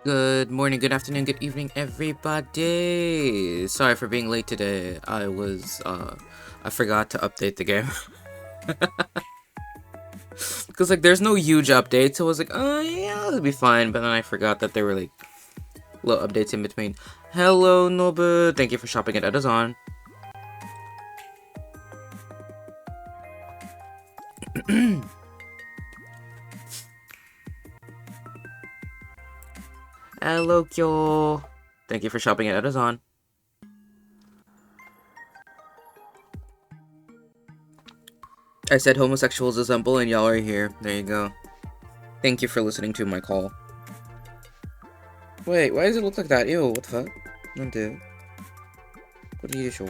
Good morning, good afternoon, good evening, everybody. Sorry for being late today. I forgot to update the game. Because, like, there's no huge updates, so I was like, oh, yeah, it'll be fine. But then I forgot that there were, like, little updates in between. Hello, Nobu. Thank you for shopping at Edazon. Hello, Kyo. Thank you for shopping at Edazon. I said homosexuals assemble and y'all are here. There you go. Thank you for listening to my call. Wait, why does it look like that? Ew, what the fuck? Nante. What do you show?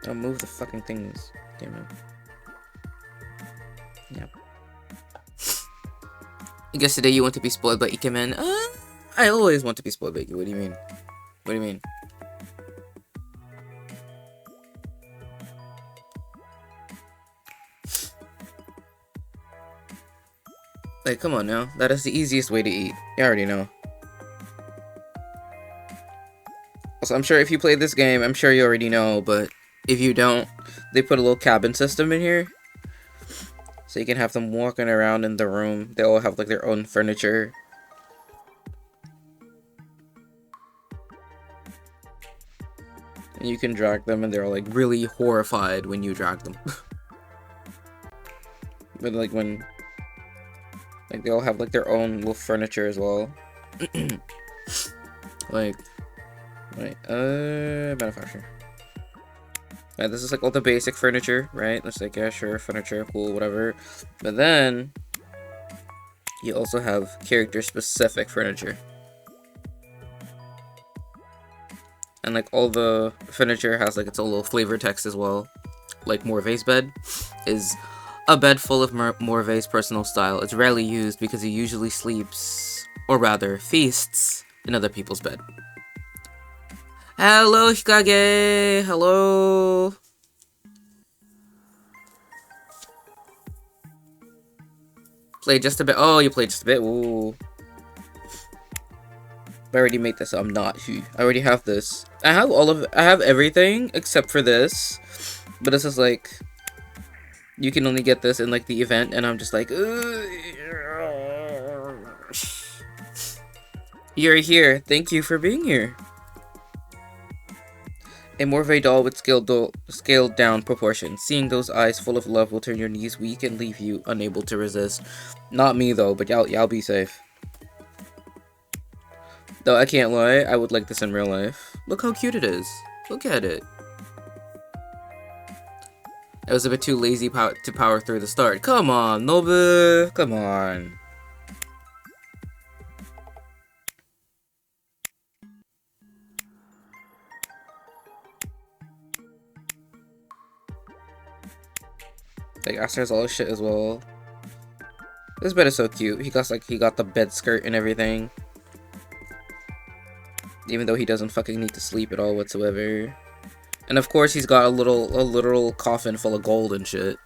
I'll move the fucking things. Damn it. Yep. I guess today you want to be spoiled by Ikemen. I always want to be spoiled by you. What do you mean? What do you mean? Like, come on now. That is the easiest way to eat. You already know. Also, I'm sure if you play this game, I'm sure you already know, but if you don't, they put a little cabin system in here. So you can have them walking around in the room. They all have, like, their own furniture. And you can drag them, and they're all, like, really horrified when you drag them. But, like, when... Like, they all have, like, their own little furniture as well. Like... Wait, manufacturer. Right, this is, like, all the basic furniture, right? It's like, yeah, sure, furniture, cool, whatever. But then... You also have character-specific furniture. And, like, all the furniture has, like, its own little flavor text as well. Like, Morvay's bed is a bed full of Morvay's personal style. It's rarely used because he usually sleeps, or rather, feasts, in other people's bed. Hello, Hikage! Hello! Played just a bit. Oh, you played just a bit. Ooh. I already made this, so I'm not. I already have this. I have everything except for this. But this is like... You can only get this in, like, the event, and I'm just like... You're here. Thank you for being here. A Morvay doll with scaled down proportions. Seeing those eyes full of love will turn your knees weak and leave you unable to resist. Not me though, but y'all be safe. Though I can't lie, I would like this in real life. Look how cute it is. Look at it. I was a bit too lazy to power through the start. Come on, Nobu. Come on. Like, Aster has all his shit as well. This bed is so cute. He got the bed skirt and everything. Even though he doesn't fucking need to sleep at all whatsoever. And of course he's got a literal coffin full of gold and shit.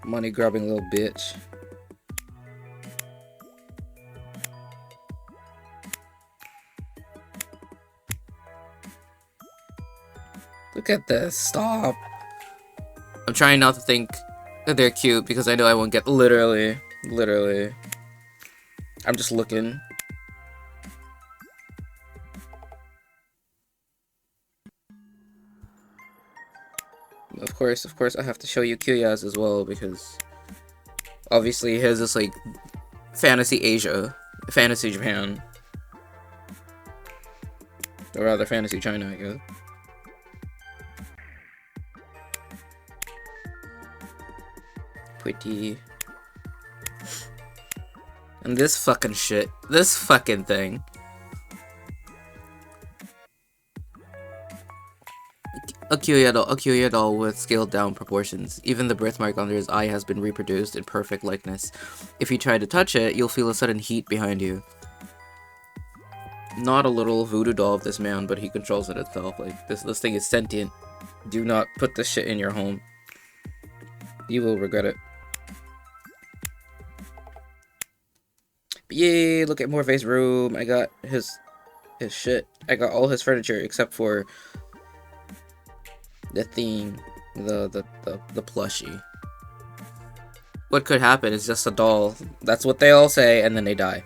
Money grubbing little bitch. Look at this. Stop. I'm trying not to think that they're cute because I know I won't get literally. I'm just looking. Of course, I have to show you Kyoya's as well because obviously his is like Fantasy Asia, Fantasy Japan, or rather Fantasy China, I guess. Pretty. And this fucking shit. This fucking thing. A Kyoya doll with scaled down proportions. Even the birthmark under his eye has been reproduced in perfect likeness. If you try to touch it, you'll feel a sudden heat behind you. Not a little voodoo doll of this man, but he controls it itself. Like, this thing is sentient. Do not put this shit in your home. You will regret it. But yay, look at Morvay's room. I got his shit. I got all his furniture except for the theme, the plushie. what could happen is just a doll. That's what they all say, and then they die.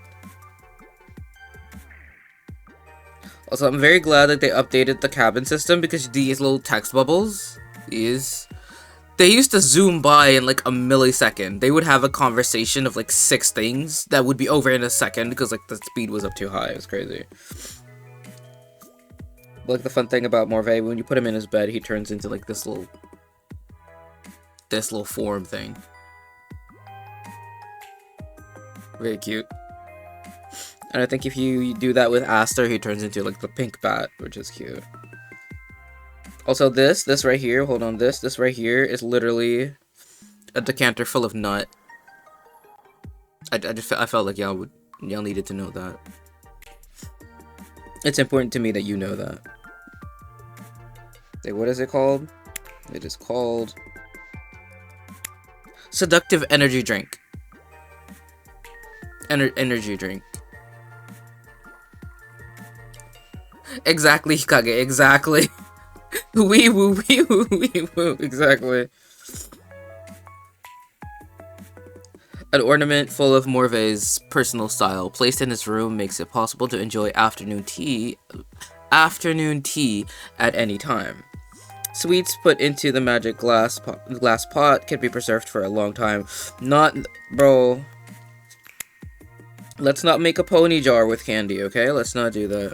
Also, I'm very glad that they updated the cabin system, because these little text bubbles, they used to zoom by in like a millisecond. They would have a conversation of like 6 things that would be over in a second because like the speed was up too high. It was crazy. But, like the fun thing about Morve, when you put him in his bed, he turns into like this little form thing. Very cute. And I think if you do that with Aster, he turns into like the pink bat, which is cute. Also, this right here, hold on, this right here is literally a decanter full of nut. I felt like y'all needed to know that. It's important to me that you know that. Wait, what is it called? It is called Seductive Energy Drink. Energy drink. Exactly, Hikage, exactly. Wee woo, exactly. An ornament full of Morve's personal style, placed in his room, makes it possible to enjoy afternoon tea at any time. Sweets put into the magic glass pot can be preserved for a long time. Bro. Let's not make a pony jar with candy, okay? Let's not do that.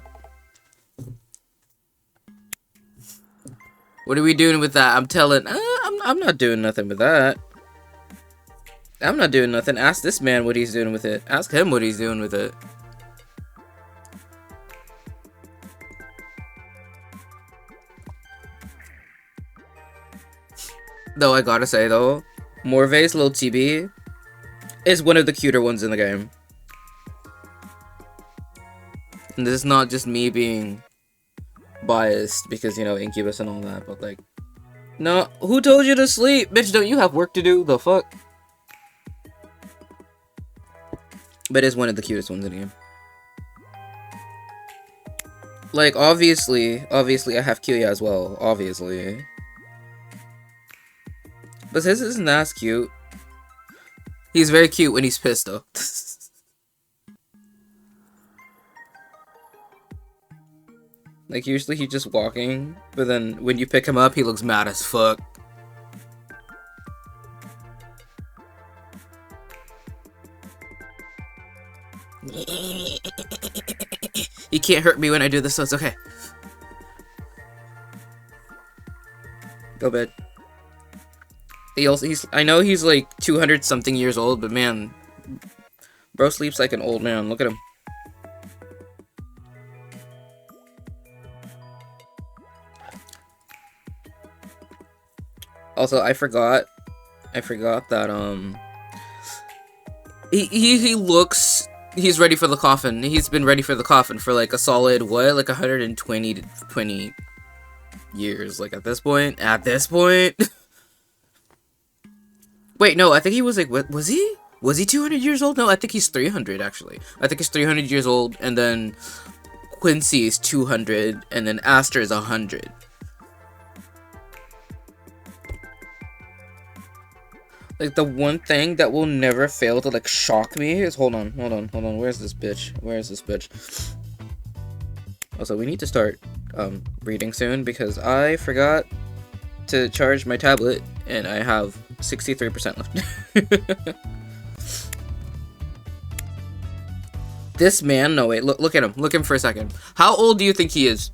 What are we doing with that? I'm not doing nothing with that. I'm not doing nothing. Ask this man what he's doing with it. Ask him what he's doing with it. Though I gotta say though, Morve's little TB is one of the cuter ones in the game. And this is not just me being biased because, you know, Incubus and all that, but like, no, who told you to sleep? Bitch, don't you have work to do? The fuck? But it is one of the cutest ones in the game. Like, obviously I have Kyuya as well, obviously. But his isn't as cute. He's very cute when he's pissed though. Like, usually he's just walking, but then when you pick him up, he looks mad as fuck. You can't hurt me when I do this, so it's okay. Go bed. I know he's like 200 something years old, but man, bro sleeps like an old man. Look at him. Also, I forgot that he's ready for the coffin. He's been ready for the coffin for like a solid what, like 120 to 20 years. Like at this point. Wait, no, I think he was like, what was he? Was he 200 years old? No, I think he's 300 actually. I think he's 300 years old, and then Quincy is 200, and then Aster is 100. Like, the one thing that will never fail to, like, shock me is... Hold on. Where's this bitch? Also, we need to start, reading soon, because I forgot to charge my tablet, and I have 63% left. This man... No, wait. Look at him. Look at him for a second. How old do you think he is?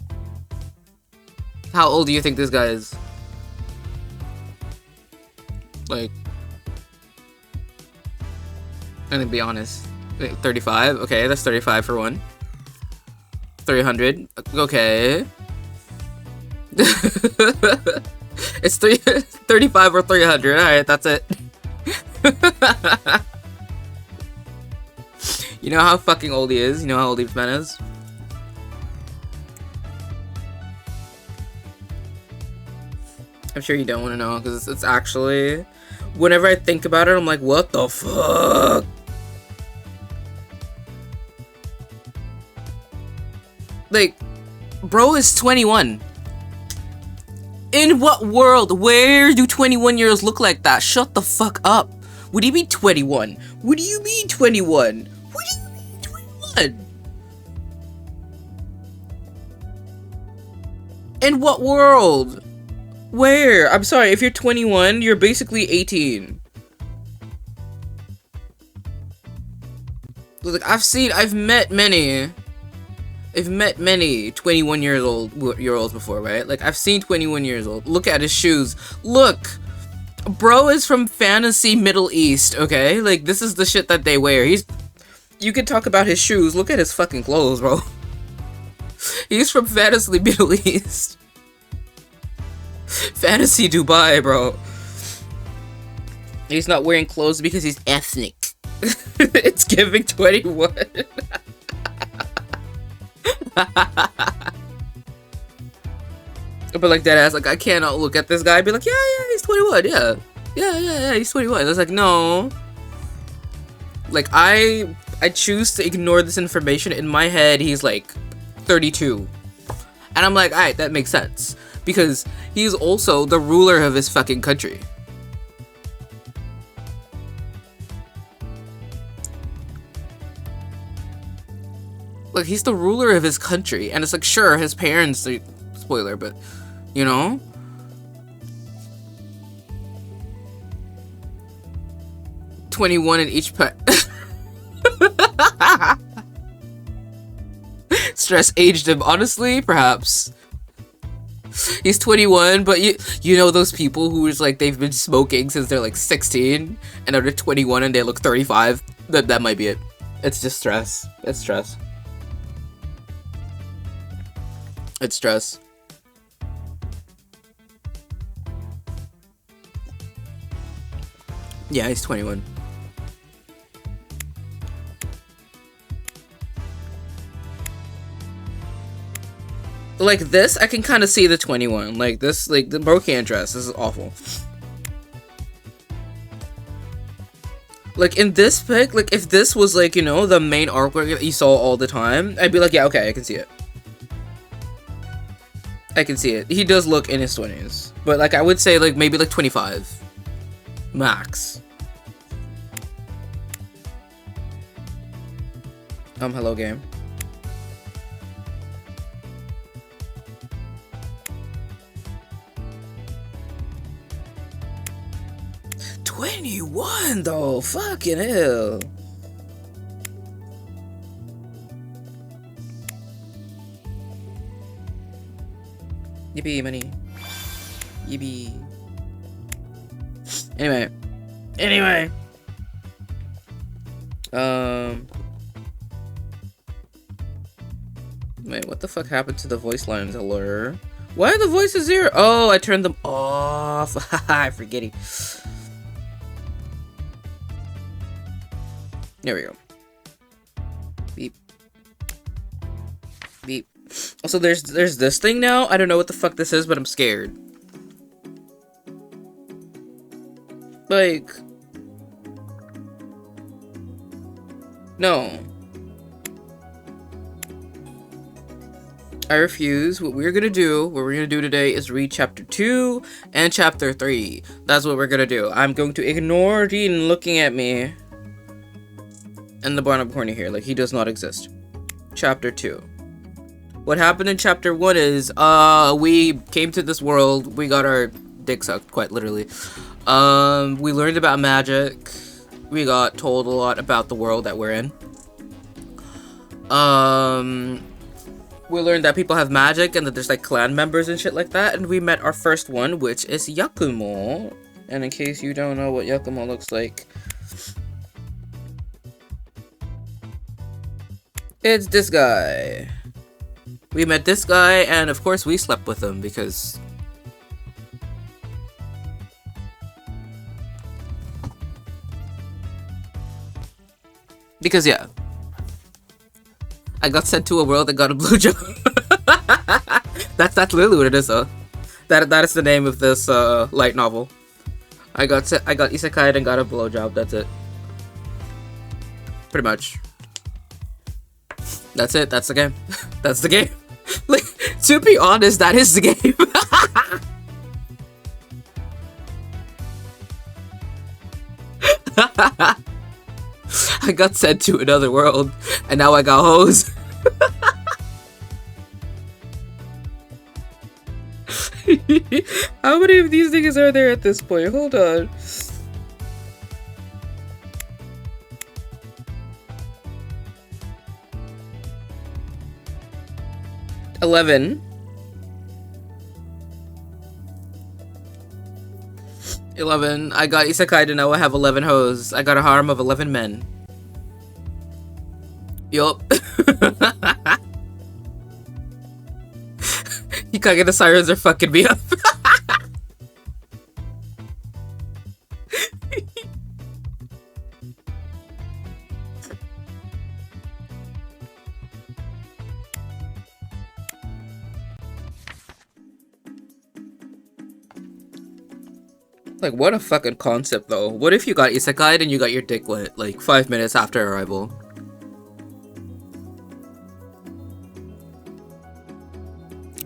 How old do you think this guy is? Like... I'm gonna be honest. Wait, 35? Okay, that's 35 for one. 300. Okay. It's 35 or 300. Alright, that's it. You know how fucking old he is? You know how old this man is? I'm sure you don't want to know, because it's actually... Whenever I think about it, I'm like, what the fuck? Like, bro is 21. In what world? Where do 21-year-olds look like that? Shut the fuck up. What do you mean 21? What do you mean 21? What do you mean 21? In what world? Where? I'm sorry, if you're 21, you're basically 18. Look, I've met many 21 years olds before, right? Like, I've seen 21 years old. Look at his shoes. Look! Bro is from fantasy Middle East, okay? Like, this is the shit that they wear. You could talk about his shoes. Look at his fucking clothes, bro. He's from fantasy Middle East. Fantasy Dubai, bro. He's not wearing clothes because he's ethnic. It's giving 21. But like that ass, like I cannot look at this guy and be like, yeah, he's 21, yeah, he's 21. It's like, no. Like I choose to ignore this information. In my head, he's like 32. And I'm like, alright, that makes sense. Because he's also the ruler of his fucking country. Like, he's the ruler of his country. And it's like, sure, his parents, spoiler, but, you know? $21 in each pet. Stress aged him, honestly, perhaps. He's 21, but you know those people who is like they've been smoking since they're like 16 and they're 21 and they look 35? That might be it. It's just stress. It's stress. It's stress. Yeah, he's 21. Like this, I can kind of see the 21. Like this, like the bro can't dress. This is awful. Like in this pic, like if this was like, you know, the main artwork that you saw all the time, I'd be like, yeah, okay, I can see it. I can see it. He does look in his 20s. But like I would say like maybe like 25. Max. Hello game. $21 though, fucking hell. Yippee money. Yippee. Anyway. Wait, what the fuck happened to the voice lines, alert? Why are the voices here? Oh, I turned them off. I'm forgetting. There we go. Beep. Beep. Also, there's this thing now. I don't know what the fuck this is, but I'm scared. Like... No. I refuse. What we're gonna do today is read chapter 2 and chapter 3. That's what we're gonna do. I'm going to ignore Dean looking at me in the bottom corner here, like he does not exist. Chapter 2. What happened in chapter 1 is, we came to this world, we got our dick sucked, quite literally. We learned about magic. We got told a lot about the world that we're in. We learned that people have magic and that there's like clan members and shit like that, and we met our first one, which is Yakumo. And in case you don't know what Yakumo looks like, it's this guy. We met this guy, and of course we slept with him because... yeah. I got sent to a world that got a blowjob. That's literally what it is, though. That is the name of this light novel. I got isekai'd and got a blowjob. That's it. Pretty much. That's it. That's the game. That's the game. Like, to be honest, that is the game. I got sent to another world, and now I got hoes. How many of these niggas are there at this point? Hold on. $11. 11. I got isekai to now I have 11 hoes. I got a harem of 11 men. Yup. Hikage the sirens are fucking me up. Like, what a fucking concept, though. What if you got isekai and you got your dick wet, like, 5 minutes after arrival?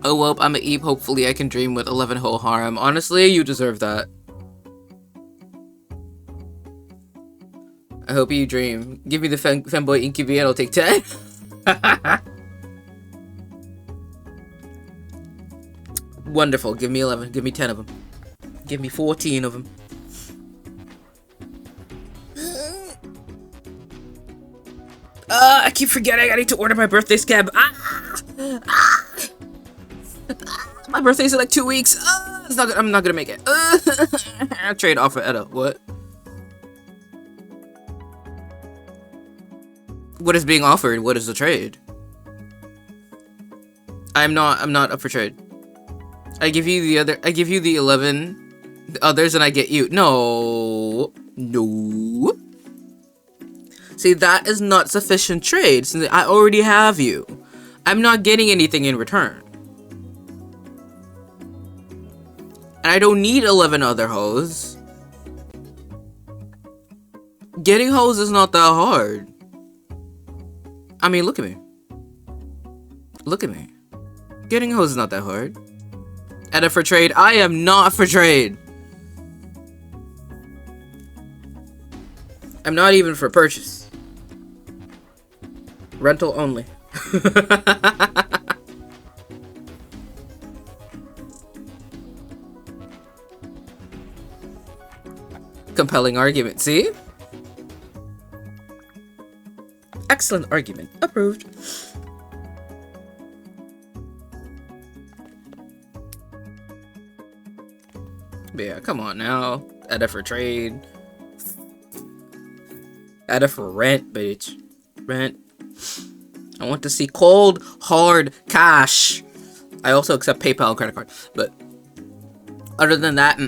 Oh, well, I'm a Eve. Hopefully I can dream with 11 whole harem. Honestly, you deserve that. I hope you dream. Give me the femboy incubi and I'll take 10. Wonderful. Give me 11. Give me 10 of them. Give me 14 of them. I keep forgetting I need to order my birthday scab. My birthday's in like 2 weeks. It's not. I'm not gonna make it. I'll trade off of Eda. What? What is being offered? What is the trade? I'm not up for trade. I give you the other. I give you the 11 others, and I get you. No. See, that is not sufficient trade. Since I already have you, I'm not getting anything in return. And I don't need 11 other hoes. Getting hoes is not that hard. I mean, look at me. Look at me. Getting hoes is not that hard. Eda for trade? I am not for trade. I'm not even for purchase. Rental only. Compelling argument, see? Excellent argument. Approved. But yeah, come on now. Eda for trade. Eda for rent, bitch. Rent. I want to see cold, hard cash. I also accept PayPal and credit card. But other than that,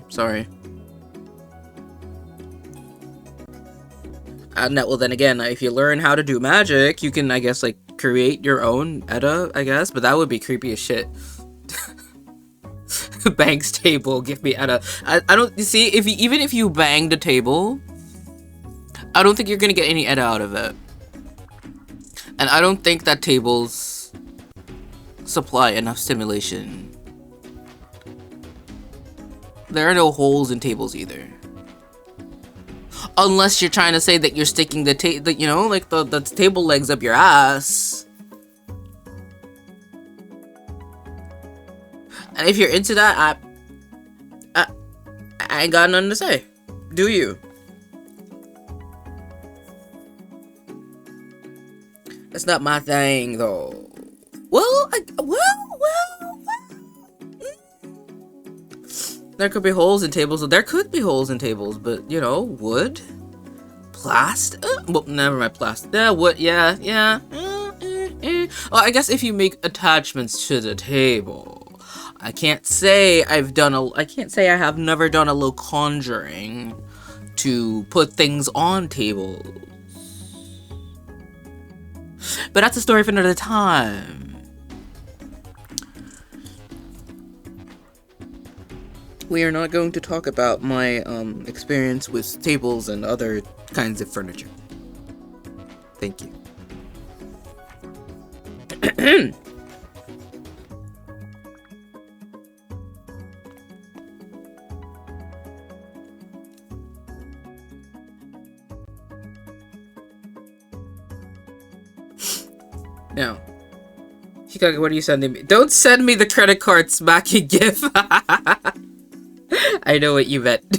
sorry. And that, well, then again, if you learn how to do magic, you can, I guess, like, create your own Eda, I guess. But that would be creepy as shit. Bank's table, give me Eda. I don't, you see, even if you bang the table, I don't think you're gonna get any Eda out of it. And I don't think that tables supply enough stimulation. There are no holes in tables either. Unless you're trying to say that you're sticking the you know, like the table legs up your ass. And if you're into that, I ain't got nothing to say. Do you? That's not my thing, though. Well. There could be holes in tables. There could be holes in tables, but you know, wood, plastic. Well, never mind, plastic. Yeah, wood. Yeah. Well, I guess if you make attachments to the table, I can't say I have never done a little conjuring to put things on tables. But that's a story for another time. We are not going to talk about my experience with tables and other kinds of furniture. Thank you. Now, Hikage, what are you sending me? Don't send me the credit card smacking gif! I know what you meant.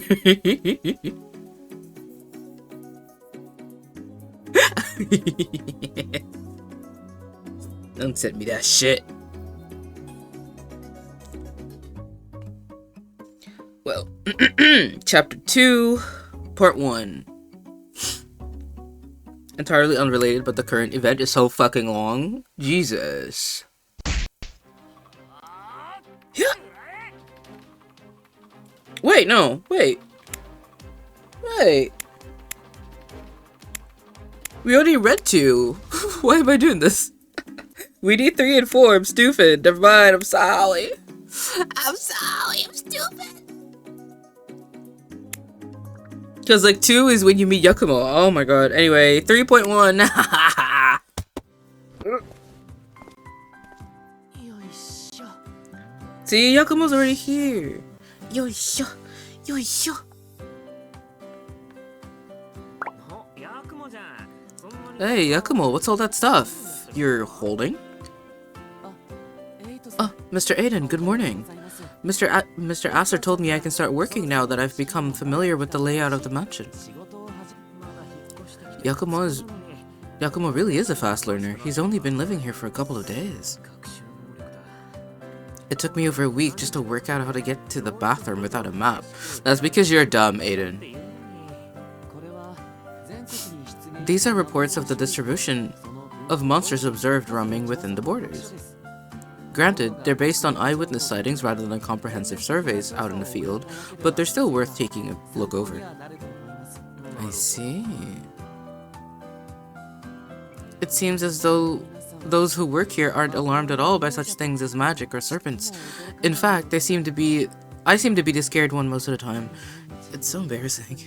Don't send me that shit. Well, Chapter 2, Part 1. Entirely unrelated, but the current event is so fucking long. Jesus. Yeah. Wait, no. Wait. Wait. We already read 2. Why am I doing this? We need 3 and 4. I'm stupid. Never mind. I'm sorry. I'm sorry. I'm stupid. Because, like, 2 is when you meet Yakumo. Oh my god. Anyway, 3.1. See, Yakumo's already here. Yoisho. Yoisho. Hey, Yakumo, what's all that stuff you're holding? Oh, Mr. Aiden, good morning. Mr. Acer told me I can start working now that I've become familiar with the layout of the mansion. Yakumo really is a fast learner. He's only been living here for a couple of days. It took me over a week just to work out how to get to the bathroom without a map. That's because you're dumb, Aiden. These are reports of the distribution of monsters observed roaming within the borders. Granted, they're based on eyewitness sightings rather than comprehensive surveys out in the field, but they're still worth taking a look over. I see. It seems as though those who work here aren't alarmed at all by such things as magic or serpents. In fact, I seem to be the scared one most of the time. It's so embarrassing.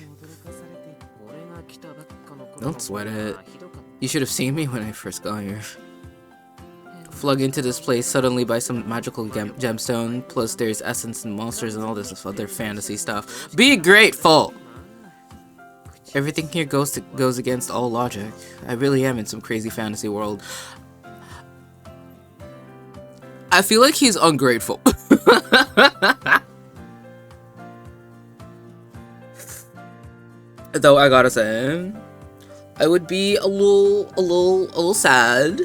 Don't sweat it. You should have seen me when I first got here. Flung into this place suddenly by some magical gemstone, plus there's essence and monsters and all this other fantasy stuff. Be grateful! Everything here goes against all logic. I really am in some crazy fantasy world. I feel like he's ungrateful. Though I gotta say, I would be a little sad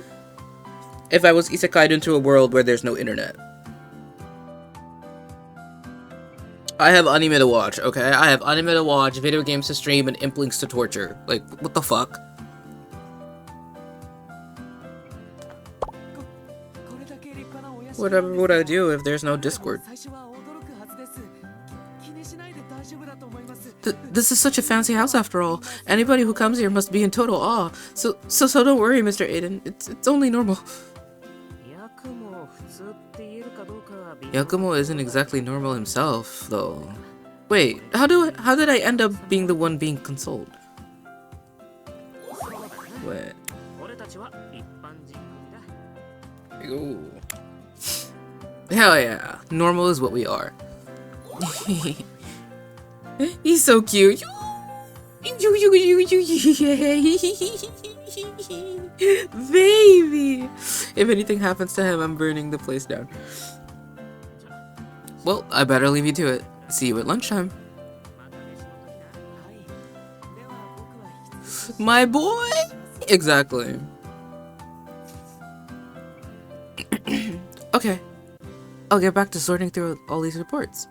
if I was isekai'd into a world where there's no internet. I have anime to watch, okay? I have anime to watch, video games to stream, and implinks to torture. Like, what the fuck? Whatever would I do if there's no Discord? This is such a fancy house after all. Anybody who comes here must be in total awe. So don't worry, Mr. Aiden. It's only normal. Yakumo isn't exactly normal himself, though. Wait, how did I end up being the one being consoled? Wait. Ooh. Hell yeah, normal is what we are. He's so cute. Baby! If anything happens to him, I'm burning the place down. Well, I better leave you to it. See you at lunchtime. My boy! Exactly. Okay. I'll get back to sorting through all these reports.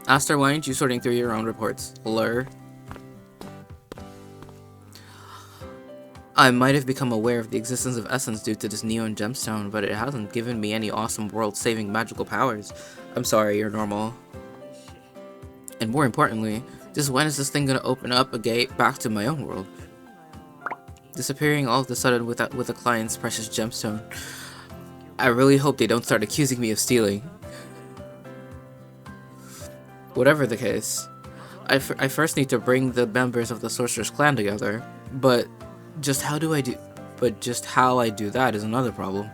Aster, why aren't you sorting through your own reports? Lur. I might have become aware of the existence of essence due to this neon gemstone, but it hasn't given me any awesome world-saving magical powers. I'm sorry, you're normal. And more importantly, just when is this thing gonna open up a gate back to my own world? Disappearing all of a sudden with a client's precious gemstone. I really hope they don't start accusing me of stealing. Whatever the case, I first need to bring the members of the Sorcerer's Clan together, but just how I do that is another problem.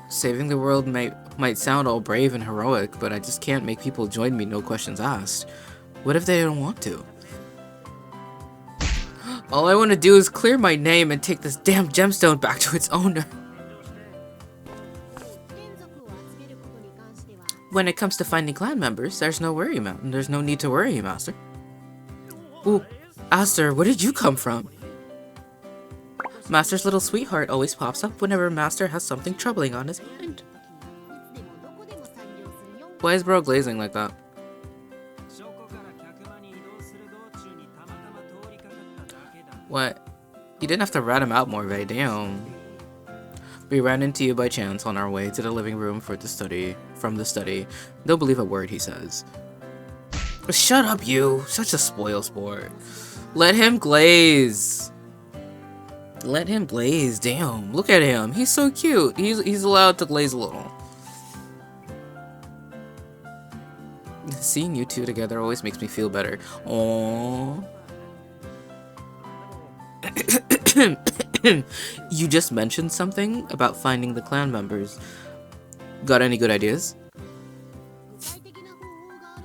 Saving the world might sound all brave and heroic, but I just can't make people join me, no questions asked. What if they don't want to? All I want to do is clear my name and take this damn gemstone back to its owner. When it comes to finding clan members, there's no need to worry, Master. Ooh, Aster, where did you come from? Master's little sweetheart always pops up whenever Master has something troubling on his mind. Why is bro glazing like that? What? You didn't have to rat him out more, Vay, damn. We ran into you by chance on our way to the living room from the study. Don't believe a word he says. Shut up, you! Such a spoil sport. Let him glaze. Let him glaze, damn. Look at him, he's so cute. He's allowed to glaze a little. Seeing you two together always makes me feel better. Aww. You just mentioned something about finding the clan members. Got any good ideas?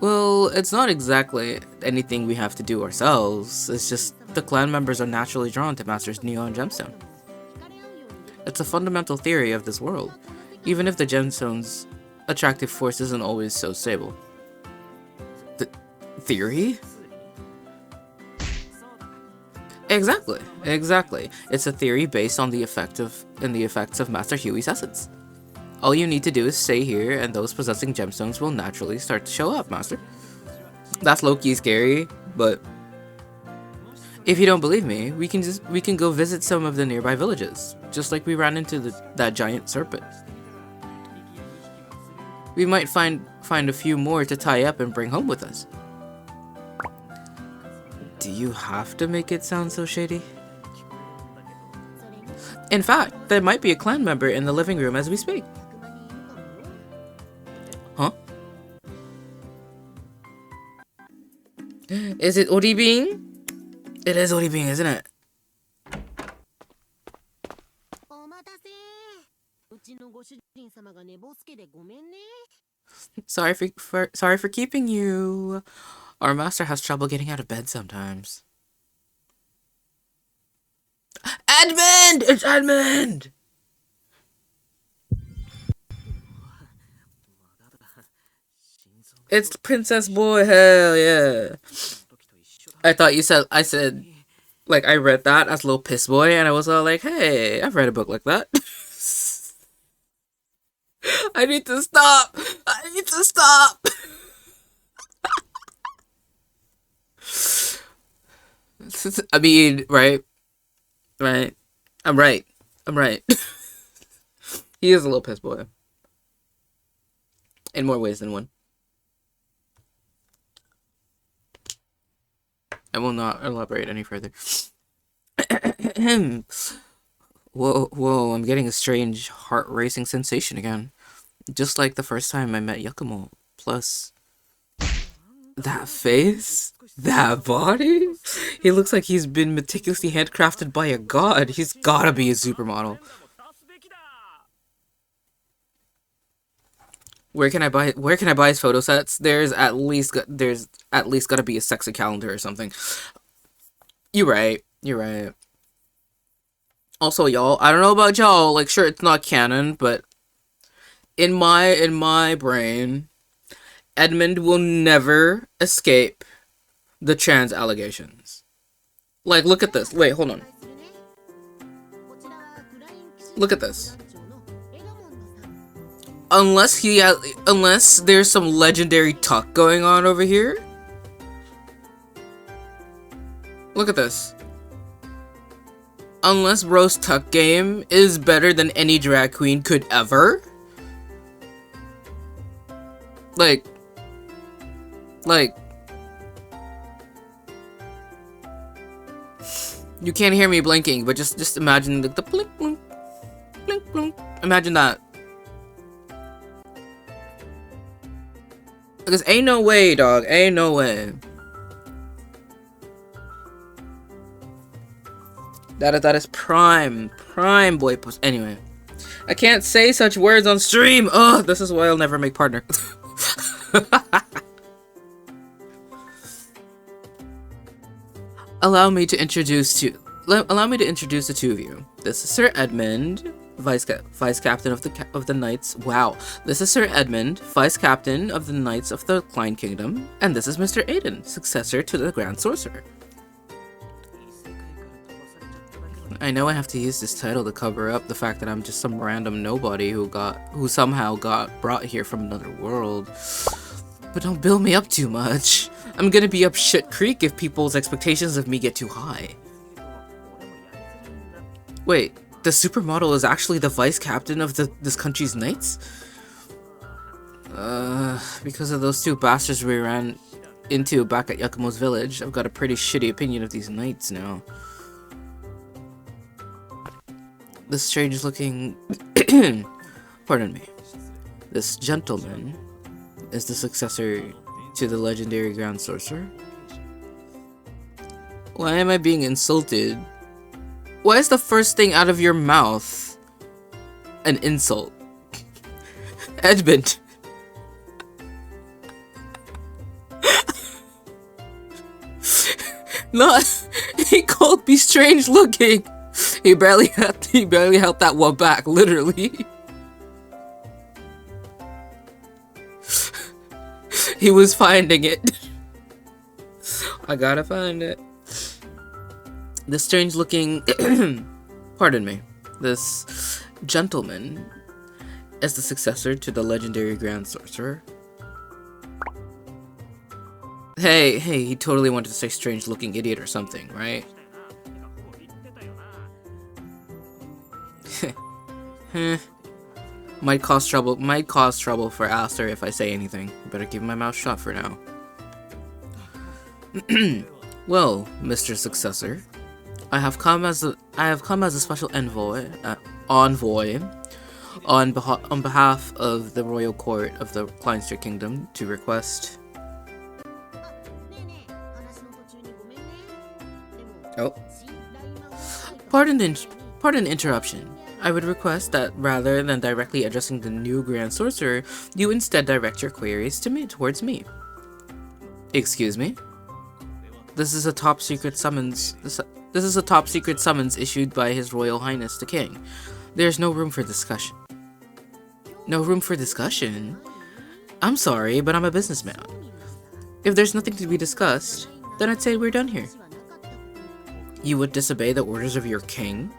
Well, it's not exactly anything we have to do ourselves. It's just the clan members are naturally drawn to Master's neon gemstone. It's a fundamental theory of this world, even if the gemstone's attractive force isn't always so stable. The theory? Exactly. It's a theory based on the effects of Master Huey's essence. All you need to do is stay here, and those possessing gemstones will naturally start to show up, Master. That's low-key scary, but if you don't believe me, we can go visit some of the nearby villages, just like we ran into that giant serpent. We might find a few more to tie up and bring home with us. Do you have to make it sound so shady? In fact, there might be a clan member in the living room as we speak. Huh? Is it Olivine? It is Olivine, isn't it? Sorry for keeping you. Our master has trouble getting out of bed sometimes. Edmond! It's Edmond! It's Princess Boy, hell yeah. I said, like, I read that as Little Piss Boy, and I was all like, hey, I've read a book like that. I need to stop! I mean, right? I'm right. He is a little piss boy. In more ways than one. I will not elaborate any further. Whoa, I'm getting a strange heart-racing sensation again. Just like the first time I met Yakumo. Plus, that face? That body? He looks like he's been meticulously handcrafted by a god. He's gotta be a supermodel. Where can I buy his photo sets? There's at least gotta be a sexy calendar or something. You're right. Also, y'all, I don't know about y'all, like, sure, it's not canon, but in my brain, Edmond will never escape the trans allegations. Like, look at this. Wait, hold on. Look at this. Unless there's some legendary tuck going on over here. Look at this. Unless Rose Tuck game is better than any drag queen could ever. Like, you can't hear me blinking, but just imagine the blink, blink, blink, blink. Imagine that. Because ain't no way, dog. Ain't no way. That is prime boy puss. Anyway, I can't say such words on stream. Ugh, this is why I'll never make partner. Allow me to introduce you. Allow me to introduce the two of you. This is Sir Edmond, vice captain of the Knights. Wow, this is Sir Edmond, vice captain of the Knights of the Klein Kingdom, and this is Mr. Aiden, successor to the Grand Sorcerer. I know I have to use this title to cover up the fact that I'm just some random nobody who somehow got brought here from another world. But don't build me up too much. I'm gonna be up shit creek if people's expectations of me get too high. Wait, the supermodel is actually the vice captain of this country's knights? Because of those two bastards we ran into back at Yakumo's village, I've got a pretty shitty opinion of these knights now. This strange looking... Pardon me. This gentleman is the successor to the legendary Grand Sorcerer? Why am I being insulted? Why is the first thing out of your mouth an insult? Edmond. Not. He called me strange looking. He barely held that one back, literally. He was finding it. I gotta find it. This strange looking, pardon me, this gentleman is the successor to the legendary Grand Sorcerer. Hey, he totally wanted to say strange looking idiot or something, right? Might cause trouble for Aster if I say anything. Better keep my mouth shut for now. Well, Mr. Successor, I have come as a special envoy on behalf of the royal court of the Kleinster Kingdom to request. Oh, pardon the interruption. I would request that rather than directly addressing the new Grand Sorcerer, you instead direct your queries towards me. Excuse me? This is a top secret summons. This is a top secret summons issued by His Royal Highness the King. There's no room for discussion. No room for discussion? I'm sorry, but I'm a businessman. If there's nothing to be discussed, then I'd say we're done here. You would disobey the orders of your king?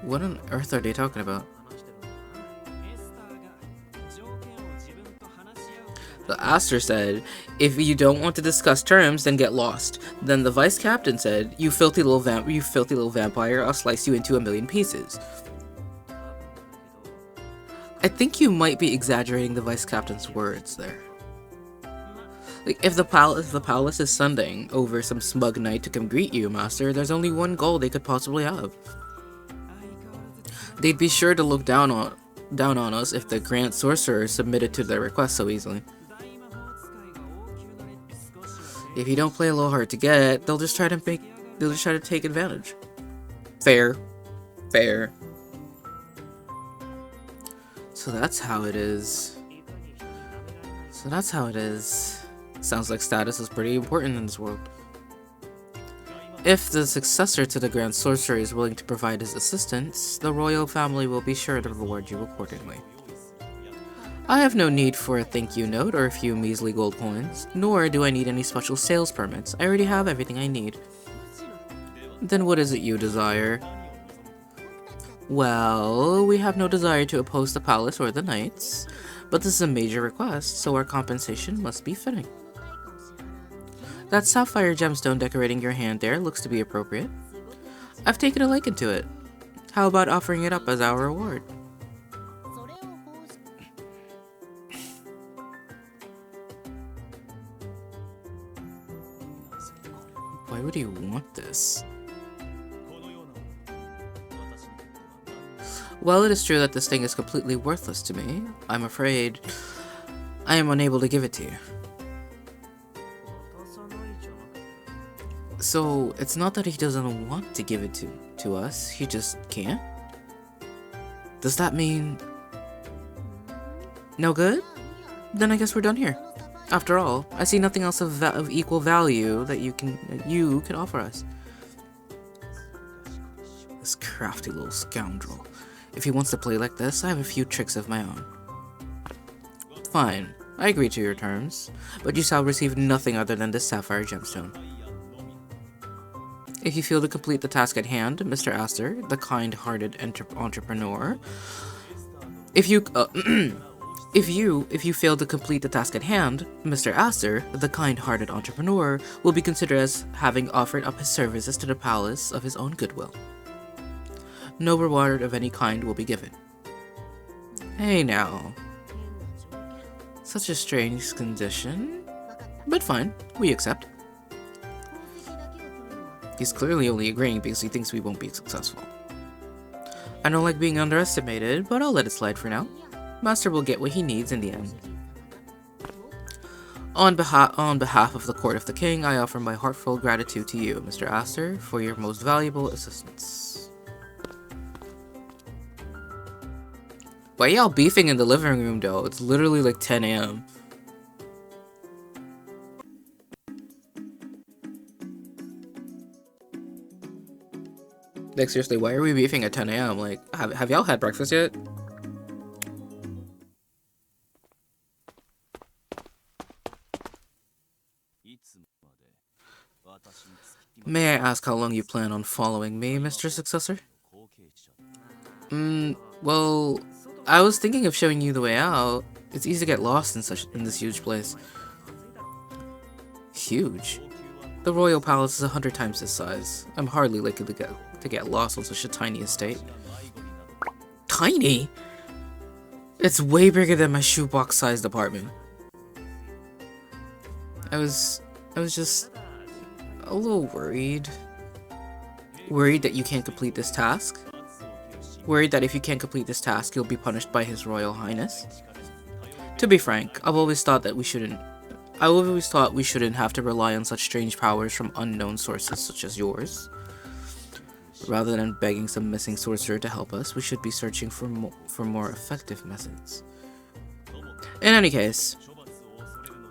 What on earth are they talking about? The Aster said, if you don't want to discuss terms, then get lost. Then the vice captain said, you filthy little vampire, I'll slice you into 1,000,000 pieces. I think you might be exaggerating the vice captain's words there. Like, if the palace is sending over some smug knight to come greet you, master, there's only one goal they could possibly have. They'd be sure to look down on us if the Grand Sorcerer submitted to their request so easily. If you don't play a little hard to get, they'll just try to take advantage. Fair. So that's how it is. Sounds like status is pretty important in this world. If the successor to the Grand Sorcerer is willing to provide his assistance, the royal family will be sure to reward you accordingly. I have no need for a thank you note or a few measly gold coins, nor do I need any special sales permits. I already have everything I need. Then what is it you desire? Well, we have no desire to oppose the palace or the knights, but this is a major request, so our compensation must be fitting. That sapphire gemstone decorating your hand there looks to be appropriate. I've taken a liking to it. How about offering it up as our reward? Why would he want this? Well, it is true that this thing is completely worthless to me. I'm afraid I am unable to give it to you. So, it's not that he doesn't want to give it to us, he just can't? Does that mean... no good? Then I guess we're done here. After all, I see nothing else of equal value that you can offer us. This crafty little scoundrel. If he wants to play like this, I have a few tricks of my own. Fine, I agree to your terms, but you shall receive nothing other than this sapphire gemstone. If you fail to complete the task at hand, Mr. Astor, the kind-hearted entrepreneur, if you fail to complete the task at hand, Mr. Astor, the kind-hearted entrepreneur, will be considered as having offered up his services to the palace of his own goodwill. No reward of any kind will be given. Hey now. Such a strange condition, but fine, we accept. He's clearly only agreeing because he thinks we won't be successful. I don't like being underestimated, but I'll let it slide for now. Master will get what he needs in the end. On behalf of the court of the king, I offer my heartfelt gratitude to you, Mr. Astor, for your most valuable assistance. Why y'all beefing in the living room though? It's literally like 10 AM. Like seriously, why are we beefing at 10 AM? Like, have y'all had breakfast yet? May I ask how long you plan on following me, Mr. Successor? Well, I was thinking of showing you the way out. It's easy to get lost in this huge place. Huge? The royal palace is 100 times this size. I'm hardly likely to get lost on such a tiny estate. Tiny? It's way bigger than my shoebox-sized apartment. I was just a little worried. Worried that you can't complete this task. Worried that if you can't complete this task, you'll be punished by His Royal Highness. To be frank, I've always thought we shouldn't have to rely on such strange powers from unknown sources such as yours. Rather than begging some missing sorcerer to help us, we should be searching for more effective methods. In any case,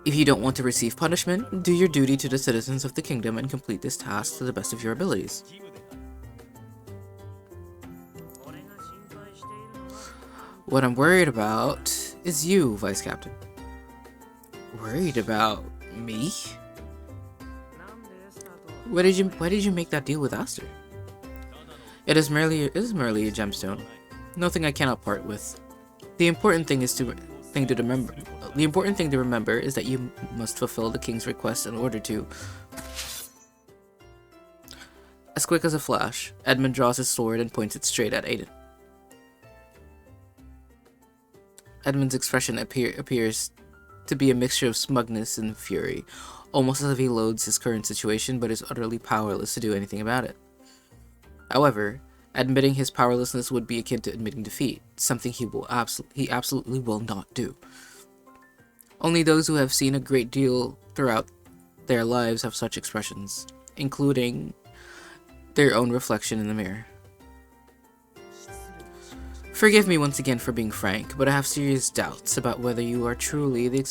if you don't want to receive punishment, do your duty to the citizens of the kingdom and complete this task to the best of your abilities. What I'm worried about is you, Vice Captain. Worried about me? Why did you make that deal with Astor? It is merely a gemstone. Nothing I cannot part with. The important thing to remember is that you must fulfill the king's request in order to. As quick as a flash, Edmond draws his sword and points it straight at Aiden. Edmund's expression appears to be a mixture of smugness and fury, almost as if he loathes his current situation but is utterly powerless to do anything about it. However, admitting his powerlessness would be akin to admitting defeat, something he absolutely will not do. Only those who have seen a great deal throughout their lives have such expressions, including their own reflection in the mirror. Forgive me once again for being frank, but I have serious doubts about whether you are truly the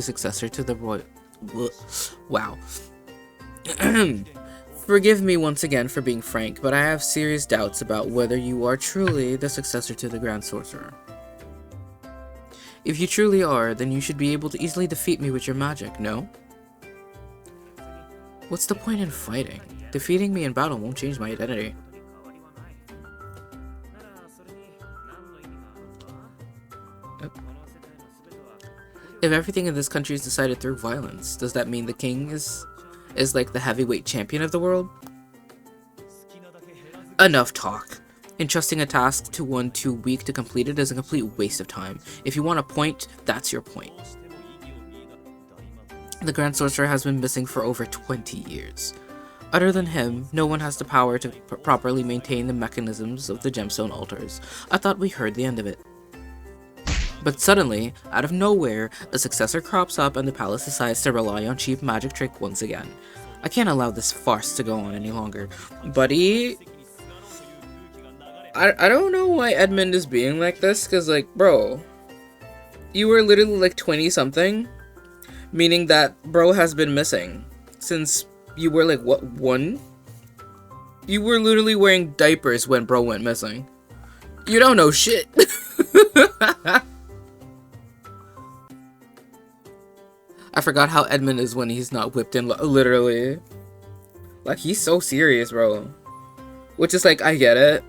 successor to the royal. Wow. Forgive me once again for being frank, but I have serious doubts about whether you are truly the successor to the Grand Sorcerer. If you truly are, then you should be able to easily defeat me with your magic, no? What's the point in fighting? Defeating me in battle won't change my identity. If everything in this country is decided through violence, does that mean the king is like the heavyweight champion of the world? Enough talk. Entrusting a task to one too weak to complete it is a complete waste of time. If you want a point, that's your point. The Grand Sorcerer has been missing for over 20 years. Other than him, no one has the power to properly maintain the mechanisms of the gemstone altars. I thought we heard the end of it. But suddenly, out of nowhere, a successor crops up and the palace decides to rely on cheap magic trick once again. I can't allow this farce to go on any longer. Buddy, I don't know why Edmond is being like this, because like, bro, you were literally like 20 something Meaning that bro has been missing since you were like, what, 1? You were literally wearing diapers when bro went missing. You don't know shit. I forgot how Edmond is when he's not whipped in, literally. Like, he's so serious, bro. Which is like, I get it,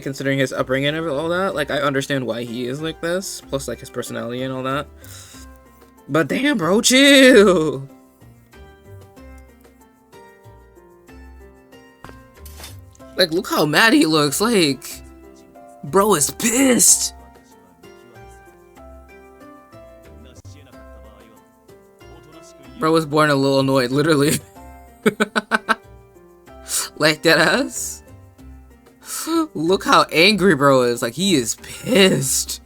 considering his upbringing and all that. Like, I understand why he is like this, plus like his personality and all that. But damn, bro, chill! Like, look how mad he looks, like... Bro is pissed! Bro was born a little annoyed, literally. Like, deadass? Look how angry bro is, like, he is pissed.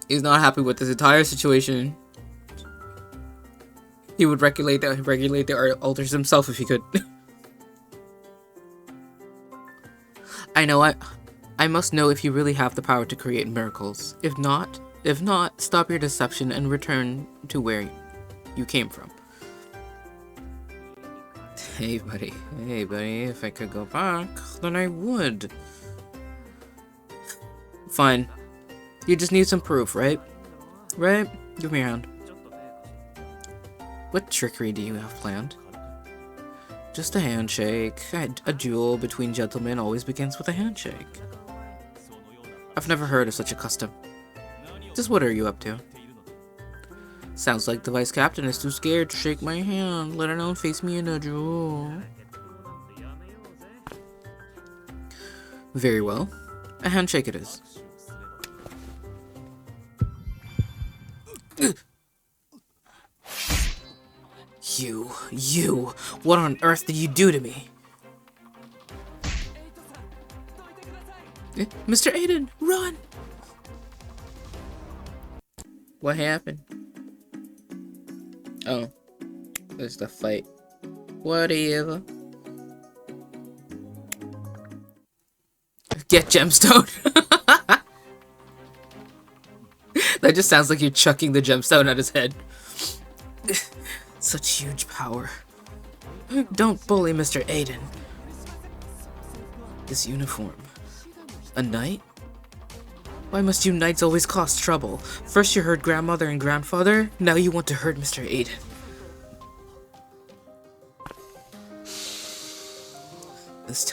He's not happy with this entire situation. He would regulate the altars himself if he could. I know, I must know if you really have the power to create miracles. If not, stop your deception and return to where you came from. Hey buddy, if I could go back, then I would. Fine. You just need some proof, right? Right? Give me your hand. What trickery do you have planned? Just a handshake. A duel between gentlemen always begins with a handshake. I've never heard of such a custom. Just what are you up to? Sounds like the vice captain is too scared to shake my hand, let alone face me in a duel. Very well. A handshake it is. You, what on earth did you do to me? Mr. Aiden, run! What happened? Oh, there's the fight. Whatever. Get gemstone. That just sounds like you're chucking the gemstone at his head. Such huge power. Don't bully Mr. Aiden. This uniform. A knight? Why must you knights always cause trouble? First you hurt grandmother and grandfather, now you want to hurt Mr. Aiden. This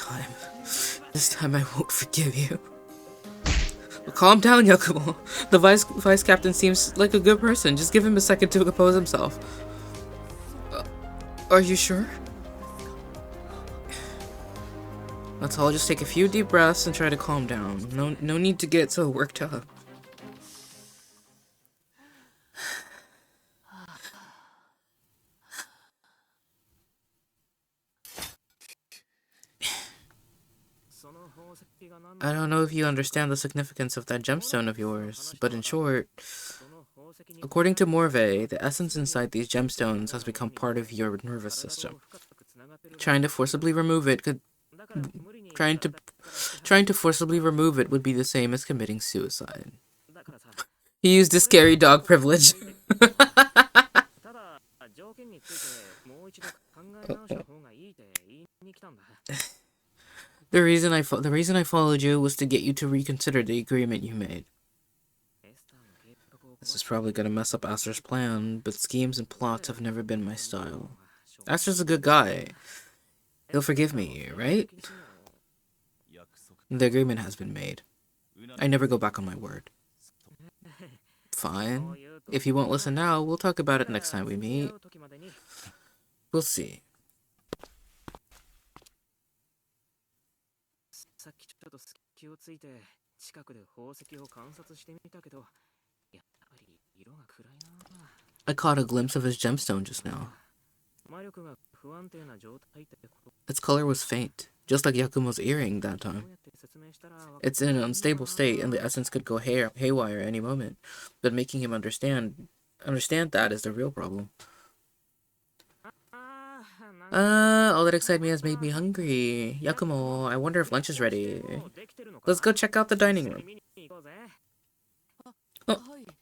time I won't forgive you. Calm down, Yakumo. The vice captain seems like a good person. Just give him a second to compose himself. Are you sure? Let's all just take a few deep breaths and try to calm down. No need to get so worked up. I don't know if you understand the significance of that gemstone of yours, but in short, according to Morve, the essence inside these gemstones has become part of your nervous system. Trying to forcibly remove it would be the same as committing suicide. He used his scary dog privilege. The reason I followed you was to get you to reconsider the agreement you made. This is probably gonna mess up Aster's plan, but schemes and plots have never been my style. Aster's a good guy. He'll forgive me, right? The agreement has been made. I never go back on my word. Fine. If you won't listen now, we'll talk about it next time we meet. We'll see. I caught a glimpse of his gemstone just now. Its color was faint, just like Yakumo's earring that time. It's in an unstable state, and the essence could go haywire any moment. But making him understand that is the real problem. All that excitement has made me hungry. Yakumo, I wonder if lunch is ready. Let's go check out the dining room.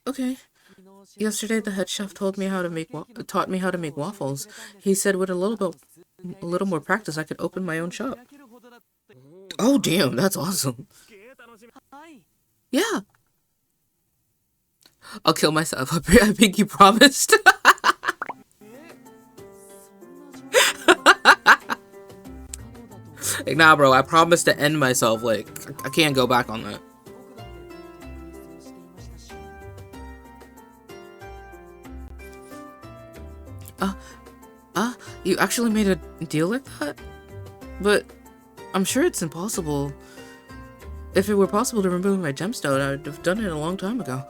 Okay. Yesterday, the head chef told me how to make taught me how to make waffles. He said with a little more practice, I could open my own shop. Oh damn, that's awesome. Yeah. I'll kill myself. I think you promised. Like, nah, bro, I promised to end myself. Like, I can't go back on that. You actually made a deal like that? But I'm sure it's impossible. If it were possible to remove my gemstone, I'd have done it a long time ago.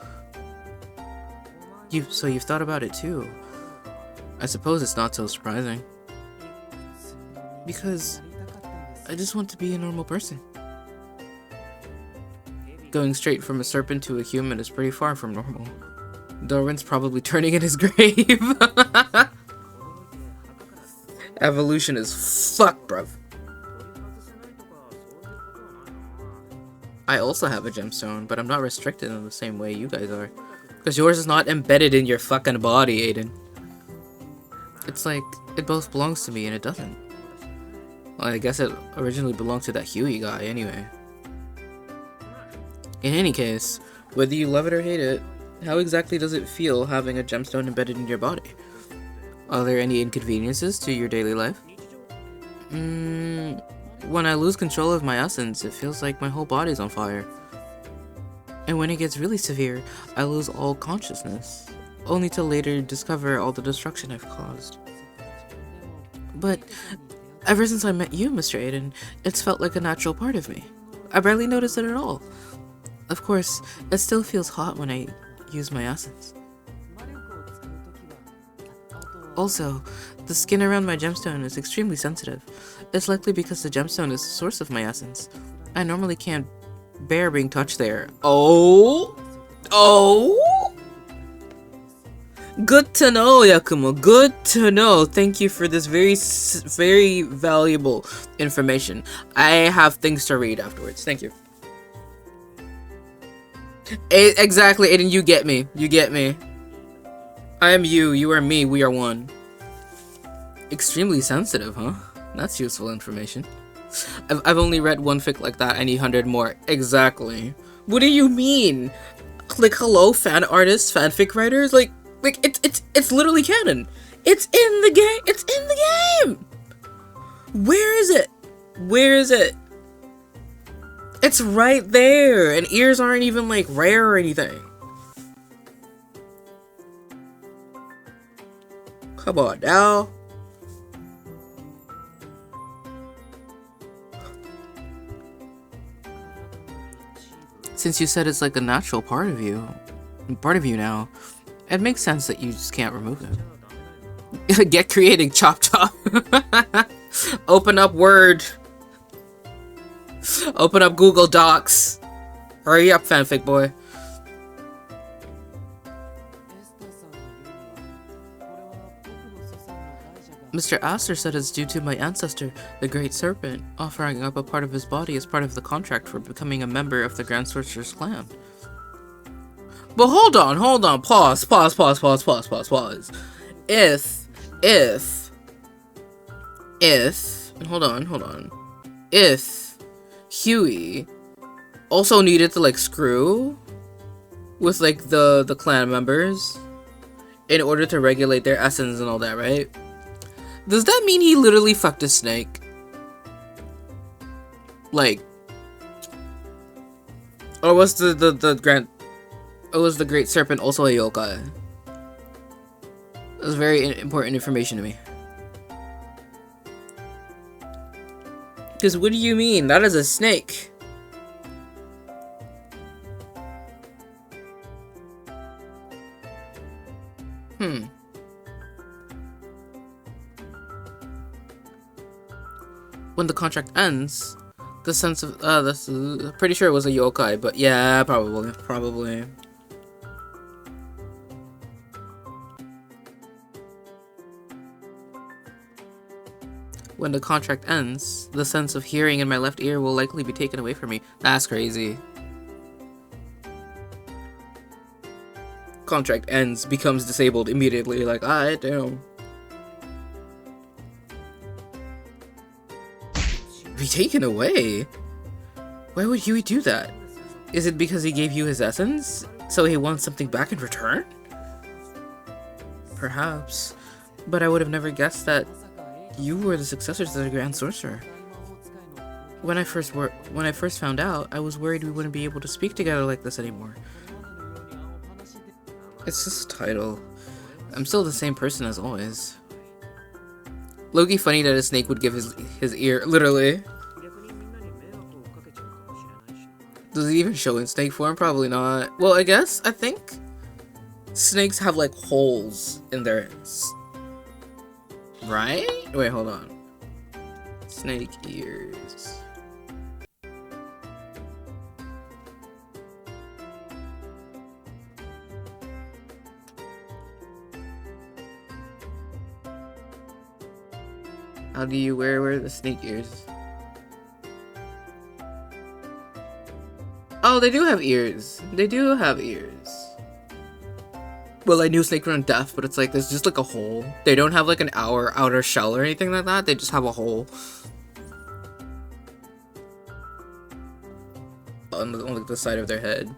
So you've thought about it too. I suppose it's not so surprising. Because I just want to be a normal person. Going straight from a serpent to a human is pretty far from normal. Darwin's probably turning in his grave. Evolution is fucked, bruv. I also have a gemstone, but I'm not restricted in the same way you guys are. Because yours is not embedded in your fucking body, Aiden. It's like, it both belongs to me and it doesn't. Well, I guess it originally belonged to that Huey guy anyway. In any case, whether you love it or hate it, how exactly does it feel having a gemstone embedded in your body? Are there any inconveniences to your daily life? When I lose control of my essence, it feels like my whole body's on fire. And when it gets really severe, I lose all consciousness, only to later discover all the destruction I've caused. But ever since I met you, Mr. Aiden, it's felt like a natural part of me. I barely notice it at all. Of course, it still feels hot when I use my essence. Also, the skin around my gemstone is extremely sensitive. It's likely because the gemstone is the source of my essence. I normally can't bear being touched there. Oh! Good to know, Yakumo. Good to know. Thank you for this very valuable information. I have things to read afterwards. Thank you. Exactly, Aiden, you get me. You get me. I am you, you are me, we are one. Extremely sensitive, huh? That's useful information. I've only read one fic like that, I need 100 more. Exactly. What do you mean? Like, hello, fan artists, fanfic writers? Like it's literally canon. It's in the game. It's in the game. Where is it? Where is it? It's right there, and ears aren't even like rare or anything. Come on now. Since you said it's like a natural part of you now, it makes sense that you just can't remove it. Get creating, chop chop. Open up Word. Open up Google Docs. Hurry up, fanfic boy. Mr. Astor said it's due to my ancestor, the Great Serpent, offering up a part of his body as part of the contract for becoming a member of the Grand Sorcerer's clan. But hold on, pause. Hold on. If Huey also needed to like screw with like the clan members in order to regulate their essence and all that, right? Does that mean he literally fucked a snake? Like, or was the Great Serpent also a yokai? That's very important information to me. Because what do you mean? That is a snake. When the contract ends, the sense of this is pretty sure it was a yokai, but yeah, probably. When the contract ends, the sense of hearing in my left ear will likely be taken away from me. That's crazy. contract ends, becomes disabled immediately. Like, alright, damn. Be taken away? Why would Huey do that? Is it because he gave you his essence, so he wants something back in return? Perhaps. But I would have never guessed that you were the successors to the Grand Sorcerer. When I first found out, I was worried we wouldn't be able to speak together like this anymore. It's just a title. I'm still the same person as always. Loki funny that a snake would give his ear, literally. Does it even show in snake form? Probably not. Well, I think snakes have like holes in their right? Wait, hold on. Snake ears. How do you wear the snake ears? Oh, they do have ears. They do have ears. Well, I knew snakes weren't deaf, but it's like there's just like a hole. They don't have like an outer shell or anything like that. They just have a hole on like the side of their head.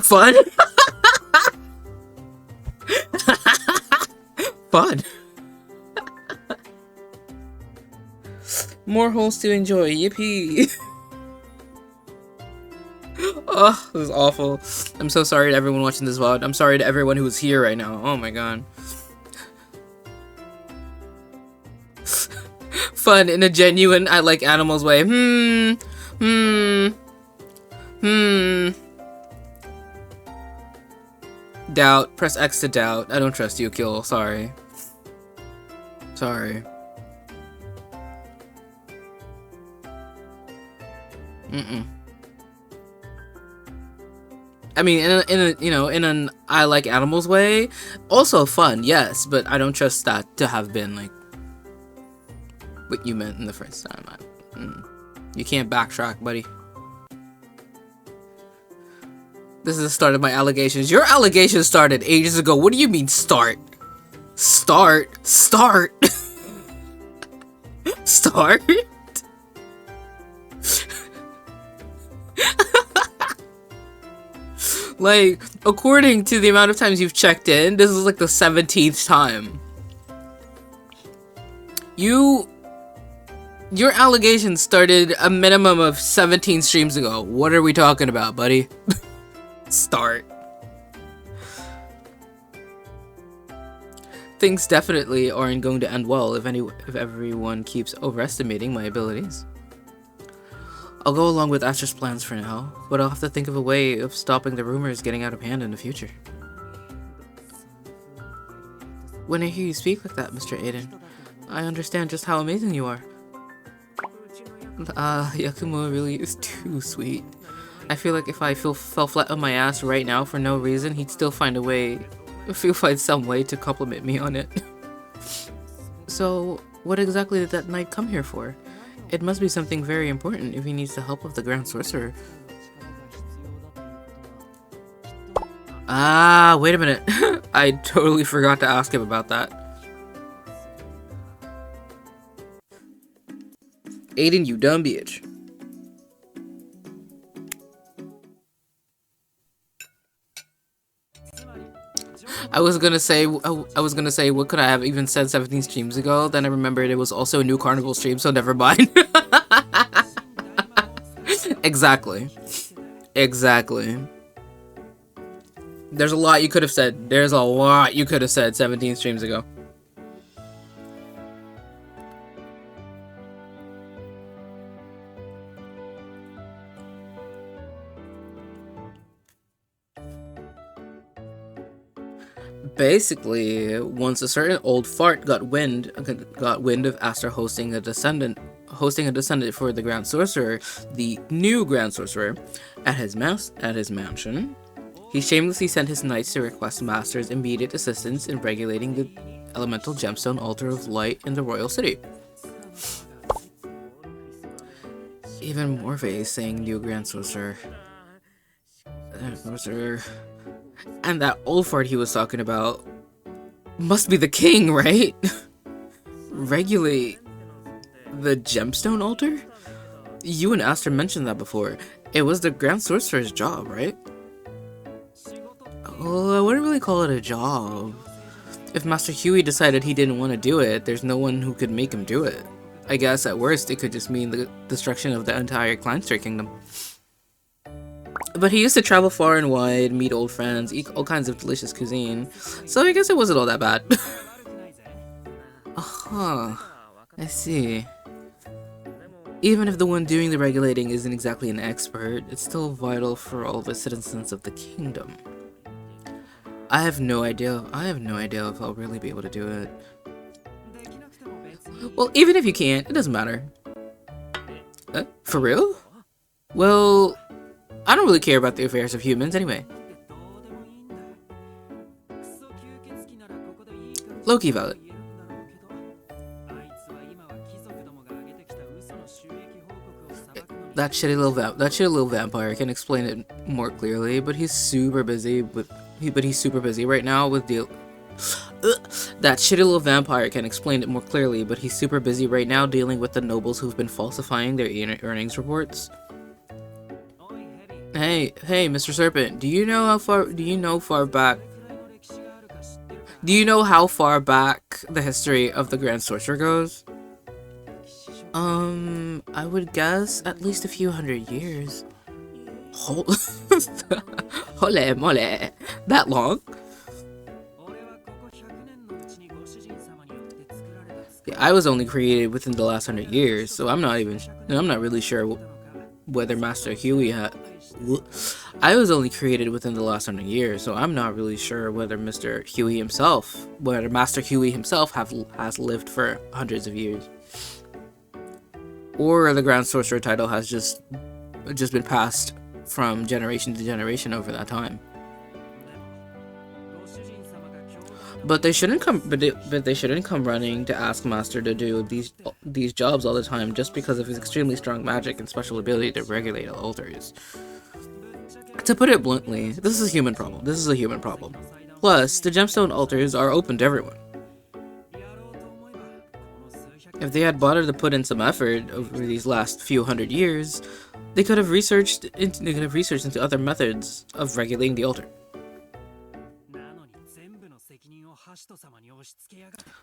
Fun. Fun. More holes to enjoy. Yippee. Oh, this is awful. I'm so sorry to everyone watching this VOD. I'm sorry to everyone who is here right now. Oh my god. Fun in a genuine I like animals way. Doubt. Press X to doubt. I don't trust you, Kill. Sorry. Sorry. I mean, in an I like animals way, also fun, yes, but I don't trust that to have been like what you meant in the first time. You can't backtrack, buddy. This is the start of my allegations. Your allegations started ages ago. What do you mean start? Start? Start? Start? Like, according to the amount of times you've checked in, this is like the 17th time. Your allegations started a minimum of 17 streams ago. What are we talking about, buddy? Start. Things definitely aren't going to end well if everyone keeps overestimating my abilities. I'll go along with Asher's plans for now, but I'll have to think of a way of stopping the rumors getting out of hand in the future. When I hear you speak like that, Mr. Aiden, I understand just how amazing you are. Yakumo really is too sweet. I feel like if I fell flat on my ass right now for no reason, he'd still find some way to compliment me on it. So, what exactly did that knight come here for? It must be something very important if he needs the help of the Grand Sorcerer. Ah, wait a minute. I totally forgot to ask him about that. Aiden, you dumb bitch. I was gonna say, what could I have even said 17 streams ago? Then I remembered it was also a new Carnival stream, so never mind. Exactly. Exactly. There's a lot you could have said. There's a lot you could have said 17 streams ago. Basically, once a certain old fart got wind of Aster hosting a descendant for the Grand Sorcerer, the new Grand Sorcerer, at his mansion, he shamelessly sent his knights to request Master's immediate assistance in regulating the elemental gemstone altar of light in the royal city. Even Morphe is saying new Grand Sorcerer. Sorcerer. And that old fart he was talking about must be the king, right? Regulate the gemstone altar? You and Aster mentioned that before. It was the Grand Sorcerer's job, right? Oh, I wouldn't really call it a job. If Master Huey decided he didn't want to do it, there's no one who could make him do it. I guess at worst it could just mean the destruction of the entire Kleinster kingdom. But he used to travel far and wide, meet old friends, eat all kinds of delicious cuisine, so I guess it wasn't all that bad. Uh-huh, I see. Even if the one doing the regulating isn't exactly an expert, it's still vital for all the citizens of the kingdom. I have no idea if I'll really be able to do it. Well, even if you can't, it doesn't matter. For real? Well, I don't really care about the affairs of humans anyway. Low-key valid. That shitty little vampire can explain it more clearly, but he's super busy right now with that shitty little vampire can explain it more clearly, but he's super busy right now dealing with the nobles who've been falsifying their earnings reports. Hey, Mr. Serpent, do you know how far back the history of the Grand Sorcerer goes? I would guess at least a few hundred years. Holy mole, that long? Yeah, I was only created within the last 100 years, so I'm not really sure whether Master Huey I was only created within the last 100 years, so I'm not really sure whether Master Huey himself has lived for hundreds of years. Or the Grand Sorcerer title has just been passed from generation to generation over that time. But they shouldn't come running to ask Master to do these jobs all the time just because of his extremely strong magic and special ability to regulate altars. To put it bluntly, this is a human problem. Plus, the gemstone altars are open to everyone. If they had bothered to put in some effort over these last few hundred years, they could have researched into other methods of regulating the altar.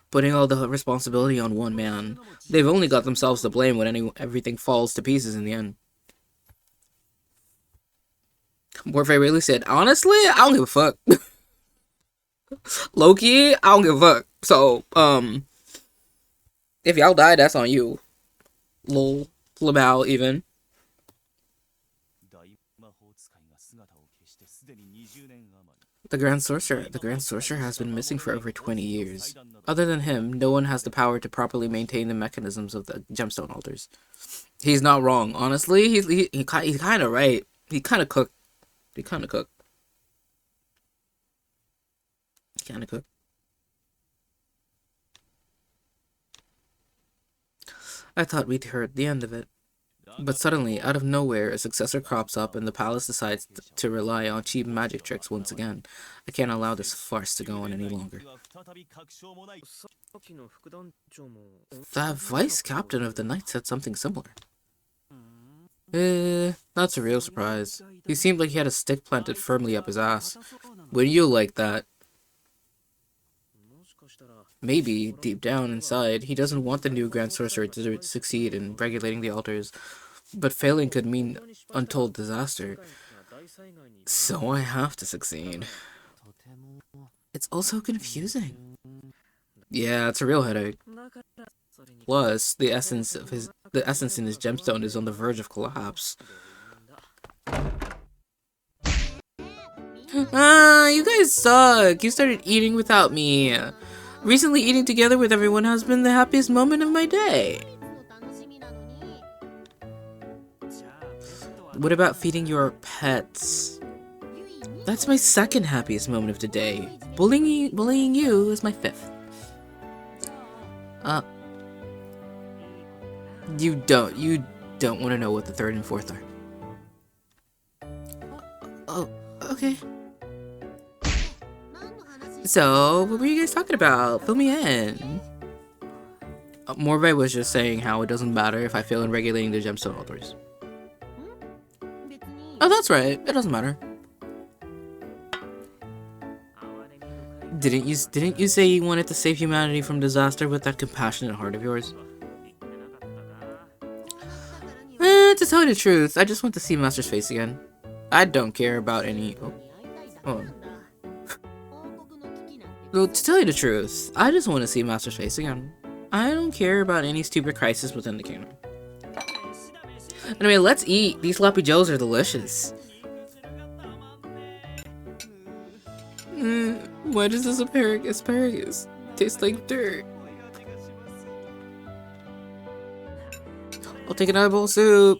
Putting all the responsibility on one man, they've only got themselves to blame when everything falls to pieces in the end. Morphe really said, honestly, I don't give a fuck. Loki, I don't give a fuck. So, if y'all die, that's on you. Lol. Lamau, even. The Grand Sorcerer has been missing for over 20 years. Other than him, no one has the power to properly maintain the mechanisms of the gemstone altars. He's not wrong. Honestly, he's kind of right. He kind of cooked. I thought we'd heard the end of it. But suddenly, out of nowhere, a successor crops up and the palace decides to rely on cheap magic tricks once again. I can't allow this farce to go on any longer. That vice captain of the night said something similar. That's a real surprise. He seemed like he had a stick planted firmly up his ass. Wouldn't you like that? Maybe, deep down inside, he doesn't want the new Grand Sorcerer to succeed in regulating the altars, but failing could mean untold disaster. So I have to succeed. It's also confusing. Yeah, it's a real headache. Plus, the essence in his gemstone is on the verge of collapse. You guys suck. You started eating without me. Recently eating together with everyone has been the happiest moment of my day. What about feeding your pets? That's my second happiest moment of the day. Bullying you is my fifth. You don't want to know what the third and fourth are. Okay. So, what were you guys talking about? Fill me in. Morve was just saying how it doesn't matter if I fail in regulating the gemstone altars. Oh, that's right. It doesn't matter. Didn't you say you wanted to save humanity from disaster with that compassionate heart of yours? To tell you the truth, I just want to see Master's face again. I don't care about any... Oh. Well, to tell you the truth, I just want to see Master's face again. I don't care about any stupid crisis within the kingdom. Anyway, let's eat. These sloppy joes are delicious. Why does this asparagus taste like dirt? I'll take another bowl of soup.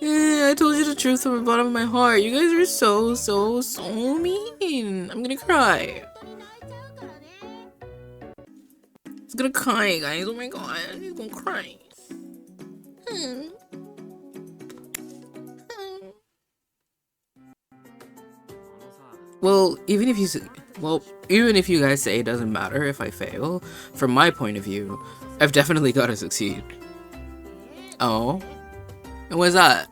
I told you the truth from the bottom of my heart. You guys are so mean. I'm gonna cry. He's gonna cry, guys. Oh my god, he's gonna cry. Well, even if you guys say it doesn't matter if I fail, from my point of view, I've definitely got to succeed. Oh? And what's that?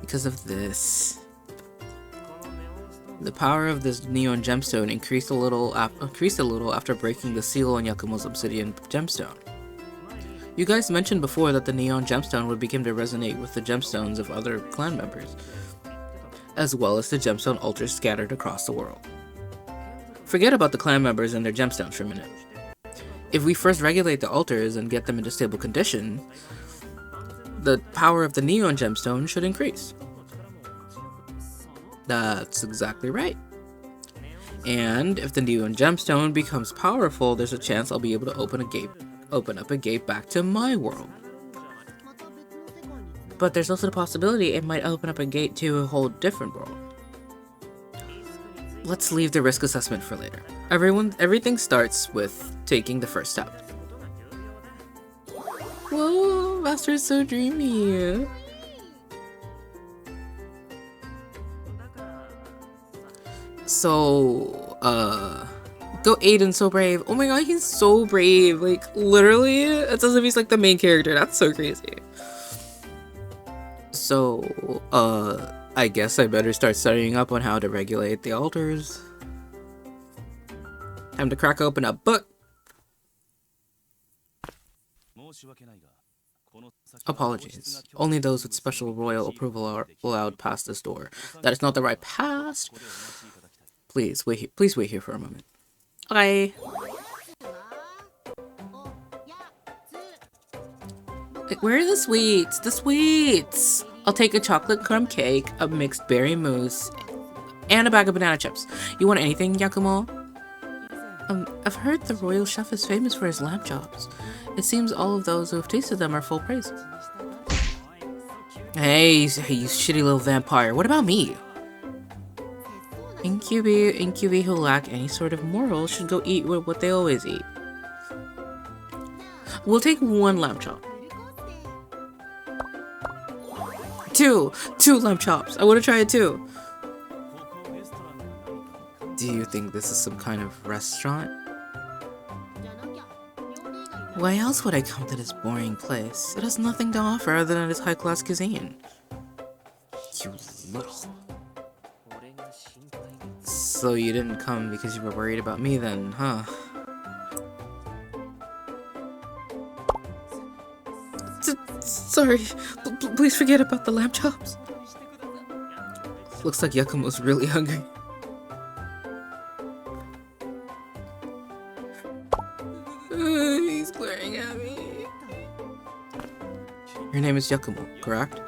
Because of this. The power of this neon gemstone increased a little after breaking the seal on Yakumo's obsidian gemstone. You guys mentioned before that the neon gemstone would begin to resonate with the gemstones of other clan members, as well as the gemstone altars scattered across the world. Forget about the clan members and their gemstones for a minute. If we first regulate the altars and get them into stable condition, the power of the neon gemstone should increase. That's exactly right. And if the neon gemstone becomes powerful, there's a chance I'll be able to open up a gate back to my world. But there's also the possibility it might open up a gate to a whole different world. Let's leave the risk assessment for later. Everything starts with taking the first step. Whoa, Master is so dreamy. So, go Aiden, so brave. Oh my god, he's so brave. Like, literally, it's as if he's like the main character. That's so crazy. So, I guess I better start studying up on how to regulate the altars. Time to crack open a book. Apologies. Only those with special royal approval are allowed past this door. That is not the right past. Please wait here for a moment. Okay. Where are the sweets? The sweets! I'll take a chocolate crumb cake, a mixed berry mousse, and a bag of banana chips. You want anything, Yakumo? I've heard the royal chef is famous for his lamb chops. It seems all of those who have tasted them are full praise. Hey, you shitty little vampire. What about me? Incubi who lack any sort of morals should go eat what they always eat. We'll take one lamb chop. Two lamb chops. I want to try it too. Do you think this is some kind of restaurant? Why else would I come to this boring place? It has nothing to offer other than its high-class cuisine. You little... So you didn't come because you were worried about me then, huh? Sorry, please forget about the lamb chops. Looks like Yakumo's really hungry. He's glaring at me. Your name is Yakumo, correct?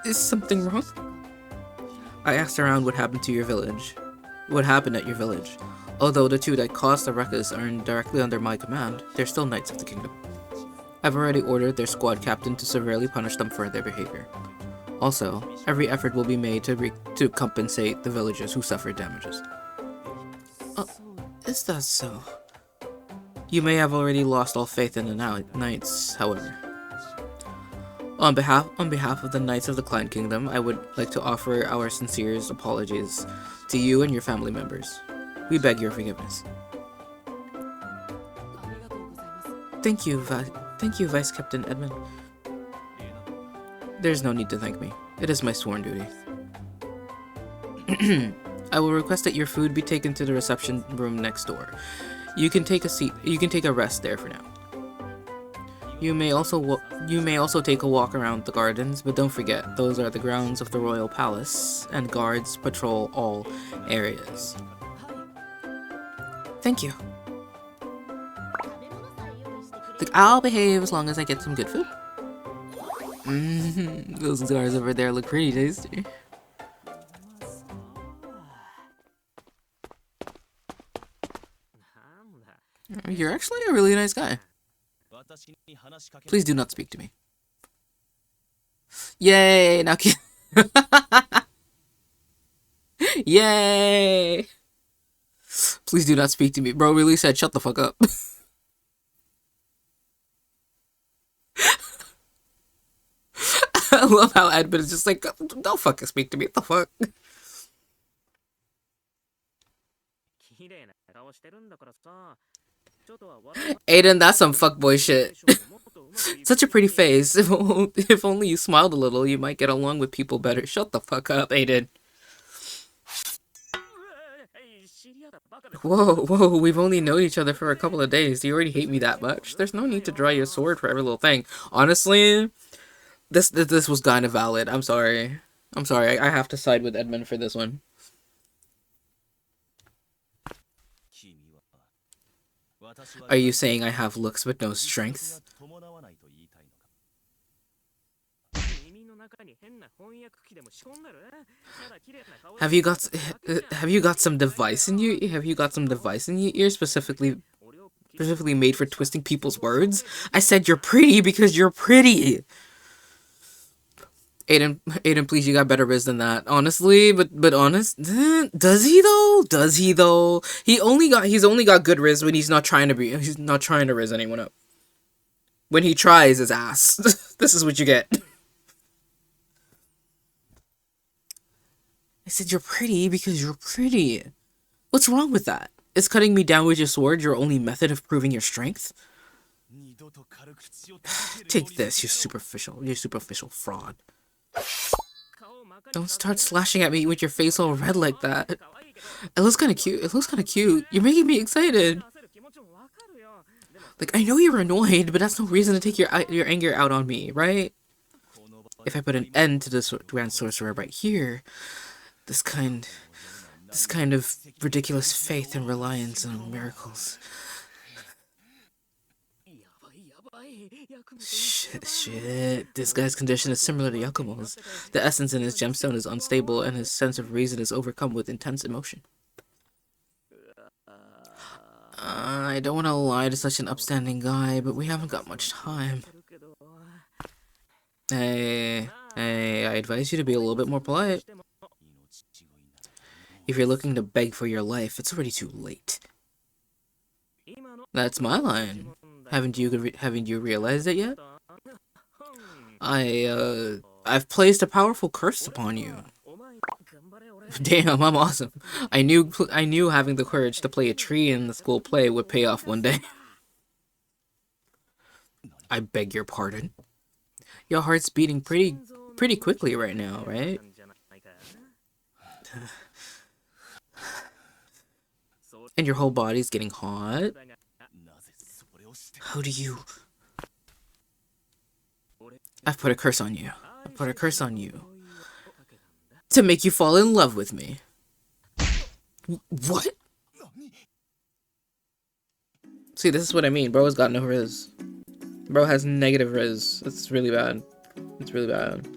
Is something wrong? I asked around what happened to your village. What happened at your village? Although the two that caused the ruckus aren't directly under my command, they're still knights of the kingdom. I've already ordered their squad captain to severely punish them for their behavior. Also, every effort will be made to compensate the villagers who suffered damages. Is that so? You may have already lost all faith in the knights, however. On behalf of the Knights of the Clan Kingdom, I would like to offer our sincerest apologies to you and your family members. We beg your forgiveness. Thank you, Vice Captain Edmond. There's no need to thank me. It is my sworn duty. I will request that your food be taken to the reception room next door. You can take a rest there for now. You may also take a walk around the gardens, but don't forget, those are the grounds of the royal palace, and guards patrol all areas. Thank you. I'll behave as long as I get some good food. Those cigars over there look pretty tasty. You're actually a really nice guy. Please do not speak to me. Yay! Now Yay! Please do not speak to me. Bro really said shut the fuck up. I love how Edmond is just like, don't fucking speak to me. What the fuck? Aiden, that's some fuckboy shit. Such a pretty face. If only you smiled a little, you might get along with people better. Shut the fuck up, Aiden. Whoa, we've only known each other for a couple of days. Do you already hate me that much? There's no need to draw your sword for every little thing. Honestly, this was kind of valid. I'm sorry. I have to side with Edmond for this one. Are you saying I have looks but no strength? Have you got some device in you? Have you got some device in your ear specifically made for twisting people's words? I said you're pretty because you're pretty. Aiden, please, you got better riz than that. Honestly, but honest, does he though? He's only got good riz when he's not trying to riz anyone up. When he tries his ass. This is what you get. I said you're pretty because you're pretty. What's wrong with that? Is cutting me down with your sword your only method of proving your strength? Take this, you superficial fraud. Don't start slashing at me with your face all red like that. It looks kind of cute. You're making me excited. Like, I know you're annoyed, but that's no reason to take your anger out on me, right? If I put an end to this Grand Sorcerer right here, this kind of ridiculous faith and reliance on miracles. Shit. This guy's condition is similar to Yakumo's. The essence in his gemstone is unstable, and his sense of reason is overcome with intense emotion. I don't want to lie to such an upstanding guy, but we haven't got much time. Hey, I advise you to be a little bit more polite. If you're looking to beg for your life, it's already too late. That's my line. Haven't you realized it yet? I've placed a powerful curse upon you. Damn, I'm awesome. I knew having the courage to play a tree in the school play would pay off one day. I beg your pardon. Your heart's beating pretty quickly right now, right? And your whole body's getting hot? How do you... I've put a curse on you. To make you fall in love with me. What? See, this is what I mean. Bro has got no riz. Bro has negative riz. It's really bad. It's really bad.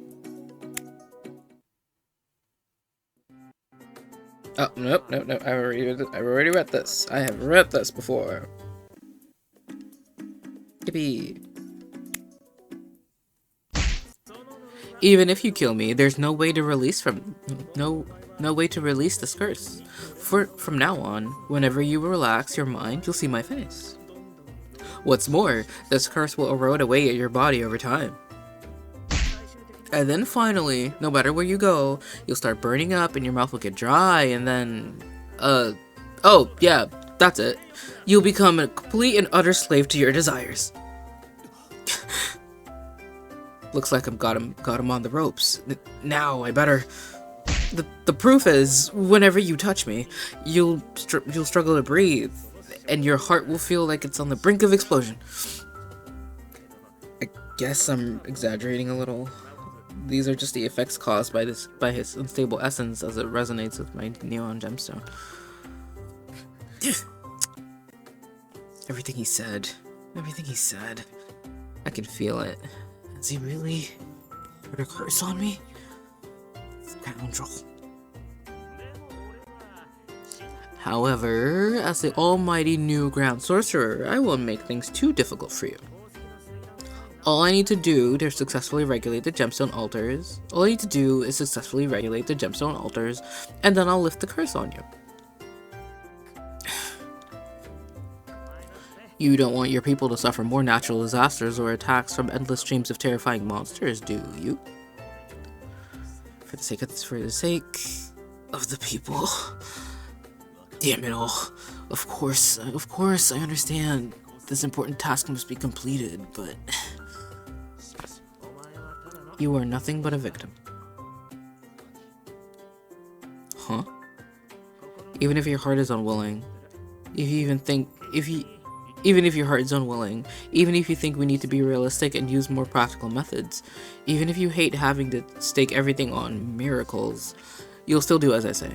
Oh, nope. I've already read this. I have read this before. Yippee. Even if you kill me, there's no way to release this curse. From now on, whenever you relax your mind, you'll see my face. What's more, this curse will erode away at your body over time. And then finally, no matter where you go, you'll start burning up and your mouth will get dry, and then, oh, yeah, that's it. You'll become a complete and utter slave to your desires. Looks like I've got him on the ropes. Now I better. The proof is, whenever you touch me, you'll struggle to breathe, and your heart will feel like it's on the brink of explosion. I guess I'm exaggerating a little. These are just the effects caused by his unstable essence as it resonates with my neon gemstone. Everything he said, I can feel it. Has he really put a curse on me? Scoundrel. However, as the almighty new ground sorcerer, I won't make things too difficult for you. All I need to do to successfully regulate the gemstone altars, and then I'll lift the curse on you. You don't want your people to suffer more natural disasters or attacks from endless streams of terrifying monsters, do you? For the sake of the people. Damn it all. Of course, I understand this important task must be completed, but you are nothing but a victim. Huh? Even if your heart is unwilling, even if your heart is unwilling, even if you think we need to be realistic and use more practical methods, even if you hate having to stake everything on miracles, you'll still do as I say.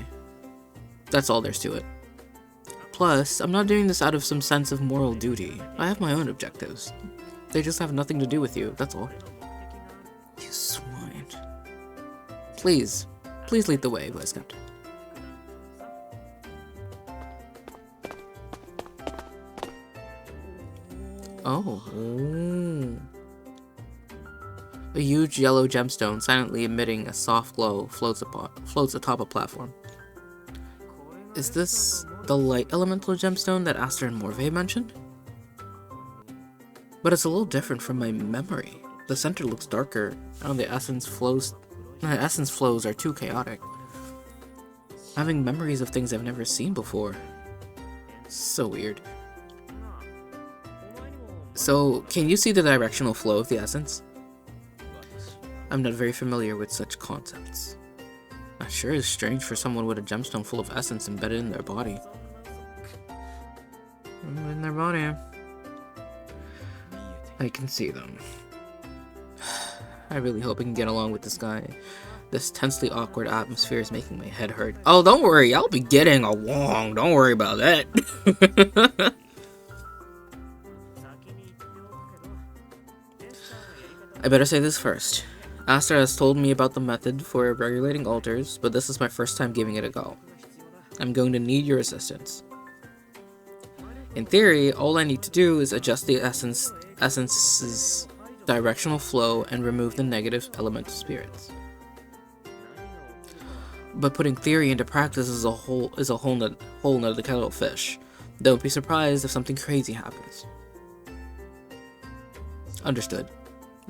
That's all there's to it. Plus, I'm not doing this out of some sense of moral duty. I have my own objectives. They just have nothing to do with you, that's all. You swine. Please lead the way, Vice Captain. Oh. A huge yellow gemstone silently emitting a soft glow floats atop a platform. Is this the light elemental gemstone that Aster and Morve mentioned? But it's a little different from my memory. The center looks darker, and the essence flows are too chaotic. Having memories of things I've never seen before. So weird. So, can you see the directional flow of the essence? I'm not very familiar with such concepts. That sure is strange for someone with a gemstone full of essence embedded in their body. In their body. I can see them. I really hope I can get along with this guy. This tensely awkward atmosphere is making my head hurt. Oh, don't worry, I'll be getting along. Don't worry about that. I better say this first. Aster has told me about the method for regulating altars, but this is my first time giving it a go. I'm going to need your assistance. In theory, all I need to do is adjust the essence's directional flow and remove the negative elemental spirits. But putting theory into practice is a whole nother kettle of fish. Don't be surprised if something crazy happens. Understood.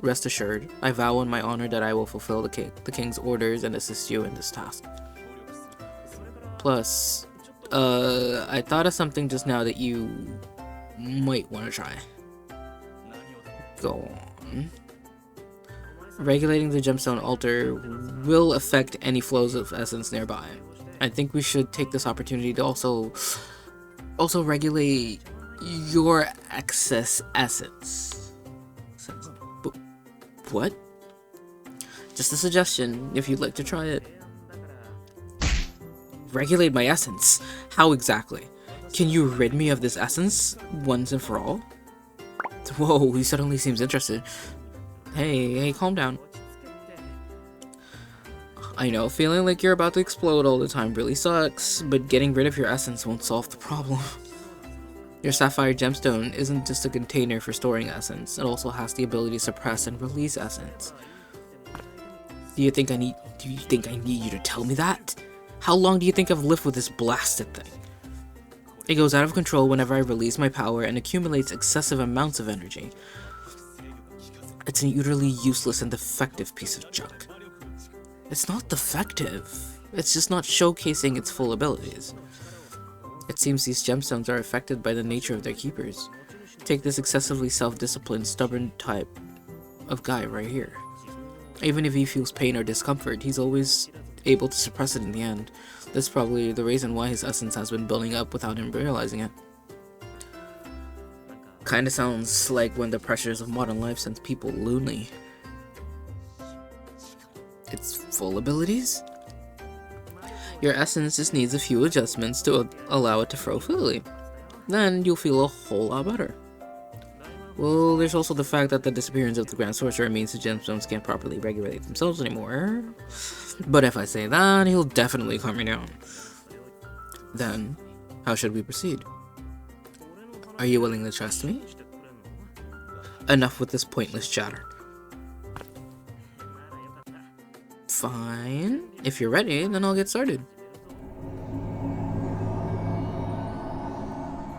Rest assured, I vow on my honor that I will fulfill the king's orders and assist you in this task. Plus, I thought of something just now that you might want to try. Go on. Regulating the gemstone altar will affect any flows of essence nearby. I think we should take this opportunity to also regulate your excess essence. What? Just a suggestion, if you'd like to try it. Regulate my essence? How exactly? Can you rid me of this essence once and for all? Whoa, he suddenly seems interested. Hey, calm down. I know, feeling like you're about to explode all the time really sucks, but getting rid of your essence won't solve the problem. Your sapphire gemstone isn't just a container for storing essence, it also has the ability to suppress and release essence. Do you think I need you to tell me that? How long do you think I've lived with this blasted thing? It goes out of control whenever I release my power and accumulates excessive amounts of energy. It's an utterly useless and defective piece of junk. It's not defective. It's just not showcasing its full abilities. It seems these gemstones are affected by the nature of their keepers. Take this excessively self-disciplined, stubborn type of guy right here. Even if he feels pain or discomfort, he's always able to suppress it in the end. That's probably the reason why his essence has been building up without him realizing it. Kinda sounds like when the pressures of modern life sends people loony. Its full abilities? Your essence just needs a few adjustments to allow it to flow freely. Then you'll feel a whole lot better. Well, there's also the fact that the disappearance of the Grand Sorcerer means the gemstones can't properly regulate themselves anymore. But if I say that, he'll definitely calm me down. Then, how should we proceed? Are you willing to trust me? Enough with this pointless chatter. Fine. If you're ready, then I'll get started.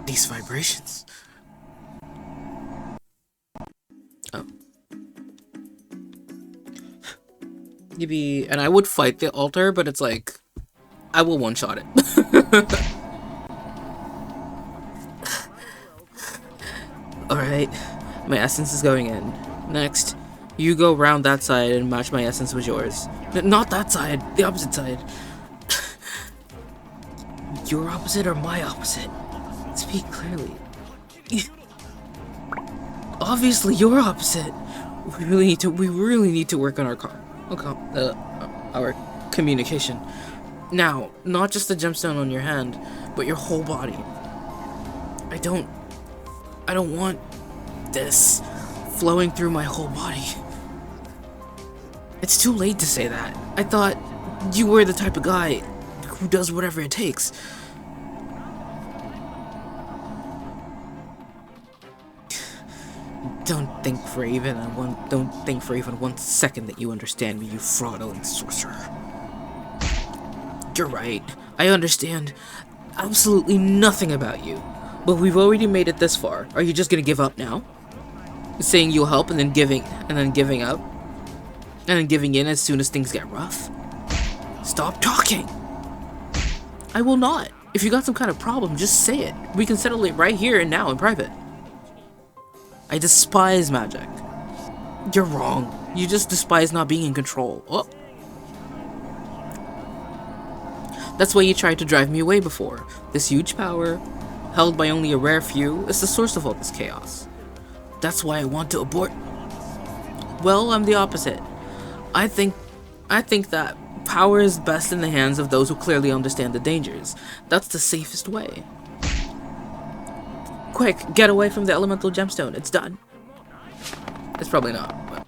These vibrations. Oh. Yippee. And I would fight the altar, but it's like, I will one-shot it. Alright, my essence is going in. Next, you go round that side and match my essence with yours. Not that side, the opposite side. Your opposite or my opposite? Speak clearly. Obviously, your opposite. We really need to work on our communication. Now, not just the gemstone on your hand, but your whole body. I don't want this flowing through my whole body. It's too late to say that. I thought you were the type of guy who does whatever it takes. Don't think for even 1 second that you understand me, you fraudulent sorcerer. You're right. I understand absolutely nothing about you. But we've already made it this far. Are you just gonna give up now? Saying you'll help and then giving up? And then giving in as soon as things get rough? Stop talking! I will not. If you got some kind of problem, just say it. We can settle it right here and now in private. I despise magic. You're wrong. You just despise not being in control. Oh. That's why you tried to drive me away before. This huge power, held by only a rare few, is the source of all this chaos. That's why I want to abort. Well, I'm the opposite. I think that power is best in the hands of those who clearly understand the dangers. That's the safest way. Quick, get away from the elemental gemstone. It's done. It's probably not, but...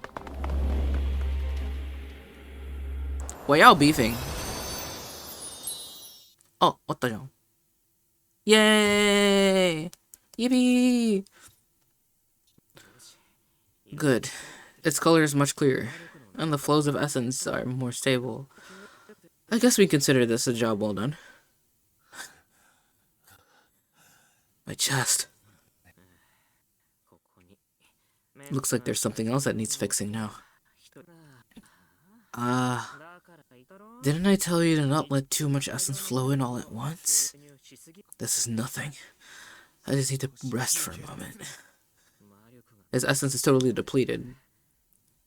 Why y'all beefing? Oh, what the hell? Yay! Yippee! Good. Its color is much clearer, and the flows of essence are more stable. I guess we consider this a job well done. My chest. Looks like there's something else that needs fixing now. Didn't I tell you to not let too much essence flow in all at once? This is nothing. I just need to rest for a moment. His essence is totally depleted.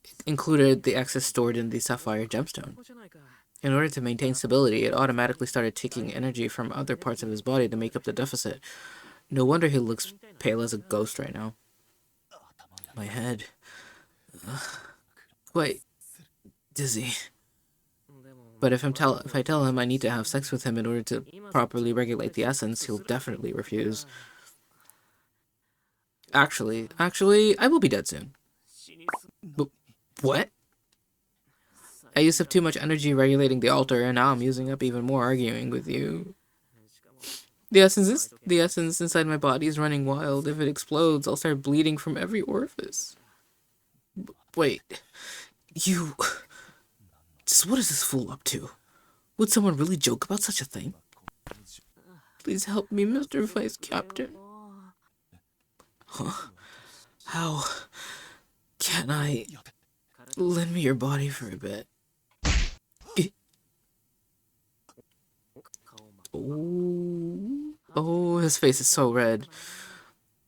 It included the excess stored in the sapphire gemstone. In order to maintain stability, it automatically started taking energy from other parts of his body to make up the deficit. No wonder he looks pale as a ghost right now. My head. Quite dizzy. But if I tell him I need to have sex with him in order to properly regulate the essence, he'll definitely refuse. Actually, I will be dead soon. But what? I used up too much energy regulating the altar, and now I'm using up even more arguing with you. The essence inside my body is running wild. If it explodes, I'll start bleeding from every orifice. Wait, you... Just what is this fool up to? Would someone really joke about such a thing? Please help me, Mr. Vice Captain. Huh? How Can I lend me your body for a bit? Oh, his face is so red.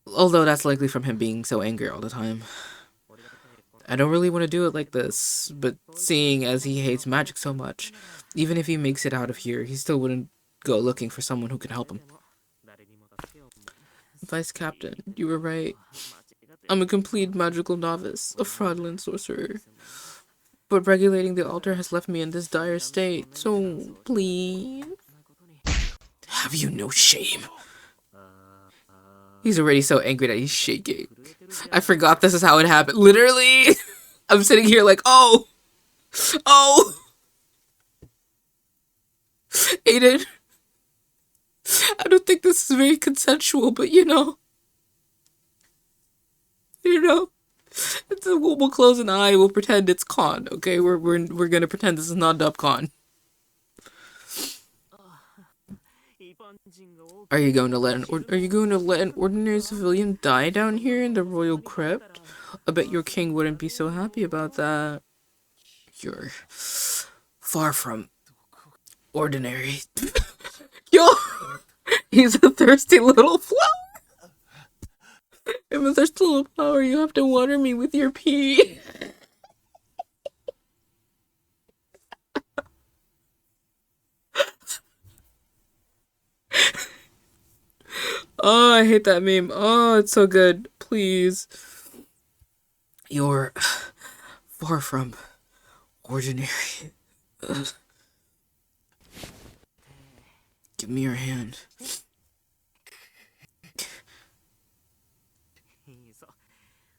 Although that's likely from him being so angry all the time. I don't really want to do it like this, but seeing as he hates magic so much, even if he makes it out of here, he still wouldn't go looking for someone who can help him. Vice Captain, you were right. I'm a complete magical novice, a fraudulent sorcerer. But regulating the altar has left me in this dire state, so please... Have you no shame? He's already so angry that he's shaking. I forgot this is how it happened. Literally! I'm sitting here like, oh! Oh! Aiden! I don't think this is very consensual, but you know, we'll close an eye. We'll pretend it's con. Okay, we're gonna pretend this is not DubCon. Are you going to let an ordinary civilian die down here in the royal crypt? I bet your king wouldn't be so happy about that. You're far from ordinary. Yo, he's a thirsty little flower. I'm a thirsty little flower. You have to water me with your pee. Oh, I hate that meme. Oh, it's so good. Please. You're far from ordinary. Give me your hand.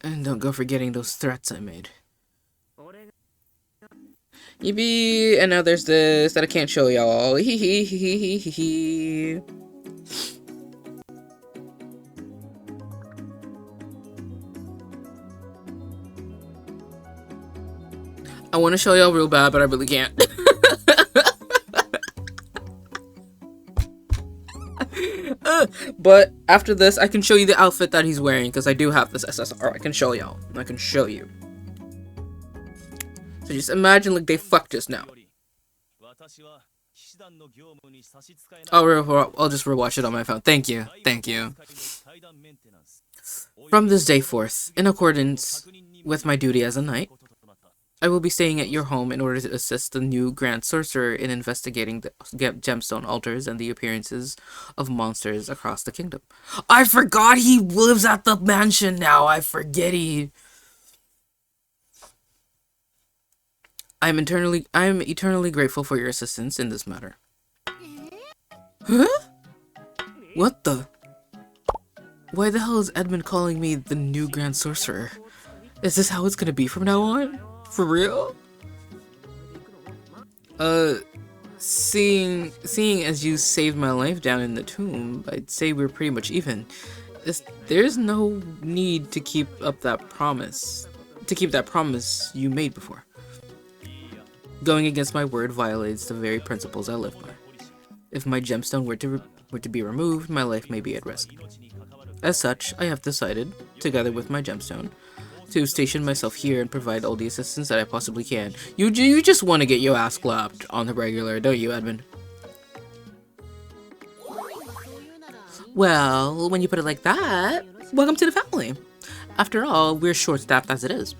And don't go forgetting those threats I made. Yippee! And now there's this that I can't show y'all. Hee hee hee hee hee hee. I want to show y'all real bad, but I really can't. But after this, I can show you the outfit that he's wearing, because I do have this SSR. I can show y'all. I can show you. So just imagine like they fucked just now. I'll just rewatch it on my phone. Thank you. Thank you. From this day forth, in accordance with my duty as a knight, I will be staying at your home in order to assist the new Grand Sorcerer in investigating the gemstone altars and the appearances of monsters across the kingdom. I forgot he lives at the mansion now. I forget he... I am eternally grateful for your assistance in this matter. Huh? What the? Why the hell is Edmond calling me the new Grand Sorcerer? Is this how it's gonna be from now on? For real? Seeing as you saved my life down in the tomb, I'd say we're pretty much even. There's no need to keep up that promise. You made before. Going against my word violates the very principles I live by. If my gemstone were to be removed, my life may be at risk. As such, I have decided, together with my gemstone, to station myself here and provide all the assistance that I possibly can. You just want to get your ass clapped on the regular, don't you, Edmond? Well, when you put it like that, welcome to the family. After all, we're short-staffed as it is.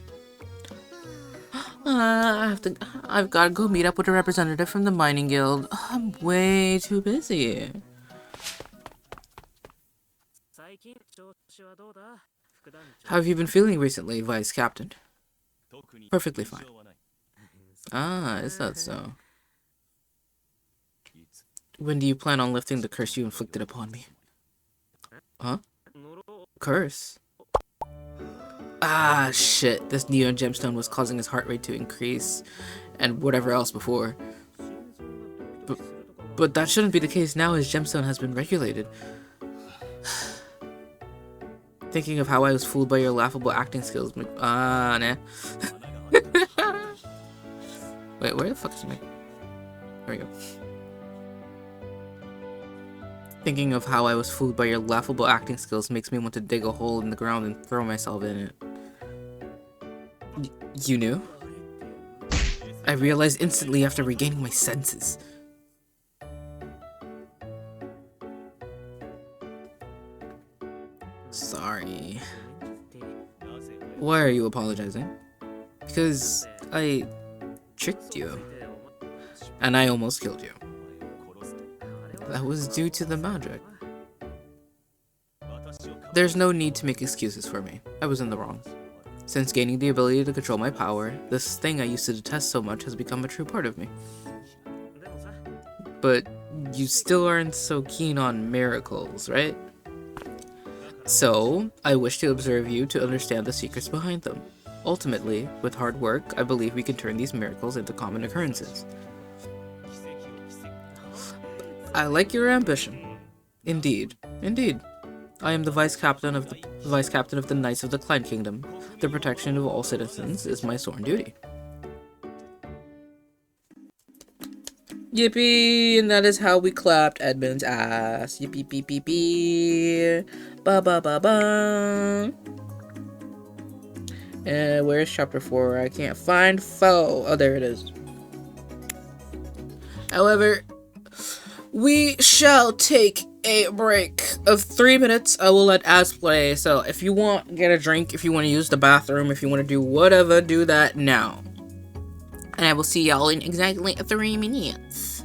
I've got to go meet up with a representative from the mining guild. I'm way too busy. How have you been feeling recently, Vice Captain? Perfectly fine. Ah, is that so? When do you plan on lifting the curse you inflicted upon me? Huh? Curse? Ah, shit. This neon gemstone was causing his heart rate to increase, and whatever else before. But that shouldn't be the case now. His gemstone has been regulated. Thinking of how I was fooled by your laughable acting skills. Nah. Wait, where the fuck is my... There we go. Thinking of how I was fooled by your laughable acting skills makes me want to dig a hole in the ground and throw myself in it. You knew? I realized instantly after regaining my senses. Sorry. Why are you apologizing? Because I tricked you. And I almost killed you. That was due to the magic. There's no need to make excuses for me. I was in the wrong. Since gaining the ability to control my power, this thing I used to detest so much has become a true part of me. But you still aren't so keen on miracles, right? So, I wish to observe you to understand the secrets behind them. Ultimately, with hard work, I believe we can turn these miracles into common occurrences. I like your ambition. Indeed. I am the vice captain of the Knights of the Klein Kingdom. The protection of all citizens is my sworn duty. Yippee! And that is how we clapped Edmond's ass. Yippee beep beep beep. Ba ba ba ba. Where's chapter 4? I can't find foe. Oh, there it is. However, we shall take a break of 3 minutes. I will let ads play. So if you want, get a drink. If you want to use the bathroom, if you want to do whatever, do that now. And I will see y'all in exactly 3 minutes.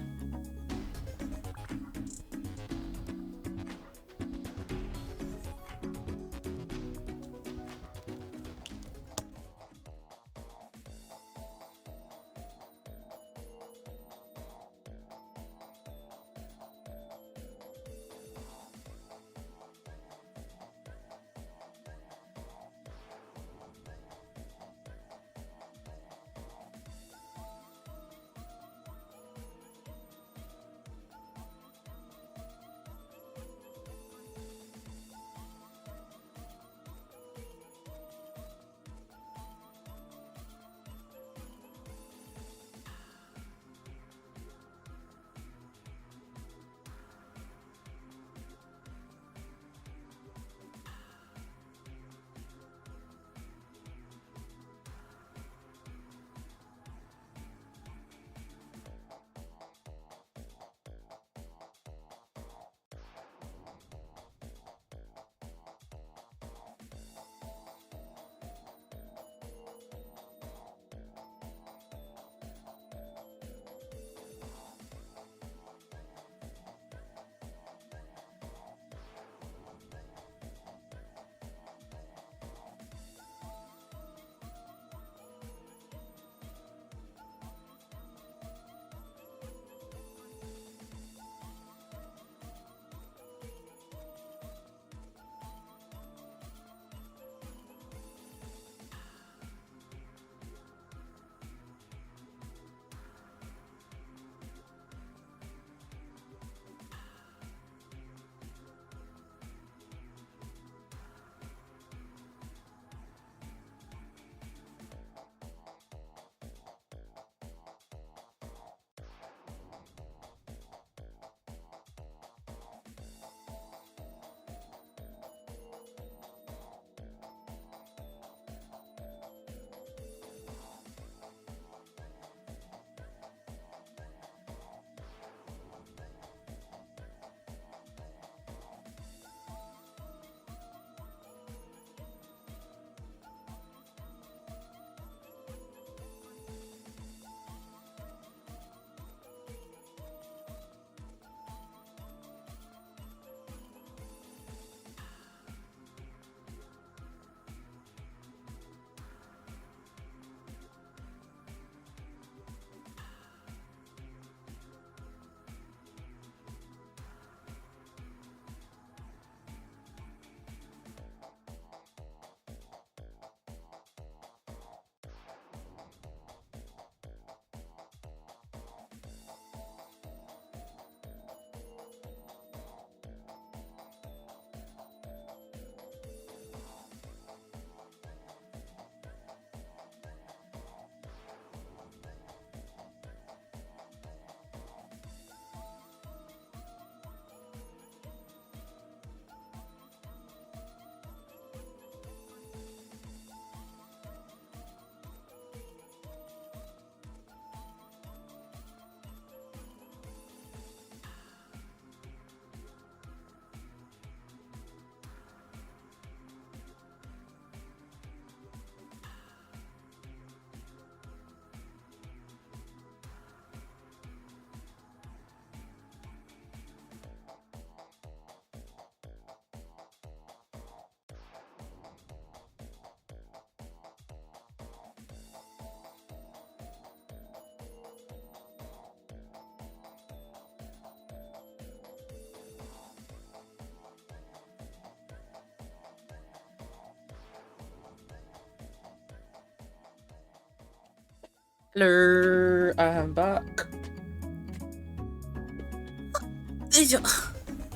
Hello, I'm back.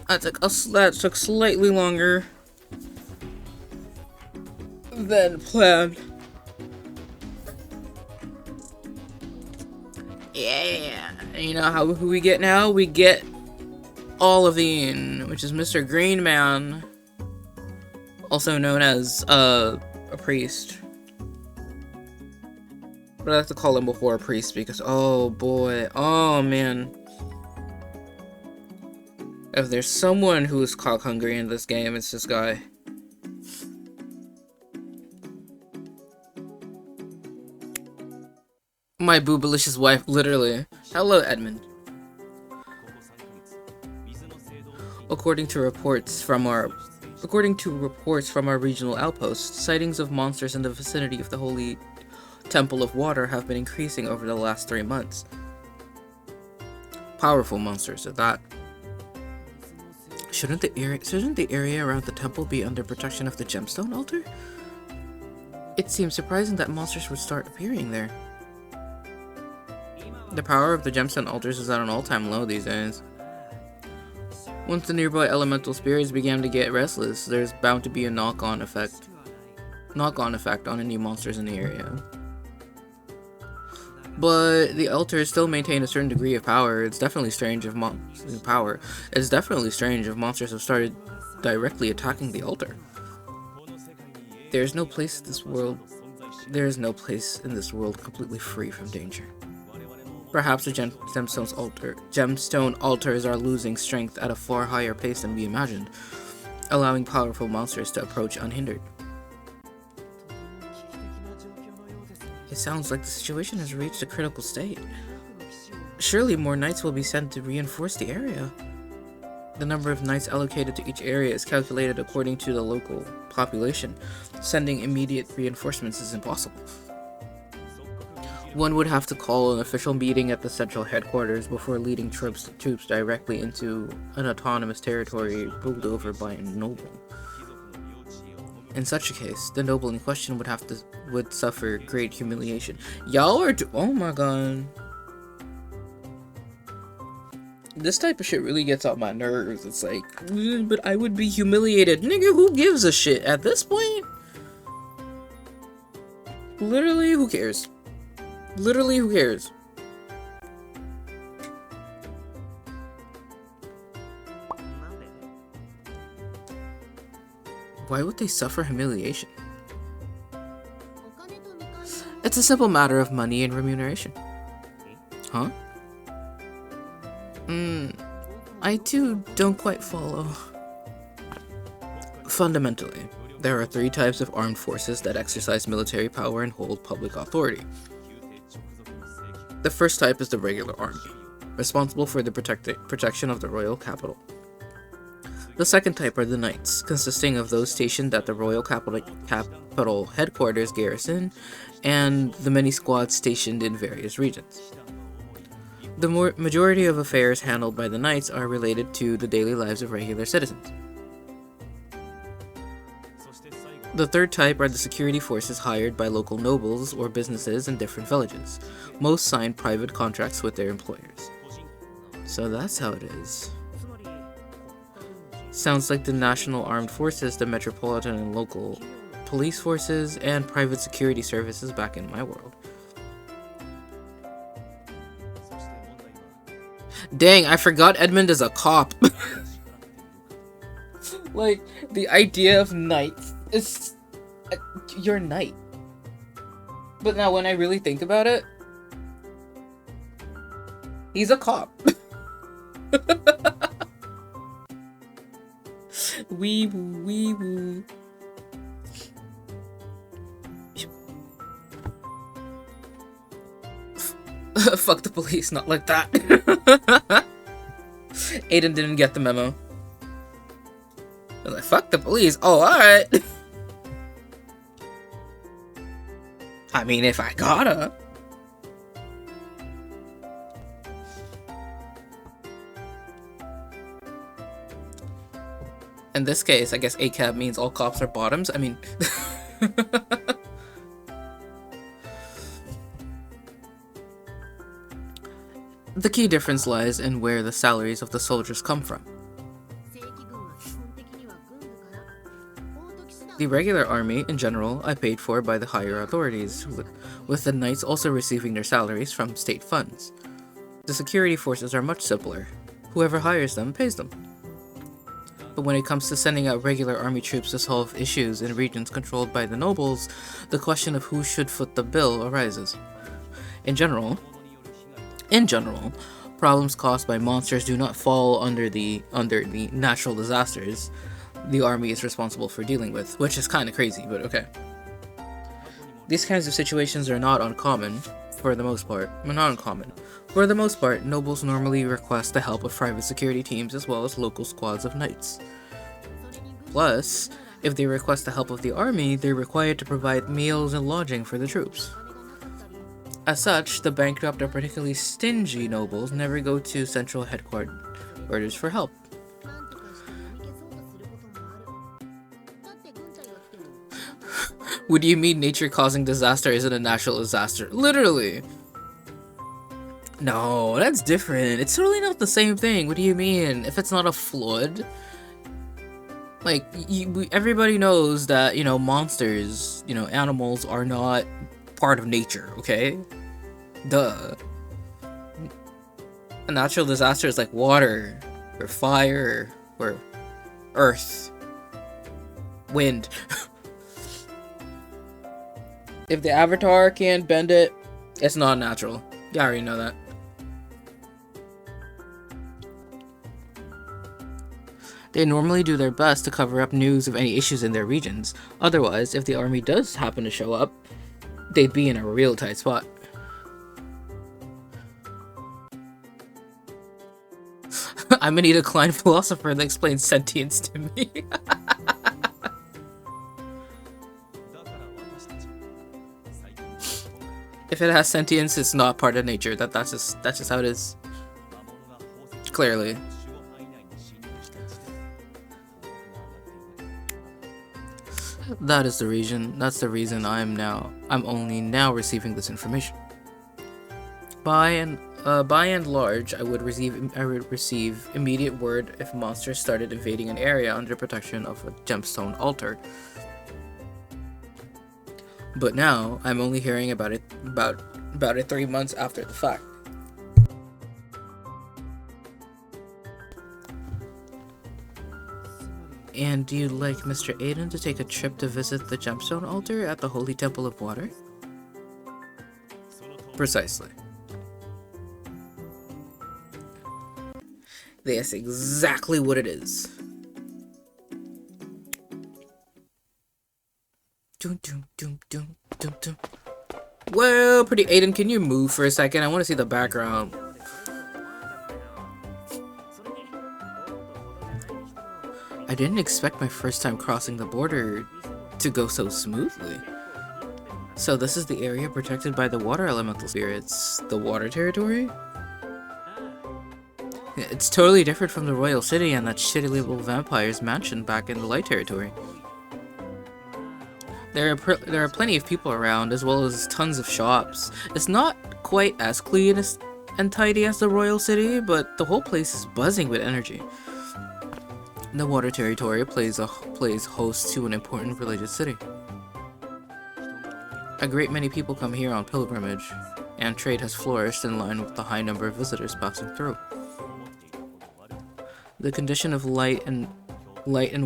That took slightly longer than planned. Yeah, you know who we get now? We get Olivine, which is Mr. Green Man, also known as a priest. But I have to call him before a priest because oh boy, oh man. If there's someone who is cock hungry in this game, it's this guy. My boobalicious wife, literally. Hello, Edmond. According to reports from our regional outposts, sightings of monsters in the vicinity of the Holy Temple of Water have been increasing over the last 3 months. Powerful monsters at that. Shouldn't the area around the temple be under protection of the gemstone altar? It seems surprising that monsters would start appearing there. The power of the gemstone altars is at an all-time low these days. Once the nearby elemental spirits began to get restless, there's bound to be a knock-on effect on any monsters in the area. But the altars still maintain a certain degree of power. It's definitely strange if monsters have started directly attacking the altar. There is no place in this world completely free from danger. Perhaps the gemstone altars are losing strength at a far higher pace than we imagined, allowing powerful monsters to approach unhindered. It sounds like the situation has reached a critical state. Surely more knights will be sent to reinforce the area. The number of knights allocated to each area is calculated according to the local population. Sending immediate reinforcements is impossible. One would have to call an official meeting at the central headquarters before leading troops directly into an autonomous territory ruled over by a noble. In such a case, the noble in question would suffer great humiliation. Y'all are oh my god. This type of shit really gets on my nerves. It's like, but I would be humiliated. Nigga, who gives a shit at this point? Literally, who cares? Literally, who cares? Why would they suffer humiliation? It's a simple matter of money and remuneration. Huh? I too don't quite follow. Fundamentally, there are 3 types of armed forces that exercise military power and hold public authority. The first type is the regular army, responsible for the protection of the royal capital. The second type are the knights, consisting of those stationed at the royal capital headquarters garrison, and the many squads stationed in various regions. The majority of affairs handled by the knights are related to the daily lives of regular citizens. The third type are the security forces hired by local nobles or businesses in different villages. Most sign private contracts with their employers. So that's how it is. Sounds like the national armed forces, the metropolitan and local police forces, and private security services back in my world. Dang, I forgot Edmond is a cop. Like, the idea of knights is... you're a knight. But now when I really think about it, he's a cop. Wee woo, wee woo. Fuck the police, not like that. Aiden didn't get the memo. I was like, fuck the police. Oh, alright. I mean, if I gotta. In this case, I guess ACAB means all cops are bottoms. I mean... The key difference lies in where the salaries of the soldiers come from. The regular army, in general, are paid for by the higher authorities, with the knights also receiving their salaries from state funds. The security forces are much simpler. Whoever hires them pays them. But when it comes to sending out regular army troops to solve issues in regions controlled by the nobles, the question of who should foot the bill arises. In general, problems caused by monsters do not fall under the natural disasters the army is responsible for dealing with, which is kind of crazy, but okay. These kinds of situations are not uncommon, for the most part. For the most part, nobles normally request the help of private security teams as well as local squads of knights. Plus, if they request the help of the army, they're required to provide meals and lodging for the troops. As such, the bankrupt or particularly stingy nobles never go to central headquarters for help. What do you mean nature causing disaster isn't a natural disaster? Literally! No, that's different. It's totally not the same thing. What do you mean? If it's not a flood? Like, everybody knows that, monsters, animals are not part of nature, okay? Duh. A natural disaster is like water, or fire, or earth, wind. If the avatar can't bend it, it's not natural. You already know that. They normally do their best to cover up news of any issues in their regions. Otherwise, if the army does happen to show up, they'd be in a real tight spot. I'm gonna need a Klein philosopher that explains sentience to me. If it has sentience, it's not part of nature. That's just how it is. Clearly. That's the reason I'm only now receiving this information. By and large, I would receive immediate word if monsters started invading an area under protection of a gemstone altar. But now, I'm only hearing about it 3 months after the fact. And do you like Mr. Eden to take a trip to visit the gemstone altar at the Holy Temple of Water? Precisely. That's exactly what it is. Well, pretty Aiden, can you move for a second? I want to see the background. I didn't expect my first time crossing the border to go so smoothly. So this is the area protected by the water elemental spirits, the water territory? It's totally different from the royal city and that shitty little vampire's mansion back in the light territory. There are plenty of people around, as well as tons of shops. It's not quite as clean and tidy as the royal city, but the whole place is buzzing with energy. The water territory plays host to an important religious city. A great many people come here on pilgrimage, and trade has flourished in line with the high number of visitors passing through. The condition of light and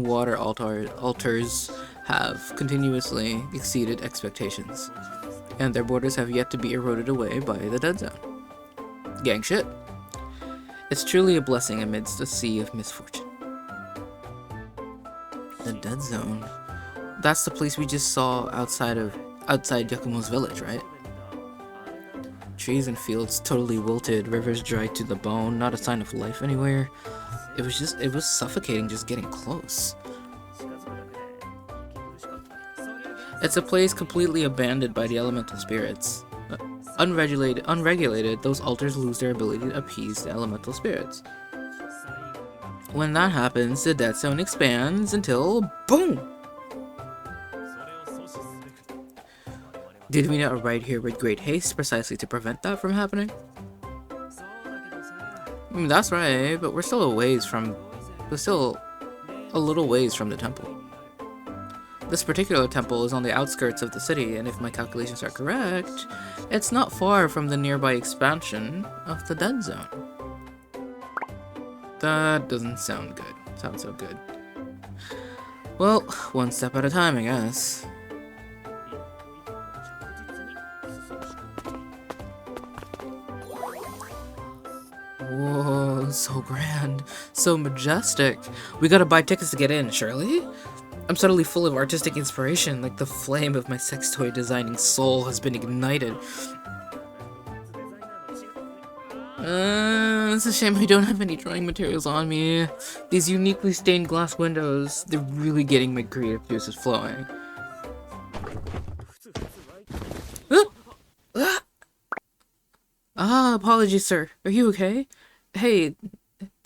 water altars have continuously exceeded expectations, and their borders have yet to be eroded away by the dead zone. Gang shit. It's truly a blessing amidst a sea of misfortune. The dead zone. That's the place we just saw outside Yakumo's village, right? Trees and fields totally wilted, rivers dried to the bone, not a sign of life anywhere. It was suffocating just getting close. It's a place completely abandoned by the elemental spirits. Unregulated, those altars lose their ability to appease the elemental spirits. When that happens, the dead zone expands until boom! Did we not arrive here with great haste precisely to prevent that from happening? I mean, that's right, but we're still a little ways from the temple. This particular temple is on the outskirts of the city, and if my calculations are correct, it's not far from the nearby expansion of the Dead Zone. That doesn't sound good. Sounds so good. Well, one step at a time, I guess. Whoa, so grand, so majestic. We gotta buy tickets to get in, surely? I'm suddenly full of artistic inspiration, like the flame of my sex toy designing soul has been ignited. It's a shame I don't have any drawing materials on me. These uniquely stained glass windows, they're really getting my creative juices flowing. Apologies, sir. Are you okay? Hey,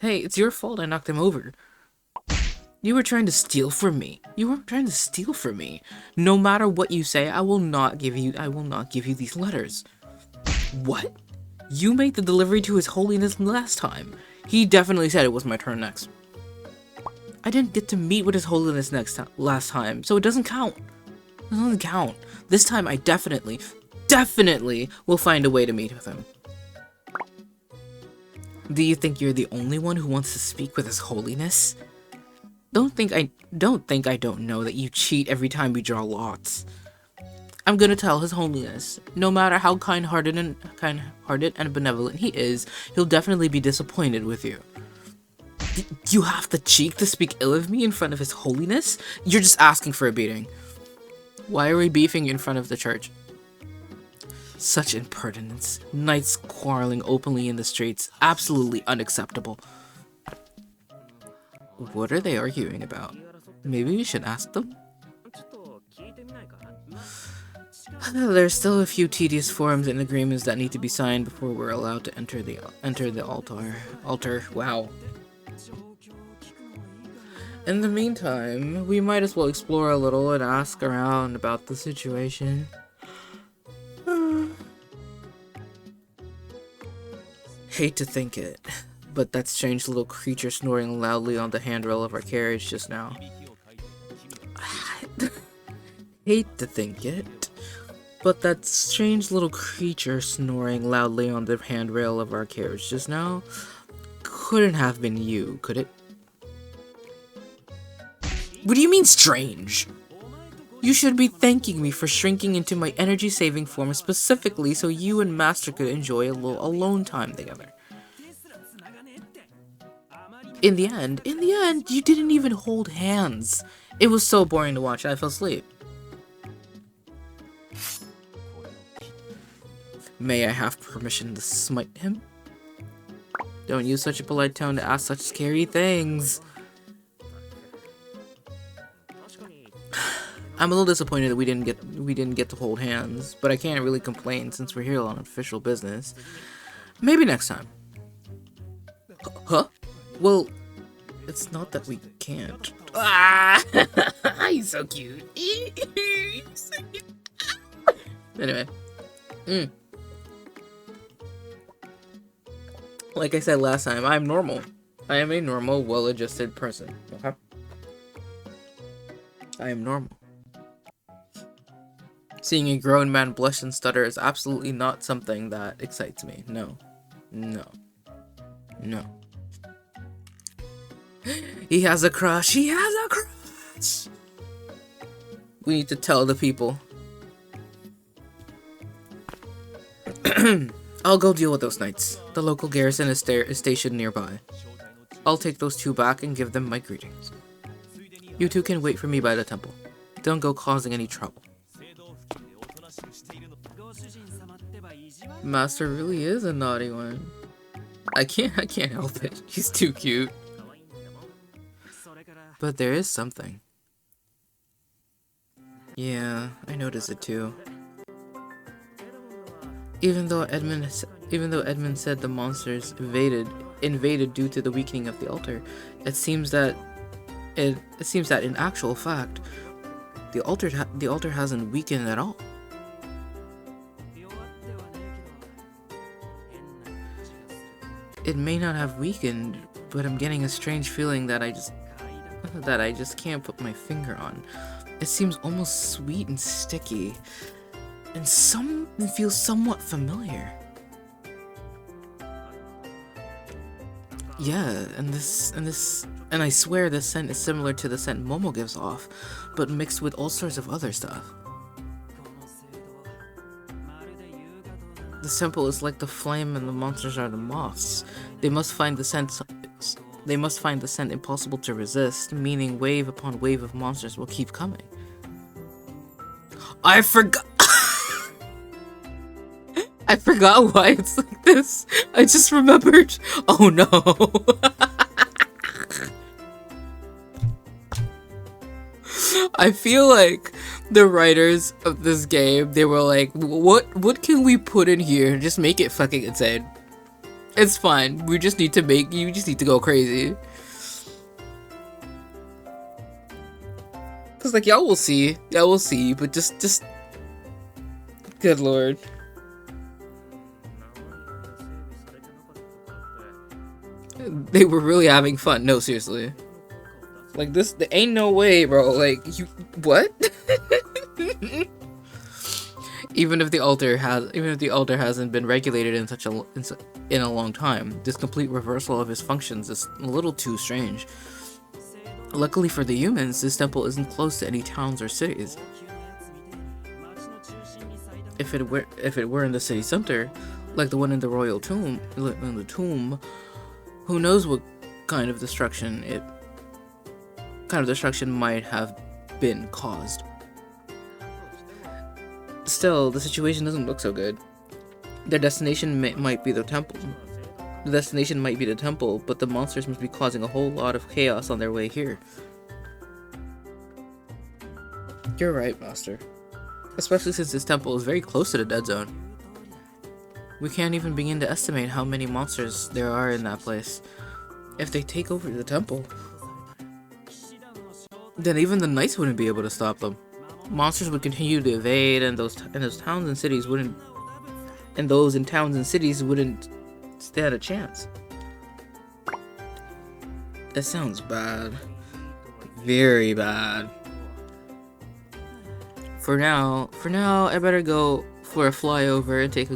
it's your fault I knocked him over. You were trying to steal from me. You weren't trying to steal from me. No matter what you say, I will not give you these letters. What? You made the delivery to His Holiness last time. He definitely said it was my turn next. I didn't get to meet with His Holiness last time, so it doesn't count. It doesn't count. This time I definitely will find a way to meet with him. Do you think you're the only one who wants to speak with His Holiness? Don't think I don't know that you cheat every time we draw lots. I'm gonna tell His Holiness, no matter how kind-hearted and benevolent he is, he'll definitely be disappointed with you. You have the cheek to speak ill of me in front of His Holiness? You're just asking for a beating. Why are we beefing in front of the church? Such impertinence. Knights quarreling openly in the streets. Absolutely unacceptable. What are they arguing about? Maybe we should ask them? There's still a few tedious forms and agreements that need to be signed before we're allowed to enter the altar. Wow. In the meantime, we might as well explore a little and ask around about the situation. Hate to think it, but that strange little creature snoring loudly on the handrail of our carriage just now. Hate to think it, but that strange little creature snoring loudly on the handrail of our carriage just now couldn't have been you, could it? What do you mean strange? You should be thanking me for shrinking into my energy-saving form specifically so you and Master could enjoy a little alone time together. In the end, you didn't even hold hands. It was so boring to watch, I fell asleep. May I have permission to smite him? Don't use such a polite tone to ask such scary things. I'm a little disappointed that we didn't get to hold hands, but I can't really complain since we're here on official business. Maybe next time. Huh? Well, it's not that we can't. Ah, he's so cute. Anyway, like I said last time, I'm normal. I am a normal, well-adjusted person. Okay? I am normal. Seeing a grown man blush and stutter is absolutely not something that excites me. No. No. No. He has a crush. He has a crush. We need to tell the people. I'll go deal with those knights. The local garrison is stationed nearby. I'll take those two back and give them my greetings. You two can wait for me by the temple. Don't go causing any trouble. Master really is a naughty one. I can't help it. He's too cute. But there is something. Yeah, I noticed it too. Even though Edmond said the monsters invaded due to the weakening of the altar, it seems that in actual fact, the altar hasn't weakened at all. It may not have weakened, but I'm getting a strange feeling that I just can't put my finger on. It seems almost sweet and sticky, and it feels somewhat familiar. Yeah, and I swear this scent is similar to the scent Momo gives off, but mixed with all sorts of other stuff. The temple is like the flame and the monsters are the moths. They must find the scent impossible to resist, meaning wave upon wave of monsters will keep coming. I forgot I forgot why it's like this. I just remembered. Oh no. I feel like the writers of this game, they were like, what can we put in here and just make it fucking insane? It's fine. You just need to go crazy. Cause like y'all will see, but just good lord. They were really having fun. No, seriously. Like this, there ain't no way, bro. Like you, what? Even if the altar hasn't been regulated in a long time, this complete reversal of his functions is a little too strange. Luckily for the humans, this temple isn't close to any towns or cities. If it were in the city center, like the one in the royal tomb, who knows what kind of destruction might have been caused. Still, the situation doesn't look so good. Their destination might be the temple. The destination might be the temple, but the monsters must be causing a whole lot of chaos on their way here. You're right, Master. Especially since this temple is very close to the dead zone. We can't even begin to estimate how many monsters there are in that place. If they take over the temple, then even the knights wouldn't be able to stop them. Monsters would continue to evade, and those towns and cities wouldn't stand a chance. That sounds bad. Very bad. For now, I better go for a flyover and take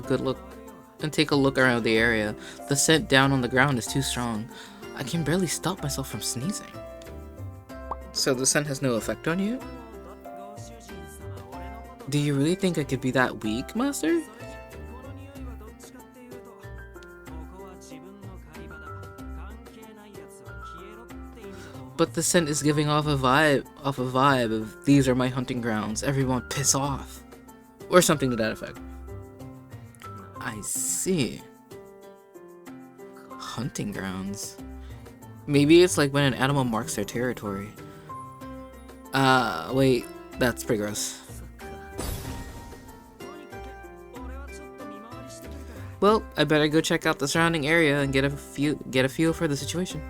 a look around the area. The scent down on the ground is too strong. I can barely stop myself from sneezing. So the scent has no effect on you? Do you really think I could be that weak, Master? But the scent is giving off a vibe of these are my hunting grounds, everyone piss off. Or something to that effect. I see. Hunting grounds. Maybe it's like when an animal marks their territory. Wait, that's pretty gross. Well, I better go check out the surrounding area and get a feel for the situation.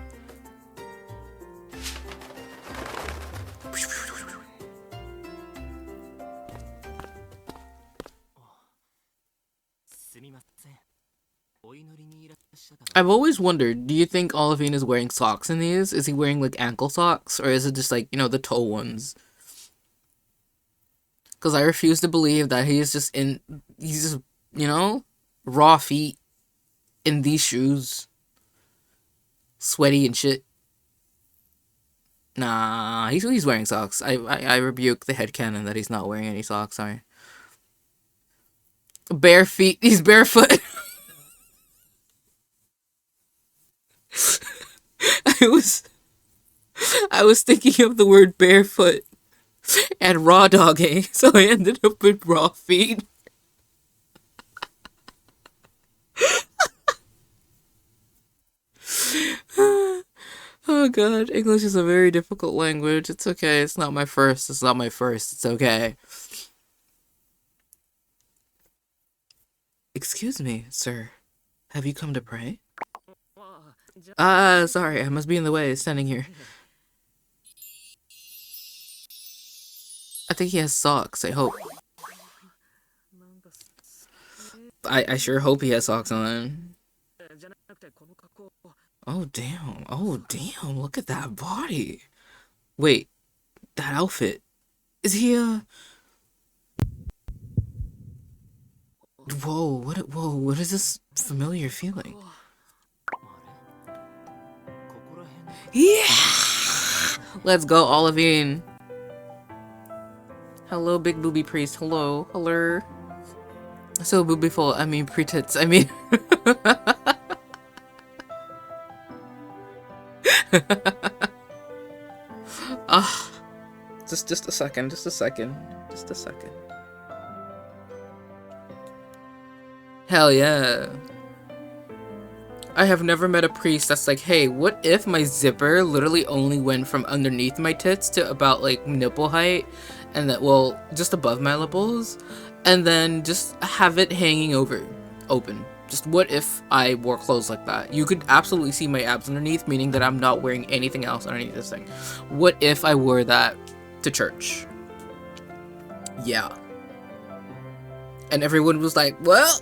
I've always wondered, do you think Olivine is wearing socks in these? Is he wearing like ankle socks? Or is it just like, the toe ones? Because I refuse to believe that he's just, raw feet in these shoes. Sweaty and shit. Nah, he's wearing socks. I rebuke the headcanon that he's not wearing any socks, sorry. Bare feet, he's barefoot. I was thinking of the word barefoot and raw dogging, so I ended up with raw feet. Oh god, English is a very difficult language. It's okay, it's not my first, it's okay. Excuse me, sir. Have you come to pray? Sorry, I must be in the way, standing here. I think he has socks, I hope. I sure hope he has socks on. Oh damn. Oh damn. Look at that body. Wait, that outfit. Is he a... Whoa, what is this familiar feeling? Yeah! Let's go, Olivine. Hello, big booby priest. Hello. So boobyful, I mean pre-tits, I mean... Ah, just a second. Hell yeah. I have never met a priest that's like, hey, what if my zipper literally only went from underneath my tits to about like nipple height, and that, well, just above my nipples, and then just have it hanging open. Just what if I wore clothes like that? You could absolutely see my abs underneath, meaning that I'm not wearing anything else underneath this thing. What if I wore that to church? Yeah. And everyone was like, well.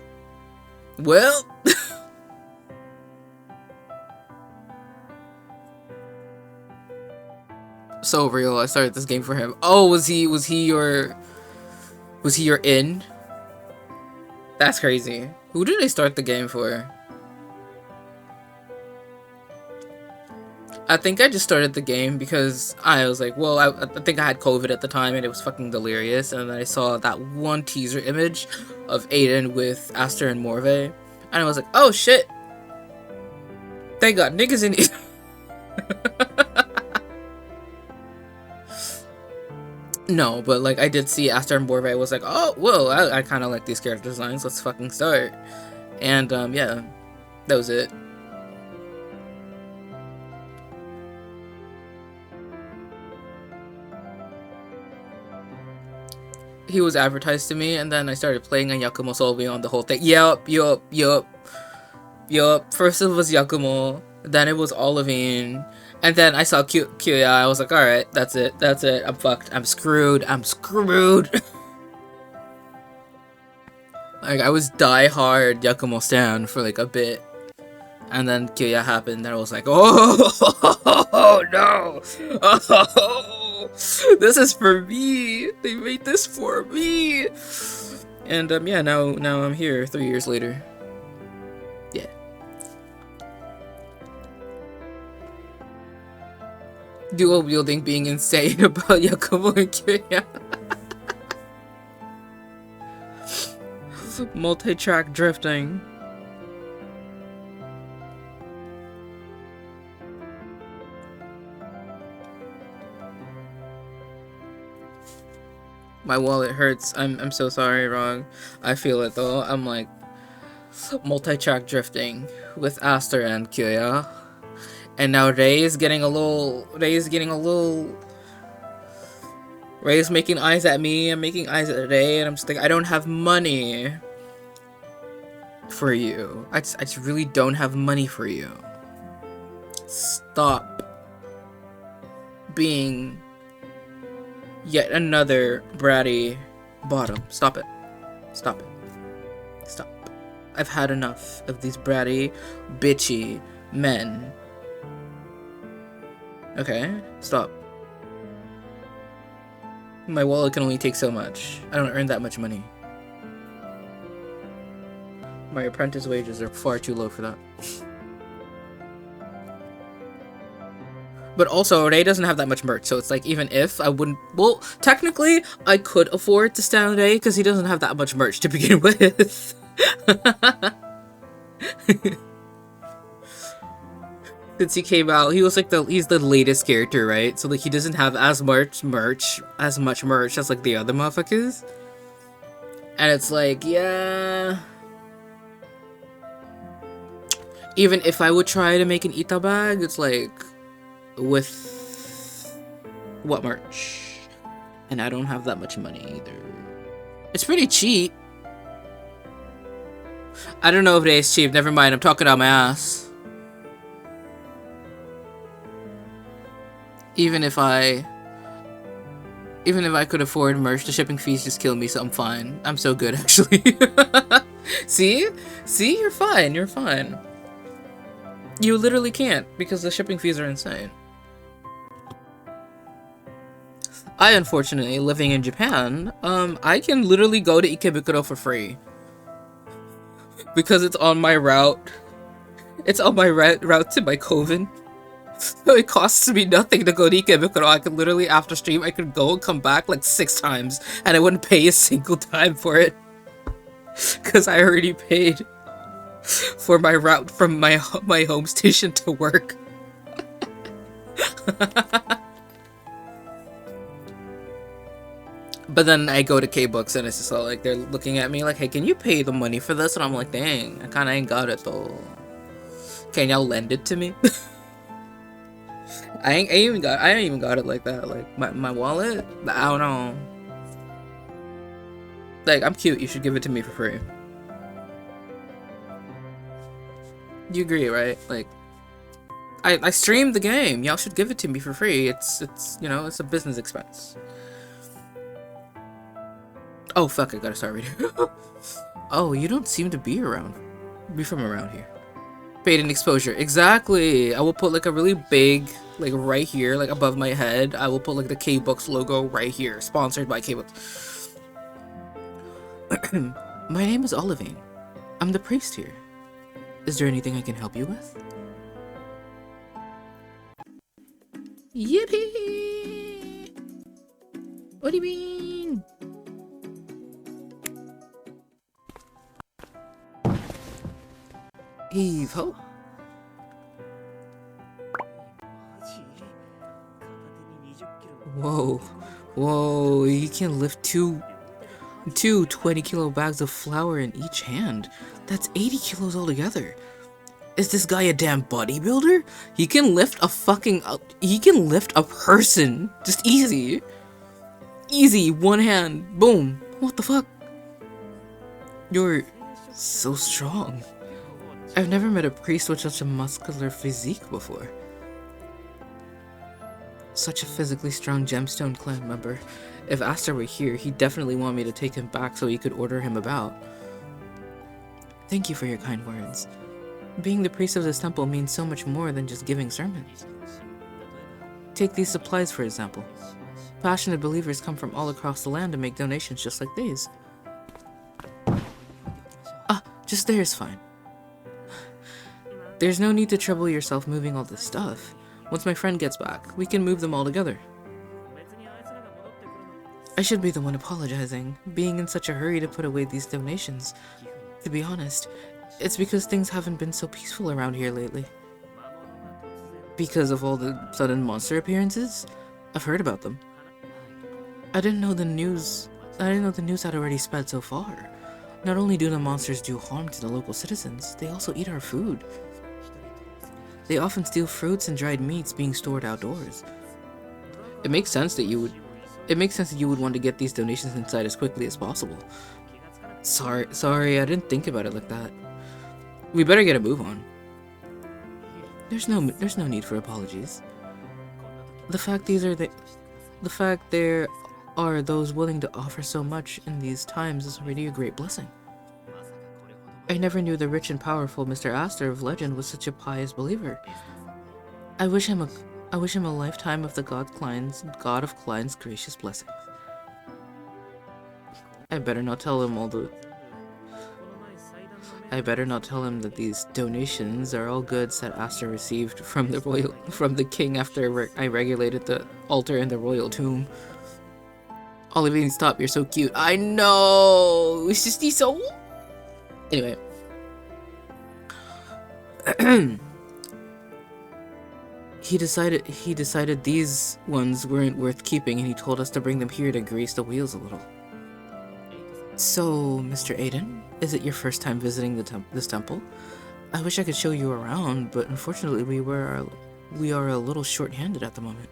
So real, I started this game for him. Oh, was he your in? That's crazy. Who did I start the game for? I think I just started the game because I was like, well, I think I had COVID at the time and it was fucking delirious, and then I saw that one teaser image of Aiden with Aster and Morve, and I was like, oh shit! They got niggas in it. No, but like I did see Aster and Morve. I was like, oh, whoa, I kind of like these character designs. Let's fucking start. And yeah, that was it. He was advertised to me, and then I started playing on Yakumo solely on the whole thing. Yup. First it was Yakumo, then it was Olivine, and then I saw Kyoya. I was like, alright, that's it. I'm fucked. I'm screwed. Like, I was die-hard Yakumo stan for like a bit. And then Kyoya happened, and I was like, oh no! Oh, this is for me! They made this for me! And yeah, now I'm here 3 years later. Yeah. Dual wielding being insane about Yakumo and Kyoya. Multi-track drifting. My wallet hurts. I'm so sorry, Rog. I feel it though. I'm like multi-track drifting with Aster and Kyoya. And now Rei is making eyes at me. I'm making eyes at Rei, and I'm just like, I don't have money for you. I just really don't have money for you. Stop being yet another bratty bottom. Stop it. Stop. I've had enough of these bratty, bitchy men. Okay, stop. My wallet can only take so much. I don't earn that much money. My apprentice wages are far too low for that. But also, Rei doesn't have that much merch, so it's like, even if I wouldn't... Well, technically, I could afford to stand Rei, because he doesn't have that much merch to begin with. Since he came out, he was like he's the latest character, right? So like he doesn't have as much merch as like the other motherfuckers. And it's like, yeah. Even if I would try to make an Ita bag, it's like, with what merch? And I don't have that much money either. It's pretty cheap. I don't know if it is cheap. Never mind. I'm talking out my ass. Even if I could afford merch, the shipping fees just kill me, so I'm fine. I'm so good, actually. See? You're fine. You literally can't, because the shipping fees are insane. I, unfortunately, living in Japan, I can literally go to Ikebukuro for free. Because it's on my route. It's on my route to my coven. So it costs me nothing to go to Ikebukuro. I could literally, after stream, I could go and come back like 6 times, and I wouldn't pay a single time for it. Because I already paid for my route from my home station to work. But then I go to K-Books and it's just all like, they're looking at me like, hey, can you pay the money for this? And I'm like, dang, I kinda ain't got it though. Can y'all lend it to me? I ain't even got it like that. Like, my wallet? I don't know. Like, I'm cute, you should give it to me for free. You agree, right? Like, I streamed the game. Y'all should give it to me for free. It's you know, it's a business expense. Oh fuck, I gotta start reading. Oh, you don't seem to be from around here. Paid in exposure. Exactly. I will put like a really big, like right here, like above my head. I will put like the K-Books logo right here. Sponsored by K-Books. My name is Olivine. I'm the priest here. Is there anything I can help you with? Yippee! What do you mean? Heave ho. Whoa. Whoa, you can lift two 20-kilo bags of flour in each hand. That's 80 kilos altogether. Is this guy a damn bodybuilder? He can lift a person. Just easy. Easy, one hand. Boom. What the fuck? You're so strong. I've never met a priest with such a muscular physique before. Such a physically strong gemstone clan member. If Aster were here, he'd definitely want me to take him back so he could order him about. Thank you for your kind words. Being the priest of this temple means so much more than just giving sermons. Take these supplies for example. Passionate believers come from all across the land to make donations just like these. Ah, just there is fine. There's no need to trouble yourself moving all this stuff. Once my friend gets back, we can move them all together. I should be the one apologizing, being in such a hurry to put away these donations. To be honest, it's because things haven't been so peaceful around here lately. Because of all the sudden monster appearances? I've heard about them. I didn't know the news had already spread so far. Not only do the monsters do harm to the local citizens, they also eat our food. They often steal fruits and dried meats being stored outdoors. It makes sense that you would want to get these donations inside as quickly as possible. Sorry, I didn't think about it like that. We better get a move on. There's no need for apologies. The fact there are those willing to offer so much in these times is already a great blessing. I never knew the rich and powerful Mr. Aster of legend was such a pious believer. I wish him a lifetime of the God of Klein's gracious blessings. I better not tell him that these donations are all goods that Aster received from the king after I regulated the altar in the royal tomb. Olivine, stop! You're so cute. I know. It's just he's so. Anyway. He decided these ones weren't worth keeping, and he told us to bring them here to grease the wheels a little. So, Mr. Aiden, is it your first time visiting this temple? I wish I could show you around, but unfortunately we are a little short-handed at the moment.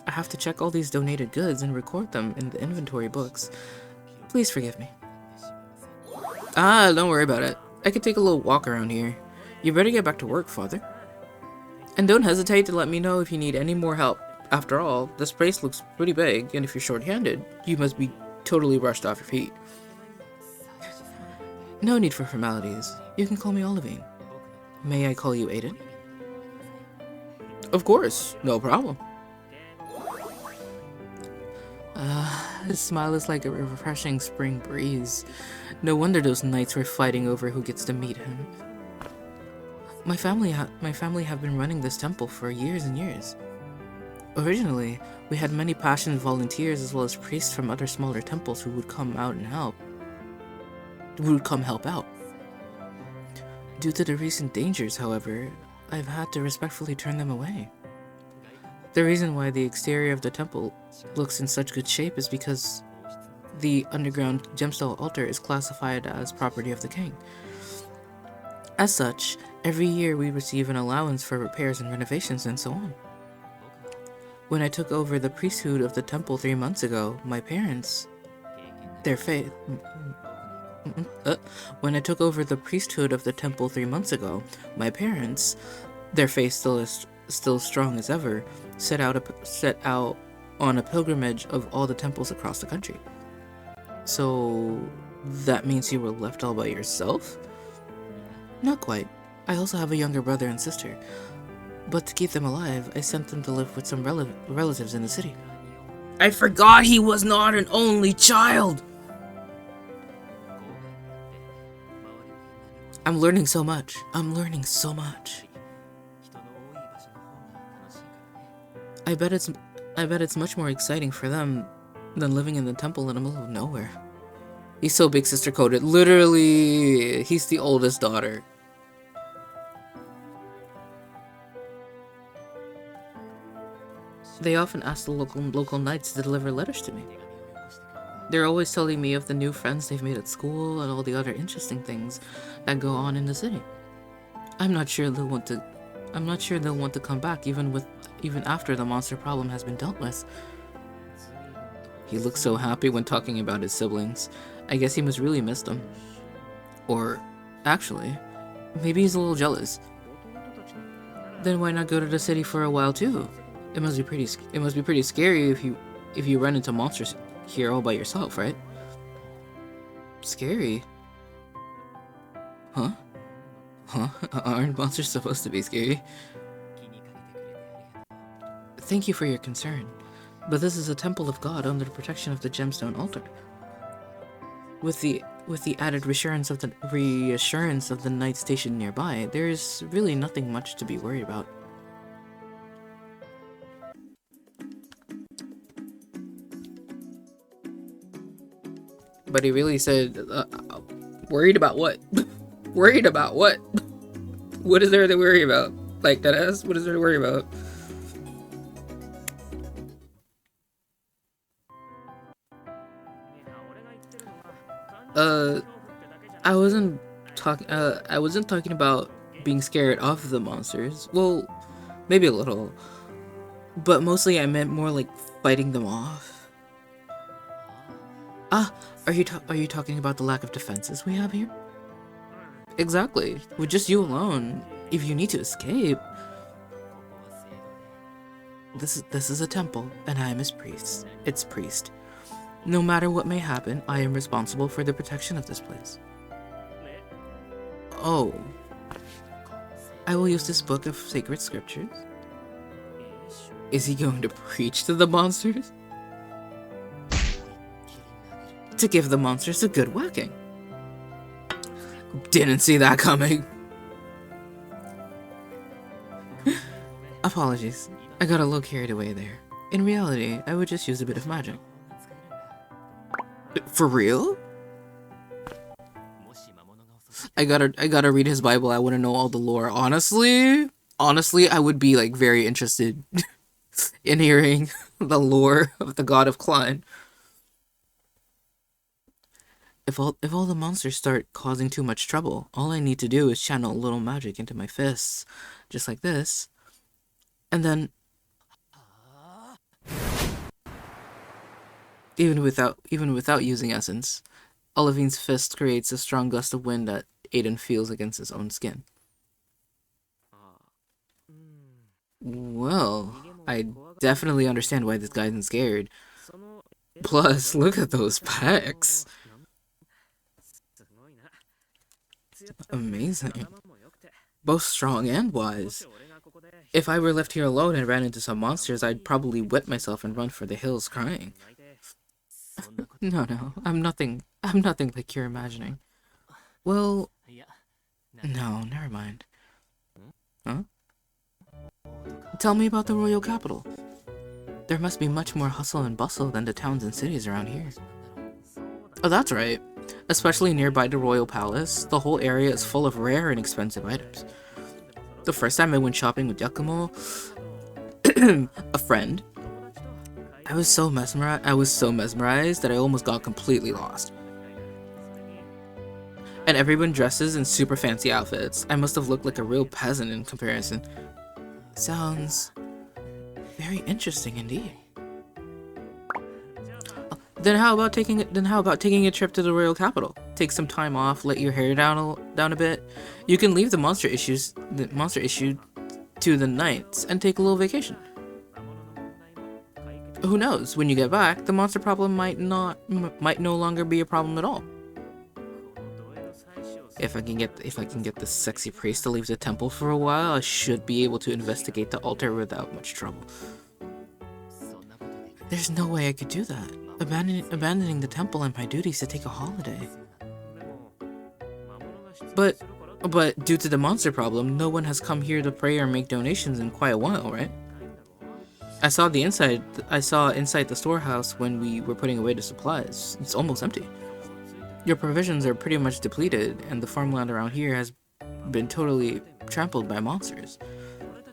I have to check all these donated goods and record them in the inventory books. Please forgive me. Ah, don't worry about it. I could take a little walk around here. You better get back to work, Father. And don't hesitate to let me know if you need any more help. After all, this place looks pretty big, and if you're short-handed, you must be totally rushed off your feet. No need for formalities. You can call me Olivine. May I call you Aiden? Of course, no problem. His smile is like a refreshing spring breeze. No wonder those knights were fighting over who gets to meet him. My family have been running this temple for years and years. Originally, we had many passionate volunteers as well as priests from other smaller temples who would come out and help. Help out. Due to the recent dangers, however, I've had to respectfully turn them away. The reason why the exterior of the temple looks in such good shape is because the underground gemstone altar is classified as property of the king. As such, every year we receive an allowance for repairs and renovations and so on. When I took over the priesthood of the temple 3 months ago, my parents, their faith... When I took over the priesthood of the temple 3 months ago, my parents, their faith still strong as ever, set out on a pilgrimage of all the temples across the country. So that means you were left all by yourself? Not quite. I also have a younger brother and sister. But to keep them alive, I sent them to live with some relatives in the city. I forgot he was not an only child! I'm learning so much. I bet it's much more exciting for them than living in the temple in the middle of nowhere. He's so big sister coded. Literally, he's the oldest daughter. They often ask the local knights to deliver letters to me. They're always telling me of the new friends they've made at school and all the other interesting things that go on in the city. I'm not sure they'll want to come back even after the monster problem has been dealt with. He looks so happy when talking about his siblings. I guess he must really miss them. Or, actually, maybe he's a little jealous. Then why not go to the city for a while too? It must be pretty scary if you run into monsters here all by yourself, right? Scary? Huh? Aren't monsters supposed to be scary? Thank you for your concern, but this is a temple of God under the protection of the gemstone altar. With the added reassurance of the night station nearby, there's really nothing much to be worried about. But he really said, worried about what? Worried about what? What is there to worry about? Like, that ass? What is there to worry about? I wasn't talking about being scared of the monsters. Well, maybe a little. But mostly I meant more like fighting them off. Are you talking about the lack of defenses we have here? Exactly. With just you alone, if you need to escape. This is a temple, and I am its priest. No matter what may happen, I am responsible for the protection of this place. Oh. I will use this book of sacred scriptures. Is he going to preach to the monsters? To give the monsters a good whacking. Didn't see that coming. Apologies. I got a little carried away there. In reality, I would just use a bit of magic. For real? I gotta read his Bible. I want to know all the lore. Honestly, I would be like very interested in hearing the lore of the God of Klein. If all the monsters start causing too much trouble, all I need to do is channel a little magic into my fists, just like this, and then even without using essence, Olivine's fist creates a strong gust of wind that Aiden feels against his own skin. Well, I definitely understand why this guy isn't scared. Plus, look at those pecs. Amazing. Both strong and wise. If I were left here alone and ran into some monsters, I'd probably wet myself and run for the hills crying. No, I'm nothing. I'm nothing like you're imagining. Well, no, never mind. Huh? Tell me about the royal capital. There must be much more hustle and bustle than the towns and cities around here. Oh, that's right. Especially nearby the royal palace, the whole area is full of rare and expensive items. The first time I went shopping with Yakumo, a friend, I was so mesmerized that I almost got completely lost. And everyone dresses in super fancy outfits. I must have looked like a real peasant in comparison. Sounds very interesting indeed. Then how about taking a trip to the royal capital? Take some time off, let your hair down a bit. You can leave the monster issue to the knights and take a little vacation. Who knows? When you get back, the monster problem might no longer be a problem at all. If I can get this sexy priest to leave the temple for a while, I should be able to investigate the altar without much trouble. There's no way I could do that. Abandoning the temple and my duties to take a holiday. But due to the monster problem, no one has come here to pray or make donations in quite a while, right? I saw inside the storehouse when we were putting away the supplies. It's almost empty. Your provisions are pretty much depleted, and the farmland around here has been totally trampled by monsters.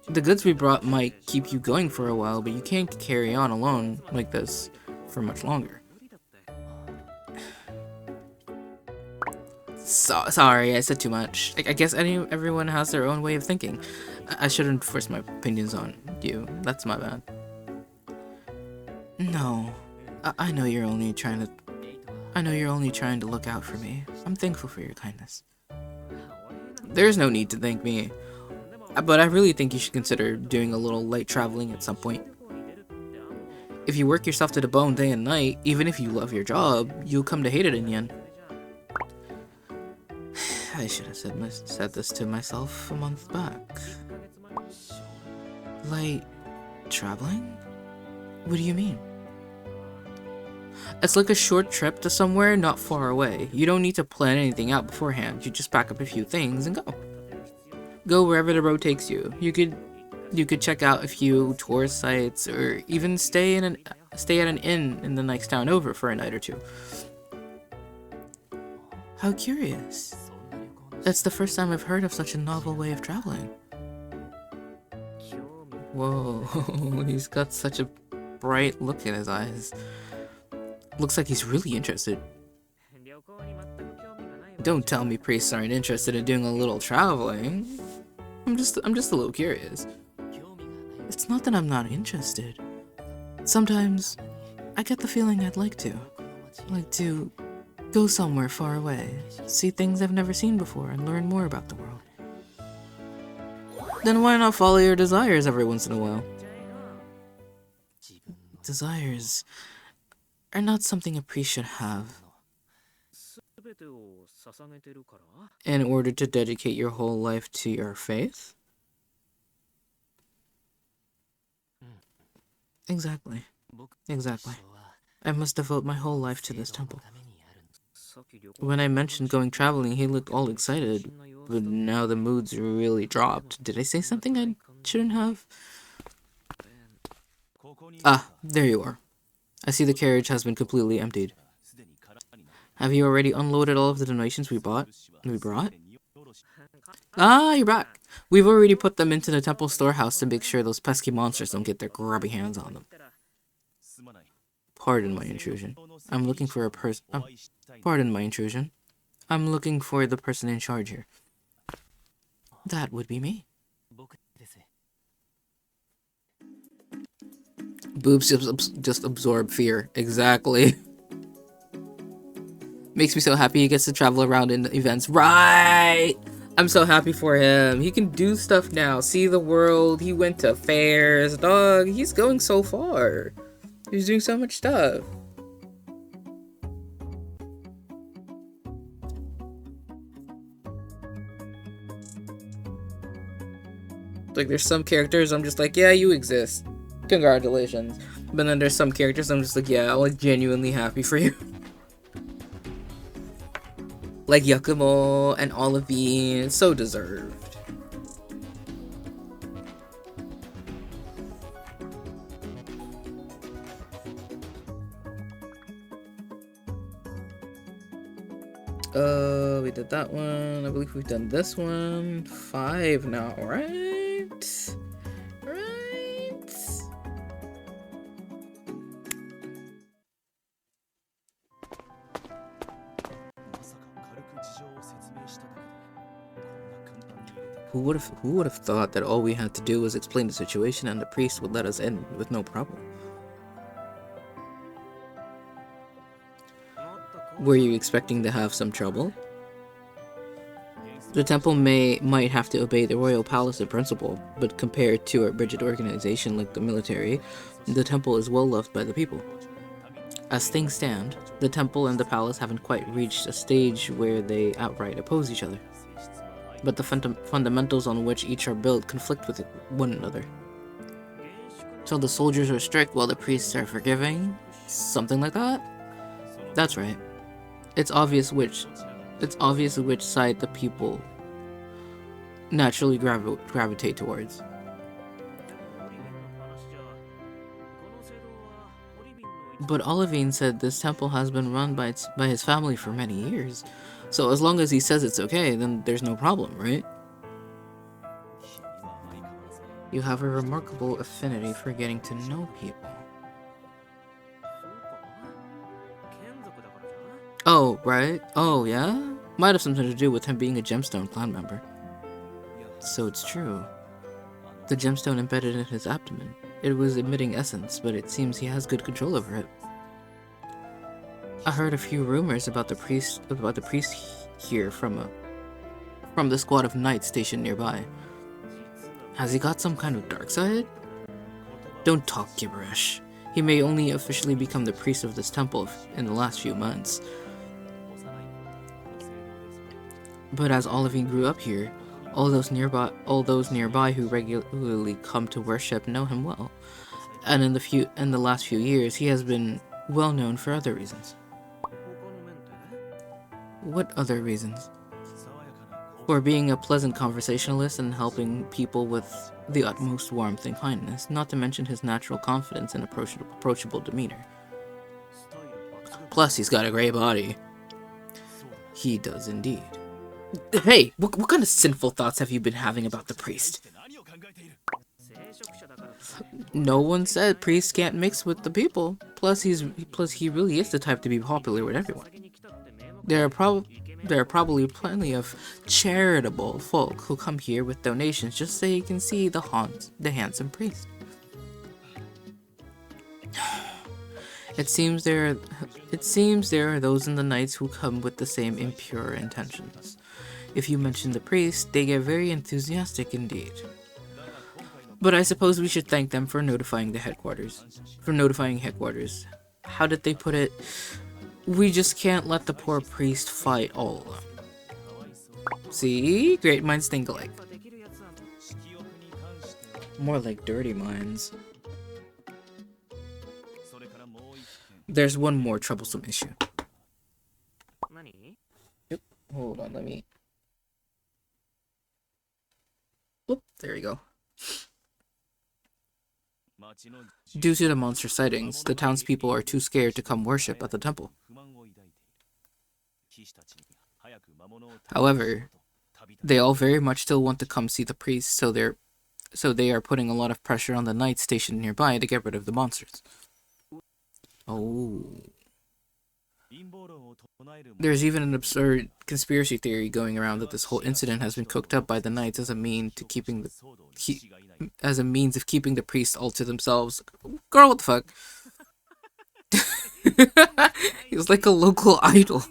The goods we brought might keep you going for a while, but you can't carry on alone like this for much longer. Sorry, I said too much. I guess everyone has their own way of thinking. I shouldn't force my opinions on you. That's my bad. No, I know you're only trying to look out for me. I'm thankful for your kindness. There's no need to thank me. But I really think you should consider doing a little light traveling at some point. If you work yourself to the bone day and night, even if you love your job, you'll come to hate it in the end. I should have said this to myself a month back. Light traveling? What do you mean? It's like a short trip to somewhere not far away. You don't need to plan anything out beforehand. You just pack up a few things and go. Go wherever the road takes you. You could check out a few tourist sites or even stay at an inn in the next town over for a night or two. How curious. That's the first time I've heard of such a novel way of traveling. Whoa, he's got such a bright look in his eyes. Looks like he's really interested. Don't tell me priests aren't interested in doing a little traveling. I'm just a little curious. It's not that I'm not interested. Sometimes I get the feeling I'd like to go somewhere far away, see things I've never seen before, and learn more about the world. Then why not follow your desires every once in a while? Desires are not something a priest should have. In order to dedicate your whole life to your faith? Exactly. I must devote my whole life to this temple. When I mentioned going traveling, he looked all excited, but now the mood's really dropped. Did I say something I shouldn't have? Ah, there you are. I see the carriage has been completely emptied. Have you already unloaded all of the donations we brought? Ah, you're back. We've already put them into the temple storehouse to make sure those pesky monsters don't get their grubby hands on them. Pardon my intrusion. I'm looking for the person in charge here. That would be me. Boobs just absorb fear. Exactly. Makes me so happy he gets to travel around in events. Right! I'm so happy for him. He can do stuff now. See the world. He went to fairs. Dog, he's going so far. He's doing so much stuff. Like, there's some characters I'm just like, yeah, you exist. Congratulations. But then there's some characters I'm just like, yeah, I'm like genuinely happy for you. Like Yakumo and Olivine, so deserved. We did that one. I believe we've done this one. 5 now, right? Right? Who would have thought that all we had to do was explain the situation and the priest would let us in with no problem? Were you expecting to have some trouble? The temple might have to obey the royal palace in principle, but compared to a rigid organization like the military, the temple is well loved by the people. As things stand, the temple and the palace haven't quite reached a stage where they outright oppose each other. But the fundamentals on which each are built conflict with one another. So the soldiers are strict while the priests are forgiving? Something like that? That's right. It's obvious which side the people naturally gravitate towards. But Olivine said this temple has been run by his family for many years. So as long as he says it's okay, then there's no problem, right? You have a remarkable affinity for getting to know people. Oh, right? Oh, yeah? Might have something to do with him being a gemstone clan member. So it's true. The gemstone embedded in his abdomen. It was emitting essence, but it seems he has good control over it. I heard a few rumors about the priest here from the squad of knights stationed nearby. Has he got some kind of dark side? Don't talk gibberish. He may only officially become the priest of this temple in the last few months. But as Olivine grew up here, all those nearby who regularly come to worship know him well. And in the last few years, he has been well known for other reasons. What other reasons? For being a pleasant conversationalist and helping people with the utmost warmth and kindness, not to mention his natural confidence and approachable demeanor. Plus, he's got a great body. He does indeed. Hey, what kind of sinful thoughts have you been having about the priest? No one said priests can't mix with the people. Plus, he really is the type to be popular with everyone. There are probably plenty of charitable folk who come here with donations just so you can see the handsome priest. It seems there are those in the knights who come with the same impure intentions. If you mention the priest, they get very enthusiastic indeed. But I suppose we should thank them for notifying headquarters. How did they put it? We just can't let the poor priest fight all alone. See? Great minds think alike. More like dirty minds. There's one more troublesome issue. Yep. Hold on, let me... Whoop, there we go. Due to the monster sightings, the townspeople are too scared to come worship at the temple. However, they all very much still want to come see the priest, so they are putting a lot of pressure on the knights stationed nearby to get rid of the monsters. Oh. There's even an absurd conspiracy theory going around that this whole incident has been cooked up by the knights as a means of keeping the priests all to themselves. Girl, what the fuck? He was like a local idol.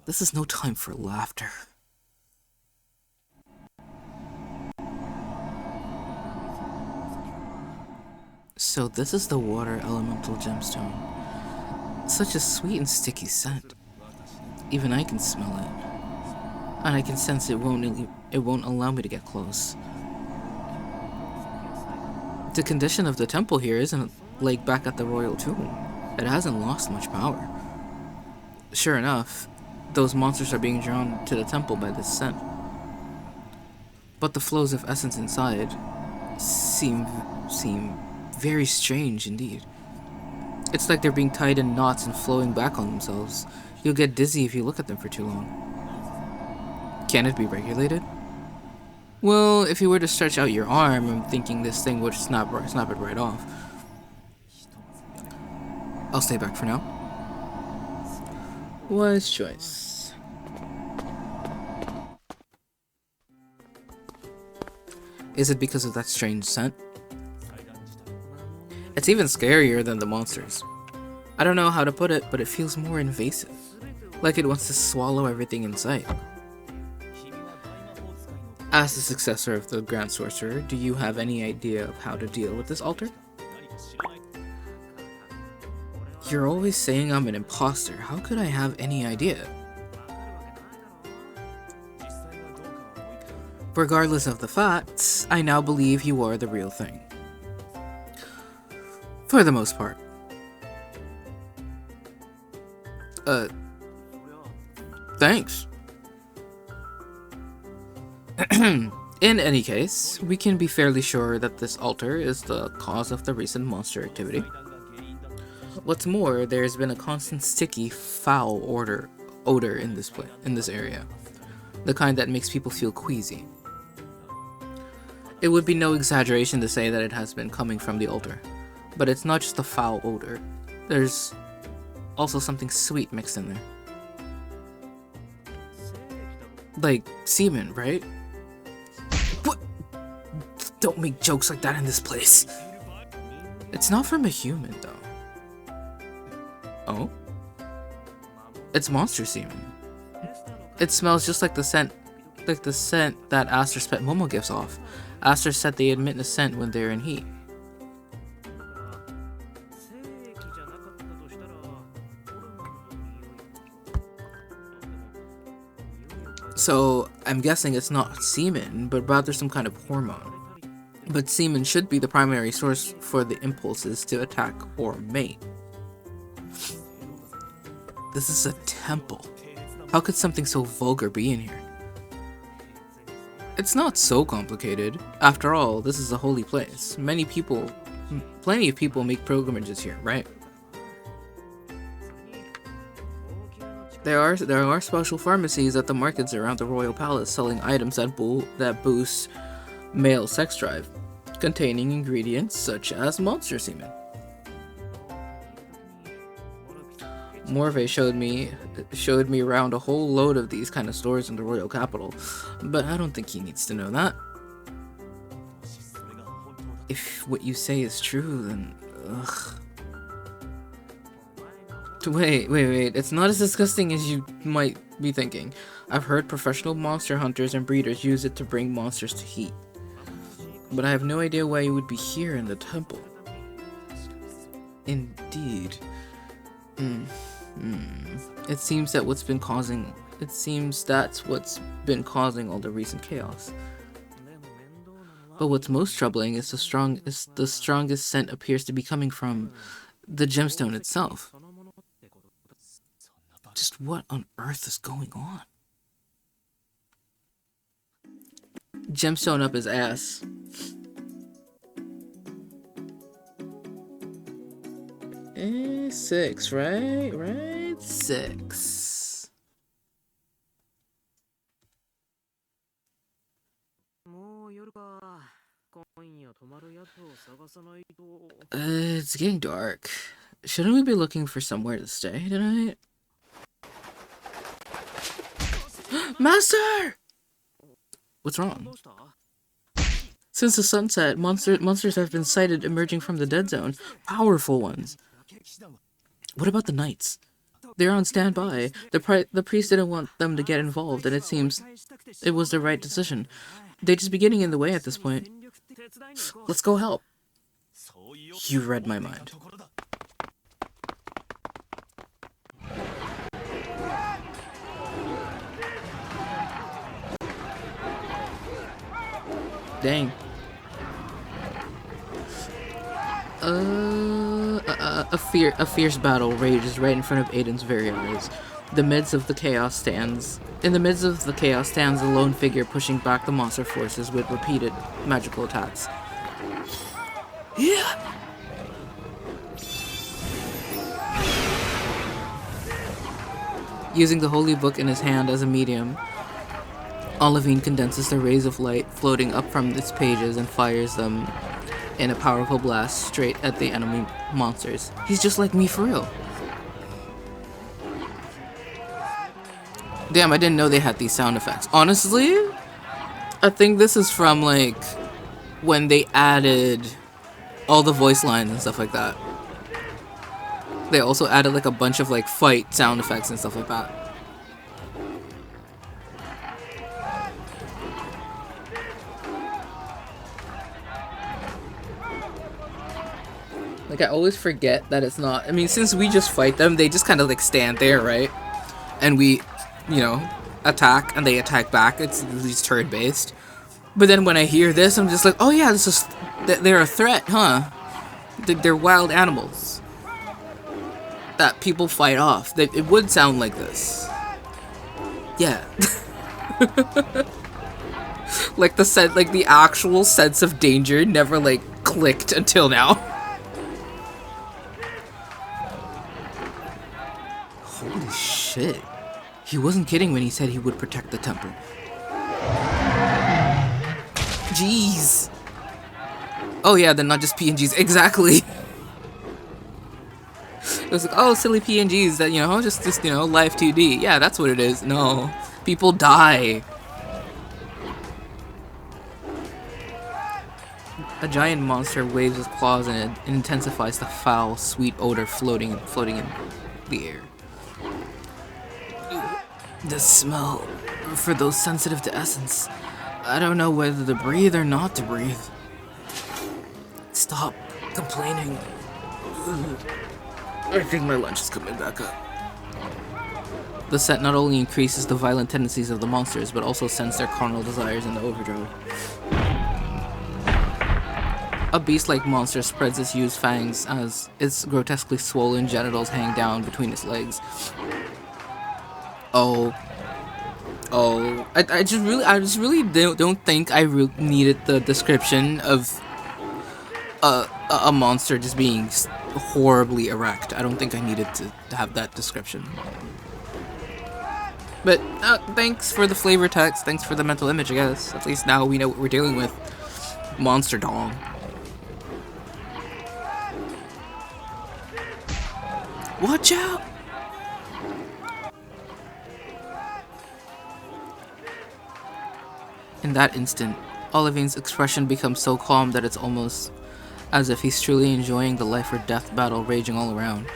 This is no time for laughter. So this is the water elemental gemstone. Such a sweet and sticky scent. Even I can smell it. And I can sense it won't allow me to get close. The condition of the temple here isn't like back at the royal tomb. It hasn't lost much power. Sure enough, those monsters are being drawn to the temple by this scent. But the flows of essence inside seem very strange indeed. It's like they're being tied in knots and flowing back on themselves. You'll get dizzy if you look at them for too long. Can it be regulated? Well, if you were to stretch out your arm, I'm thinking this thing would snap it right off. I'll stay back for now. Wise choice. Is it because of that strange scent? It's even scarier than the monsters. I don't know how to put it, but it feels more invasive. Like it wants to swallow everything in sight. As the successor of the Grand Sorcerer, do you have any idea of how to deal with this altar? You're always saying I'm an imposter. How could I have any idea? Regardless of the facts, I now believe you are the real thing. For the most part. Thanks. In any case, we can be fairly sure that this altar is the cause of the recent monster activity. What's more, there's been a constant sticky, foul odor in this area. The kind that makes people feel queasy. It would be no exaggeration to say that it has been coming from the altar. But it's not just a foul odor. There's also something sweet mixed in there. Like semen, right? What? Don't make jokes like that in this place. It's not from a human, though. Oh? It's monster semen. It smells just like the scent that Aster's pet Momo gives off. Aster said they emit a scent when they're in heat. So, I'm guessing it's not semen, but rather some kind of hormone. But semen should be the primary source for the impulses to attack or mate. This is a temple. How could something so vulgar be in here? It's not so complicated. After all, this is a holy place. Plenty of people make pilgrimages here, right? There are special pharmacies at the markets around the royal palace selling items that boost male sex drive, containing ingredients such as monster semen. Morve showed me around a whole load of these kind of stores in the royal capital, but I don't think he needs to know that. If what you say is true, then ugh. Wait, it's not as disgusting as you might be thinking. I've heard professional monster hunters and breeders use it to bring monsters to heat. But I have no idea why you would be here in the temple. Indeed. It seems that's what's been causing all the recent chaos. But what's most troubling is the strongest scent appears to be coming from the gemstone itself. Just what on earth is going on? Gemstone up his ass. Six, right? Right? 6. It's getting dark. Shouldn't we be looking for somewhere to stay tonight? Master! What's wrong? Since the sunset, monsters have been sighted emerging from the dead zone. Powerful ones. What about the knights? They're on standby. The priest didn't want them to get involved, and it seems it was the right decision. They'd just be getting in the way at this point. Let's go help. You read my mind. Dang. A fierce battle rages right in front of Aiden's very eyes. In the midst of the chaos stands a lone figure pushing back the monster forces with repeated magical attacks. Yeah. Using the holy book in his hand as a medium, Olivine condenses the rays of light floating up from its pages and fires them in a powerful blast straight at the enemy monsters. He's just like me for real. Damn, I didn't know they had these sound effects. Honestly, I think this is from like when they added all the voice lines and stuff like that. They also added like a bunch of like fight sound effects and stuff like that. Like I always forget that it's not, I mean, since we just fight them, they just kind of like stand there, right? And we, you know, attack and they attack back. It's at least turn-based. But then when I hear this, I'm just like, oh yeah, this is, they're a threat, huh? They're wild animals that people fight off. It would sound like this. Yeah. Like the actual sense of danger never like clicked until now. Holy shit. He wasn't kidding when he said he would protect the temple. Jeez. Oh yeah, they're not just PNGs. Exactly. It was like, oh, silly PNGs that, you know, just you know, live 2D. Yeah, that's what it is. No. People die. A giant monster waves its claws and it intensifies the foul, sweet odor floating in the air. The smell, for those sensitive to essence. I don't know whether to breathe or not to breathe. Stop complaining. I think my lunch is coming back up. The set not only increases the violent tendencies of the monsters, but also sends their carnal desires into overdrive. A beast-like monster spreads its huge fangs as its grotesquely swollen genitals hang down between its legs. I just really don't think I needed the description of a monster just being horribly erect. I don't think I needed to have that description. But thanks for the flavor text. Thanks for the mental image, I guess. At least now we know what we're dealing with. Monster dong. Watch out! In that instant, Olivine's expression becomes so calm that it's almost as if he's truly enjoying the life or death battle raging all around.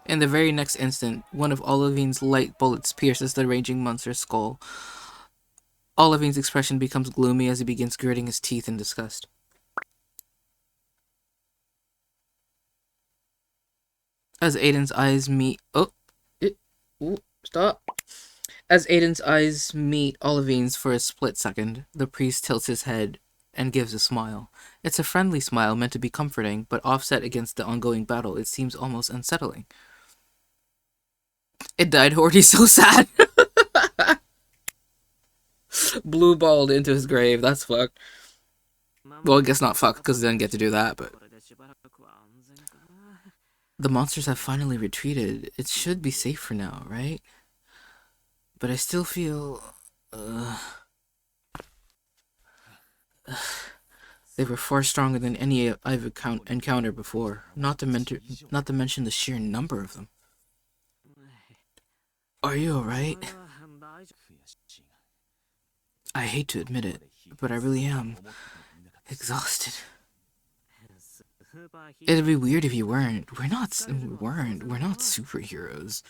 In the very next instant, one of Olivine's light bullets pierces the raging monster's skull. Olivine's expression becomes gloomy as he begins gritting his teeth in disgust. As Aiden's eyes meet... Stop! As Aiden's eyes meet Olivine's for a split second, the priest tilts his head and gives a smile. It's a friendly smile meant to be comforting, but offset against the ongoing battle, it seems almost unsettling. It died Horty's so sad! Blue balled into his grave, that's fucked. Well, I guess not fucked, because they didn't get to do that, but... The monsters have finally retreated. It should be safe for now, right? But I still feel... They were far stronger than any I've encountered before, not to mention the sheer number of them. Are you alright? I hate to admit it, but I really am exhausted. It'd be weird if you weren't. We're not superheroes.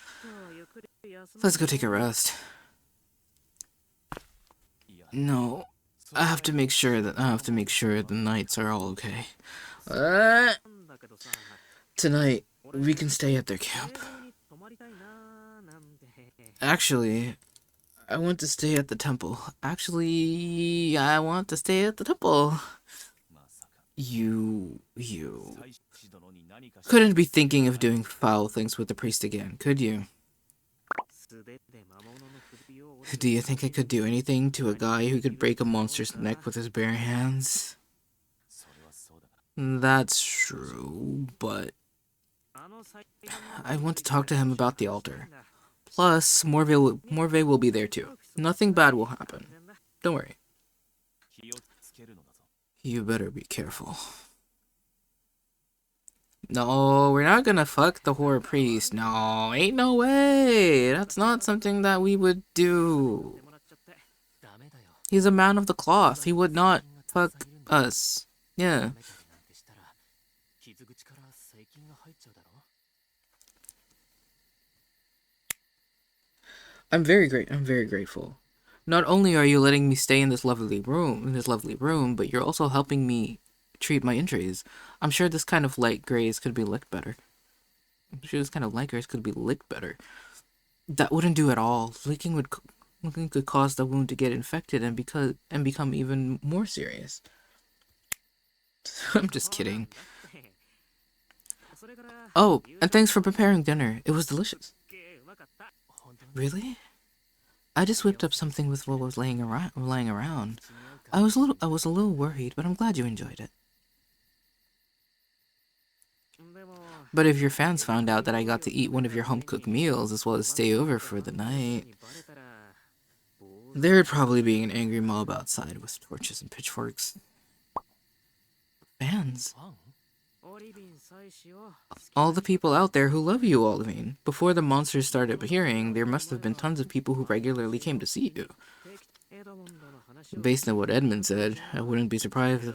Let's go take a rest. No, I have to make sure the knights are all okay. Tonight, we can stay at their camp. Actually, I want to stay at the temple. Actually, I want to stay at the temple. You couldn't be thinking of doing foul things with the priest again, could you? Do you think I could do anything to a guy who could break a monster's neck with his bare hands? That's true, but I want to talk to him about the altar. Plus, Morve will be there too. Nothing bad will happen. Don't worry. You better be careful. No, we're not gonna fuck the whore priest. No, ain't no way. That's not something that we would do. He's a man of the cloth. He would not fuck us. Yeah. I'm very grateful. Not only are you letting me stay in this lovely room, but you're also helping me treat my injuries. I'm sure this kind of light grays could be licked better. That wouldn't do at all. Licking could cause the wound to get infected and become even more serious. I'm just kidding. Oh, and thanks for preparing dinner. It was delicious. Really? I just whipped up something with what was laying around. I was a little worried, but I'm glad you enjoyed it. But if your fans found out that I got to eat one of your home-cooked meals as well as stay over for the night, there'd probably be an angry mob outside with torches and pitchforks. Fans? All the people out there who love you, Olivine. Before the monsters started appearing, there must have been tons of people who regularly came to see you. Based on what Edmond said, I wouldn't be surprised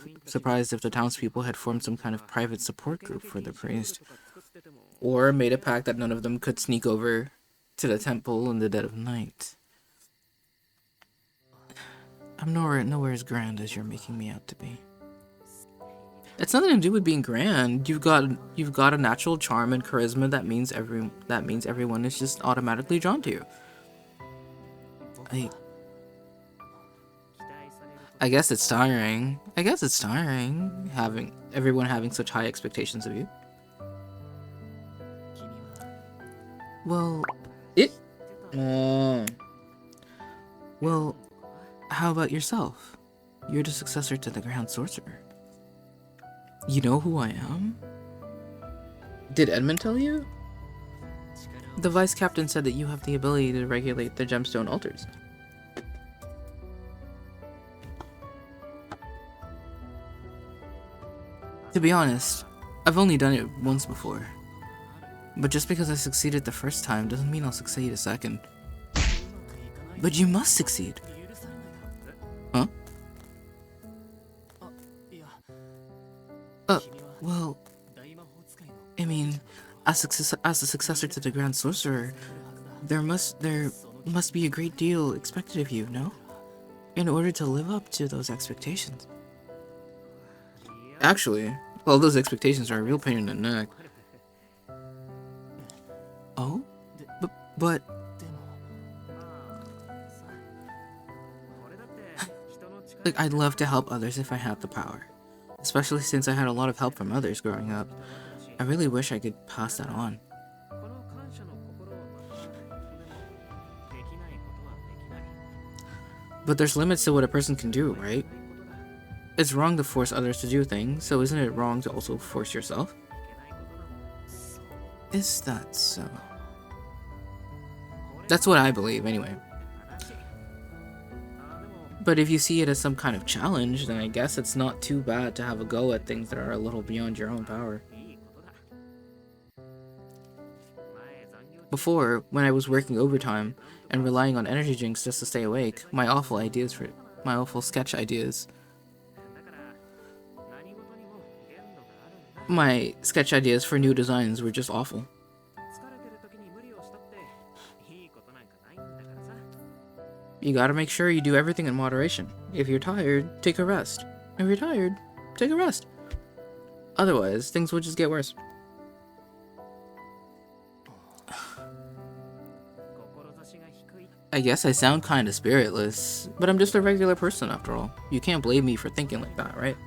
if the townspeople had formed some kind of private support group for the priest. Or made a pact that none of them could sneak over to the temple in the dead of night. I'm nowhere as grand as you're making me out to be. It's nothing to do with being grand. You've got a natural charm and charisma that means everyone is just automatically drawn to you. I guess it's tiring. Having everyone having such high expectations of you. Well, how about yourself? You're the successor to the Grand Sorcerer. You know who I am? Did Edmond tell you? The Vice Captain said that you have the ability to regulate the gemstone altars. To be honest, I've only done it once before. But just because I succeeded the first time doesn't mean I'll succeed a second. But you must succeed. Huh? Well, I mean, as a successor to the Grand Sorcerer, there must be a great deal expected of you, no? In order to live up to those expectations. Actually, well, those expectations are a real pain in the neck. Oh? But... Like, I'd love to help others if I had the power. Especially since I had a lot of help from others growing up. I really wish I could pass that on. But there's limits to what a person can do, right? It's wrong to force others to do things, so isn't it wrong to also force yourself? Is that so? That's what I believe, anyway. But if you see it as some kind of challenge, then I guess it's not too bad to have a go at things that are a little beyond your own power. Before, when I was working overtime and relying on energy drinks just to stay awake, my awful sketch ideas. My sketch ideas for new designs were just awful. You gotta make sure you do everything in moderation. If you're tired, take a rest. If you're tired, take a rest. Otherwise, things will just get worse. I guess I sound kinda spiritless, but I'm just a regular person after all. You can't blame me for thinking like that, right?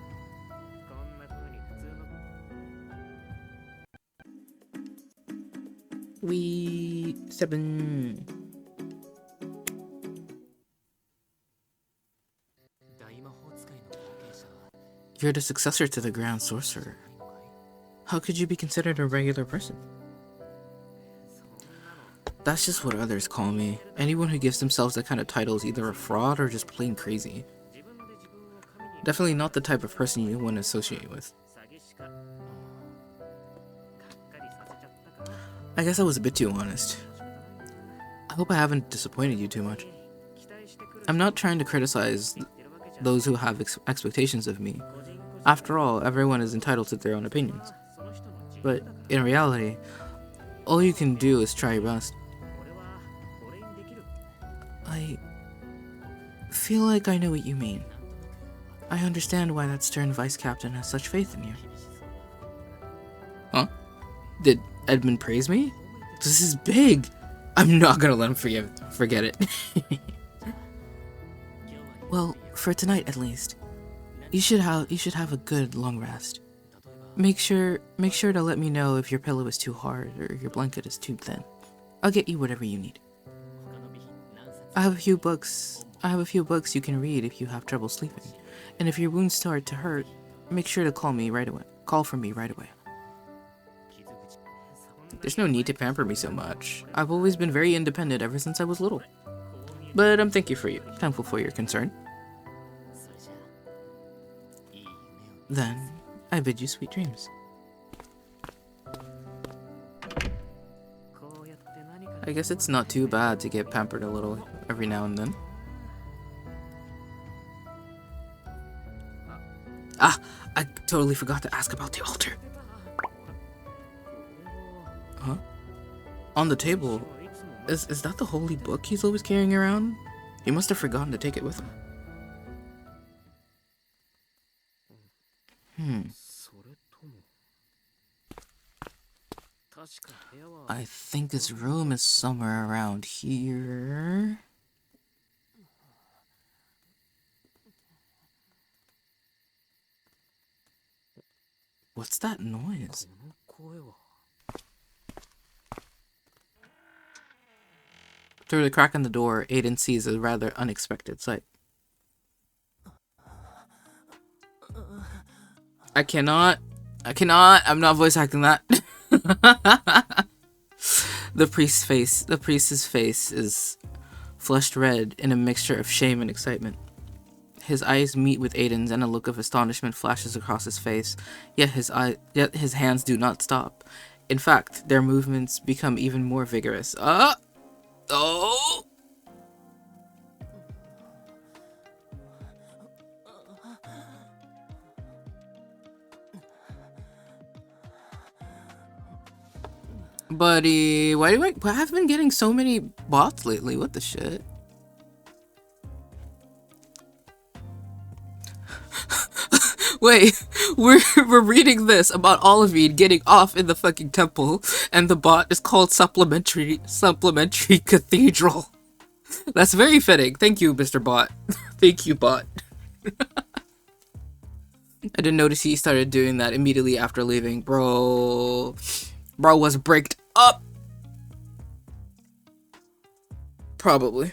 We 7. You're the successor to the Grand Sorcerer. How could you be considered a regular person? That's just what others call me. Anyone who gives themselves that kind of title is either a fraud or just plain crazy. Definitely not the type of person you want to associate with. I guess I was a bit too honest. I hope I haven't disappointed you too much. I'm not trying to criticize those who have expectations of me. After all, everyone is entitled to their own opinions. But in reality, all you can do is try your best. I feel like I know what you mean. I understand why that stern vice captain has such faith in you. Huh? Did Edmond praise me? This is big! I'm not gonna let him forget it. Well, for tonight at least. You should have a good long rest. Make sure to let me know if your pillow is too hard or your blanket is too thin. I'll get you whatever you need. I have a few books you can read if you have trouble sleeping. And if your wounds start to hurt, make sure to call for me right away. There's no need to pamper me so much. I've always been very independent ever since I was little. But I'm thankful for your concern. Then, I bid you sweet dreams. I guess it's not too bad to get pampered a little every now and then. Ah, I totally forgot to ask about the altar. Huh? On the table. Is that the holy book he's always carrying around? He must have forgotten to take it with him. I think his room is somewhere around here. What's that noise? Through the crack in the door, Aiden sees a rather unexpected sight. I'm not voice acting that. The priest's face is flushed red in a mixture of shame and excitement. His eyes meet with Aiden's and a look of astonishment flashes across his face, yet his hands do not stop. In fact, their movements become even more vigorous. Oh! Buddy, why have been getting so many bots lately? What the shit? Wait, we're reading this about Olivine getting off in the fucking temple, and the bot is called Supplementary Cathedral. That's very fitting. Thank you, Mr. Bot. Thank you, bot. I didn't notice he started doing that immediately after leaving. Bro was bricked up. Probably.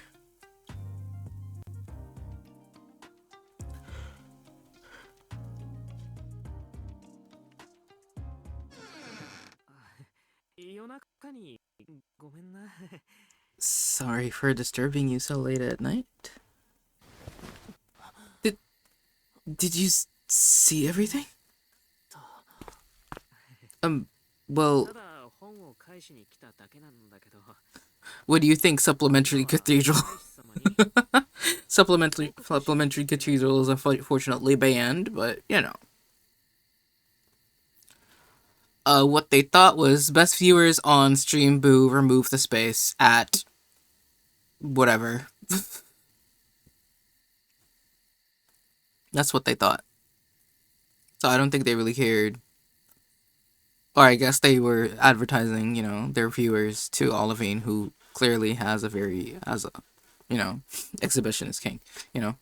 Sorry for disturbing you so late at night. Did you see everything? Well, what do you think, Supplementary Cathedral? Supplementary Cathedral is unfortunately banned, but you know. What they thought was best viewers on stream boo remove the space at whatever. That's what they thought. So I don't think they really cared. Or I guess they were advertising, you know, their viewers to Olivine, who clearly has a you know, exhibition is king, you know.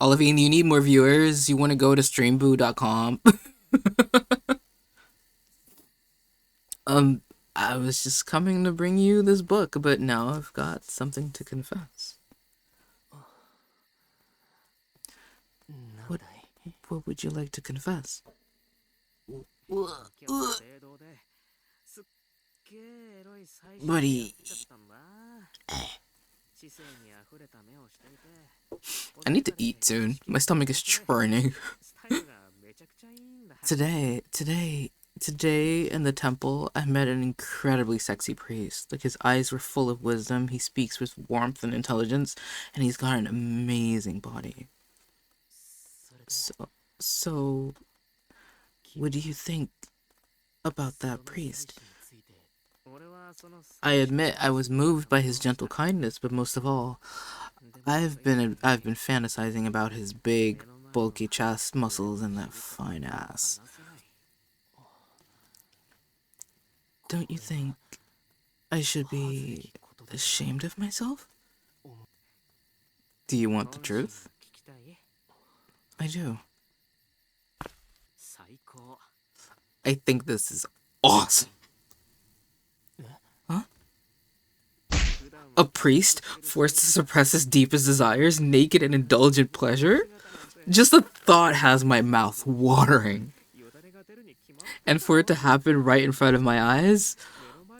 Olivine, you need more viewers. You want to go to streamboo.com. I was just coming to bring you this book, but now I've got something to confess. What would you like to confess? Buddy. I need to eat soon. My stomach is churning. Today in the temple, I met an incredibly sexy priest. Like, his eyes were full of wisdom, he speaks with warmth and intelligence, and he's got an amazing body. So, what do you think about that priest? I admit I was moved by his gentle kindness, but most of all, I've been fantasizing about his big, bulky chest, muscles, and that fine ass. Don't you think I should be ashamed of myself? Do you want the truth? I do. I think this is awesome. Huh? A priest forced to suppress his deepest desires, naked and indulgent pleasure? Just the thought has my mouth watering. And for it to happen right in front of my eyes,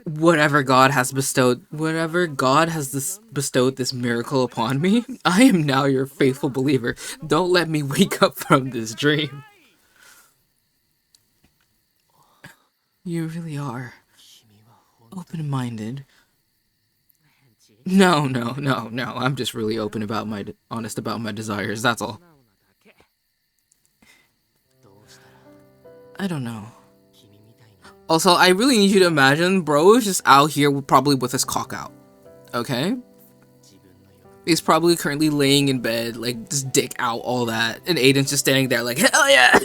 whatever God has bestowed this miracle upon me, I am now your faithful believer. Don't let me wake up from this dream. You really are open-minded. No, I'm just really honest about my desires, that's all. I don't know. Also, I really need you to imagine, bro is just out here probably with his cock out. Okay? He's probably currently laying in bed, like, just dick out, all that. And Aiden's just standing there like, hell yeah!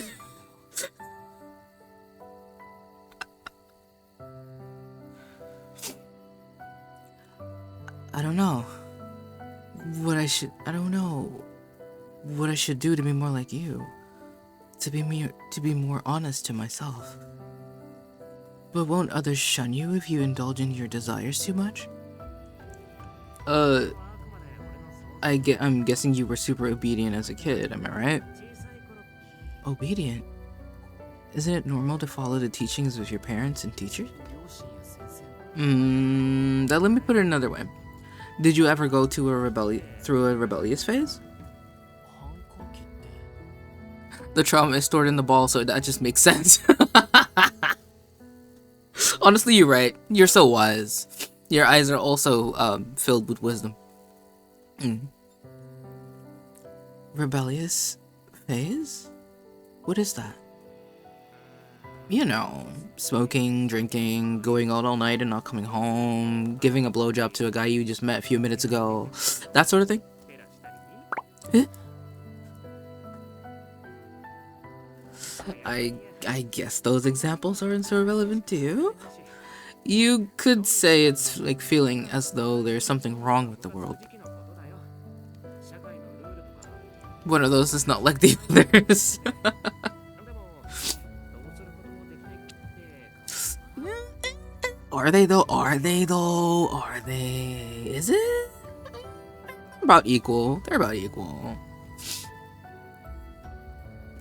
I don't know what I should do to be more like you. To be more honest to myself. But won't others shun you if you indulge in your desires too much? I'm guessing you were super obedient as a kid, am I right? Obedient? Isn't it normal to follow the teachings of your parents and teachers? Let me put it another way. Did you ever go to through a rebellious phase? The trauma is stored in the ball, so that just makes sense. Honestly, you're right. You're so wise. Your eyes are also filled with wisdom. Rebellious phase? What is that? You know, smoking, drinking, going out all night and not coming home, giving a blowjob to a guy you just met a few minutes ago, that sort of thing. I guess those examples aren't so relevant to you. You could say it's like feeling as though there's something wrong with the world. One of those is not like the others. Are they though? Is it? They're about equal.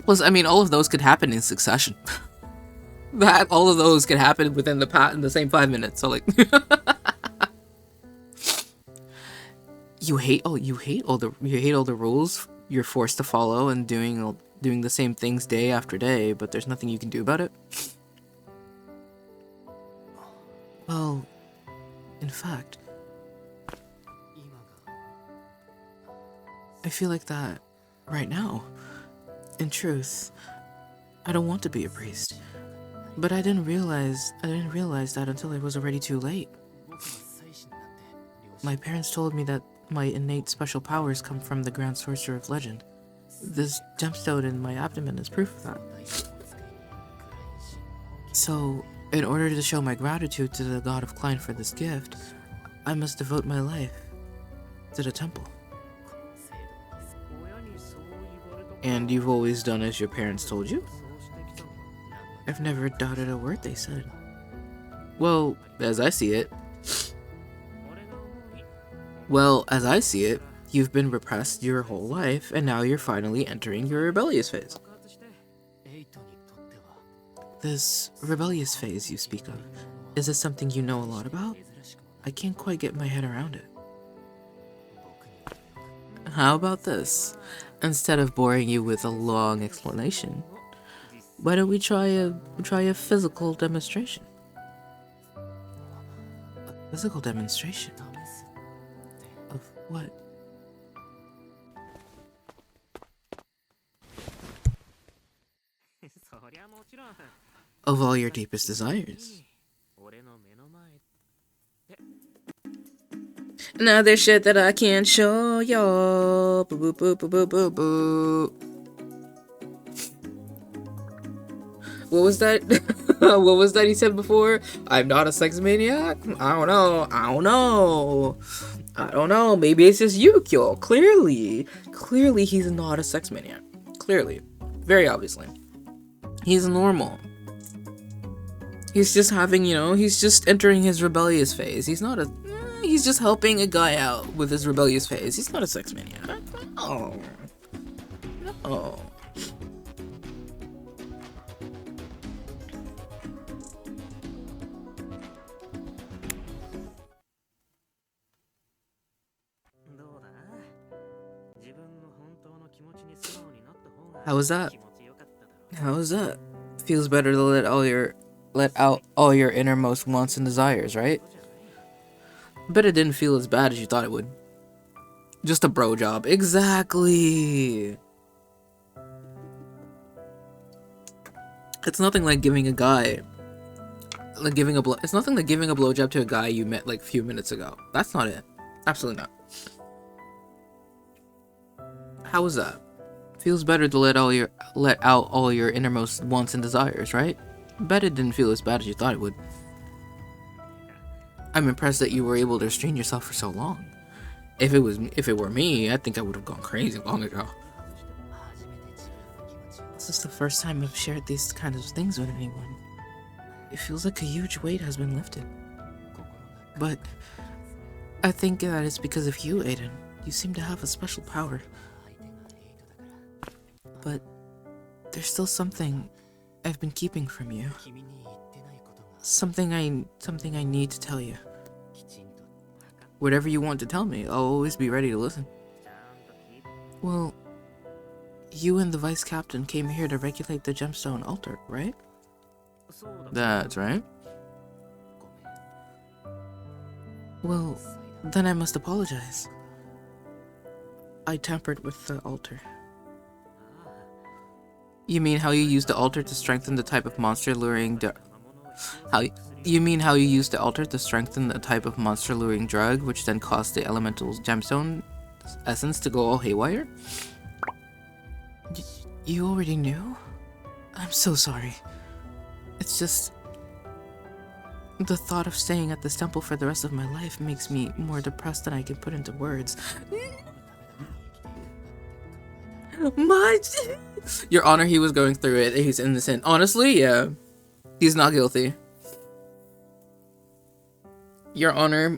Plus, I mean, all of those could happen in succession. All of those could happen within the same 5 minutes. So like, you hate all the rules you're forced to follow and doing the same things day after day, but there's nothing you can do about it. Well, in fact, I feel like that right now. In truth, I don't want to be a priest, but I didn't realize that until it was already too late. My parents told me that my innate special powers come from the Grand Sorcerer of Legend. This gemstone in my abdomen is proof of that. So, In order to show my gratitude to the god of Klein for this gift, I must devote my life to the temple. And you've always done as your parents told you? I've never doubted a word they said. Well, as I see it, you've been repressed your whole life, and now you're finally entering your rebellious phase. This rebellious phase you speak of, is it something you know a lot about? I can't quite get my head around it. How about this? Instead of boring you with a long explanation, why don't we try a physical demonstration? A physical demonstration? Of what? Of all your deepest desires. Now there's shit that I can't show y'all. Boo boo boo boo boo boo boo. What was that? What was that he said before? I'm not a sex maniac? I don't know. Maybe it's just you, Kyo. Clearly he's not a sex maniac. Clearly. Very obviously. He's normal. He's just having, he's just entering his rebellious phase. He's just helping a guy out with his rebellious phase. He's not a sex maniac. No. How was that? Feels better to let out all your innermost wants and desires, right? Bet it didn't feel as bad as you thought it would. Just a bro job. Exactly. It's nothing like giving a guy it's nothing like giving a blowjob to a guy you met like a few minutes ago. That's not it. Absolutely not. How was that? Feels better to let out all your innermost wants and desires, right? Bet it didn't feel as bad as you thought it would. I'm impressed that you were able to restrain yourself for so long. If it were me, I think I would have gone crazy long ago. This is the first time I've shared these kinds of things with anyone. It feels like a huge weight has been lifted. But I think that it's because of you, Aiden. You seem to have a special power. But there's still something I've been keeping from you. Something I need to tell you. Whatever you want to tell me, I'll always be ready to listen. Well, you and the vice captain came here to regulate the gemstone altar, right? That's right. Well, then I must apologize. I tampered with the altar. You mean how you used the altar to strengthen the type of monster luring You mean how you used the altar to strengthen the type of monster luring drug, which then caused the elemental's gemstone essence to go all haywire? You already knew? I'm so sorry. It's just... the thought of staying at this temple for the rest of my life makes me more depressed than I can put into words. Your Honor, he was going through it. He's innocent. Honestly, yeah. He's not guilty. Your Honor,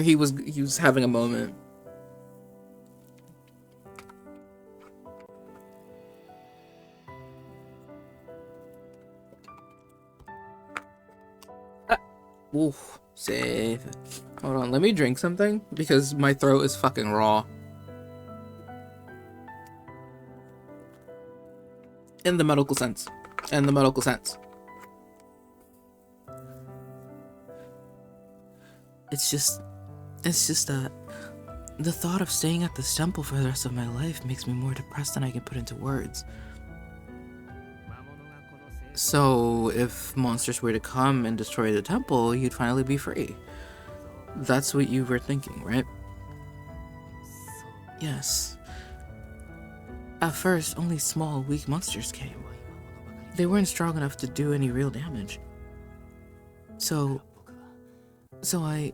he was having a moment. Oof, safe. Hold on, let me drink something because my throat is fucking raw. In the medical sense. It's just that the thought of staying at this temple for the rest of my life makes me more depressed than I can put into words. So, if monsters were to come and destroy the temple, you'd finally be free. That's what you were thinking, right? Yes. At first, only small, weak monsters came. they weren't strong enough to do any real damage. So I,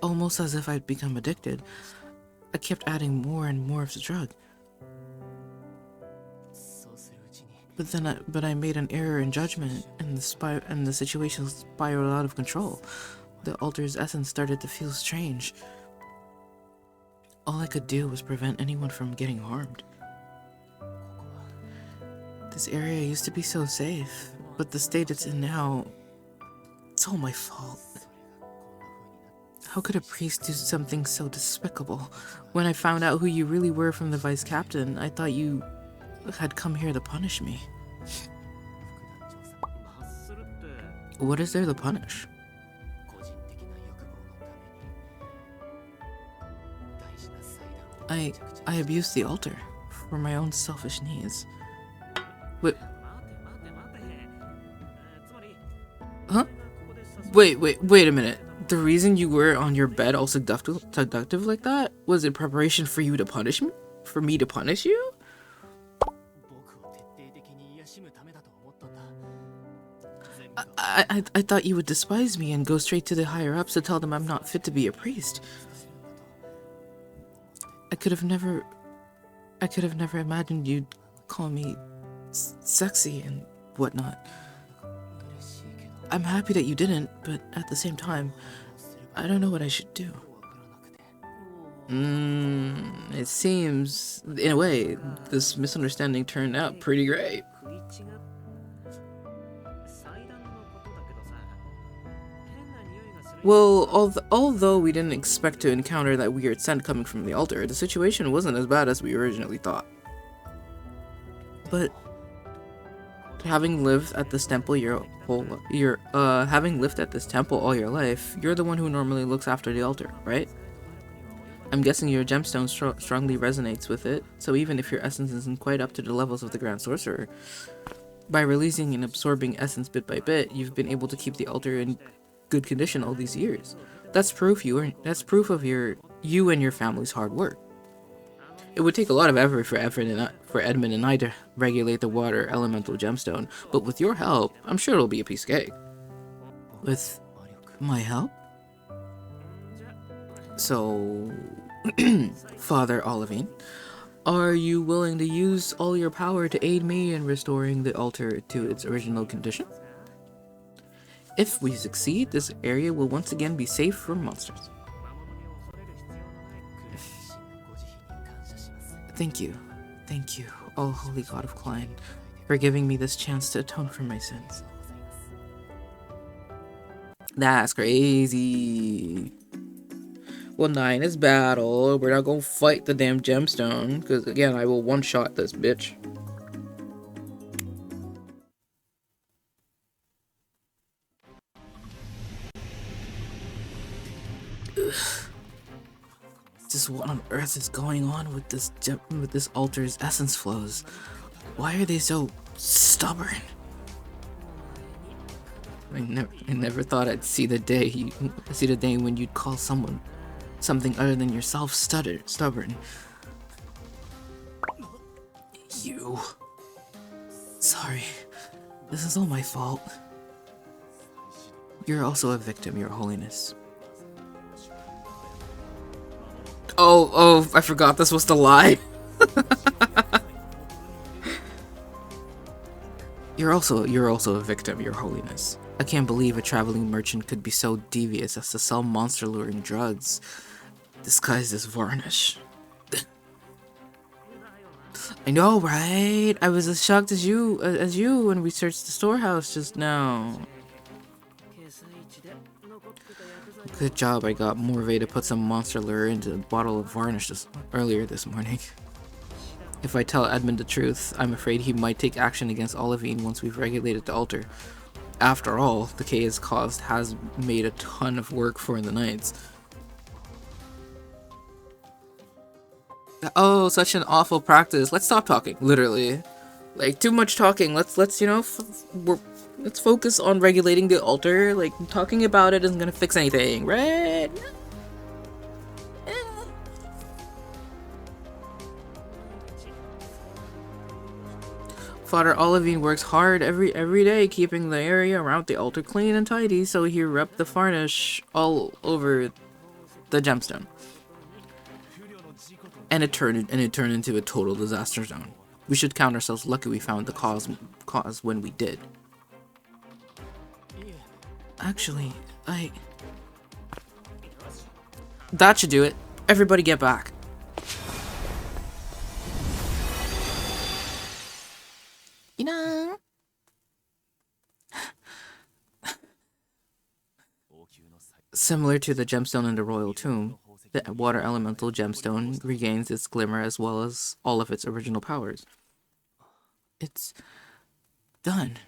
almost as if I'd become addicted, I kept adding more and more of the drug. But I made an error in judgment, and the situation spiraled out of control. The altar's essence started to feel strange. All I could do was prevent anyone from getting harmed. This area used to be so safe, but the state it's in now, it's all my fault. How could a priest do something so despicable? When I found out who you really were from the vice captain, I thought you had come here to punish me. What is there to punish? I abused the altar for my own selfish needs. Huh? Wait a minute. The reason you were on your bed all seductive like that was in preparation for you to punish me? For me to punish you? I thought you would despise me and go straight to the higher-ups to tell them I'm not fit to be a priest. I could have never imagined you'd call me sexy and whatnot. I'm happy that you didn't, but at the same time, I don't know what I should do. It seems, in a way, this misunderstanding turned out pretty great. Well, although we didn't expect to encounter that weird scent coming from the altar, the situation wasn't as bad as we originally thought. But having lived at this temple having lived at this temple all your life, you're the one who normally looks after the altar, right? I'm guessing your gemstone strongly resonates with it, so even if your essence isn't quite up to the levels of the Grand Sorcerer, by releasing and absorbing essence bit by bit, you've been able to keep the altar in good condition all these years. That's proof of you and your family's hard work. It would take a lot of effort for Edmond and I to regulate the water elemental gemstone, but with your help, I'm sure it'll be a piece of cake. With my help? So, Father Olivine, are you willing to use all your power to aid me in restoring the altar to its original condition? If we succeed, this area will once again be safe from monsters. Thank you, oh holy god of Klein, for giving me this chance to atone for my sins. That's crazy. Well, 9 is battle. We're not gonna fight the damn gemstone, because again, I will one-shot this bitch. Just what on earth is going on with this altar's essence flows? Why are they so stubborn? I never thought I'd see the day when you'd call someone something other than yourself stubborn. You. Sorry. This is all my fault. You're also a victim, Your Holiness. Oh, I forgot this was the lie. You're also a victim, Your Holiness. I can't believe a traveling merchant could be so devious as to sell monster-luring drugs disguised as varnish. I know, right? I was as shocked as you when we searched the storehouse just now. Good job, I got Morvay to put some monster lure into a bottle of varnish earlier this morning. If I tell Edmond the truth, I'm afraid he might take action against Olivine once we've regulated the altar. After all, the chaos caused has made a ton of work for the knights. Oh, such an awful practice. Let's stop talking, literally. Like, too much talking. Let's let's focus on regulating the altar. Like, talking about it isn't gonna fix anything, right? Father Olivine works hard every day, keeping the area around the altar clean and tidy, so he rubbed the varnish all over the gemstone. And it turned into a total disaster zone. We should count ourselves lucky we found the cause when we did. Actually, that should do it. Everybody get back. You know. Similar to the gemstone in the royal tomb, the water elemental gemstone regains its glimmer as well as all of its original powers. It's done.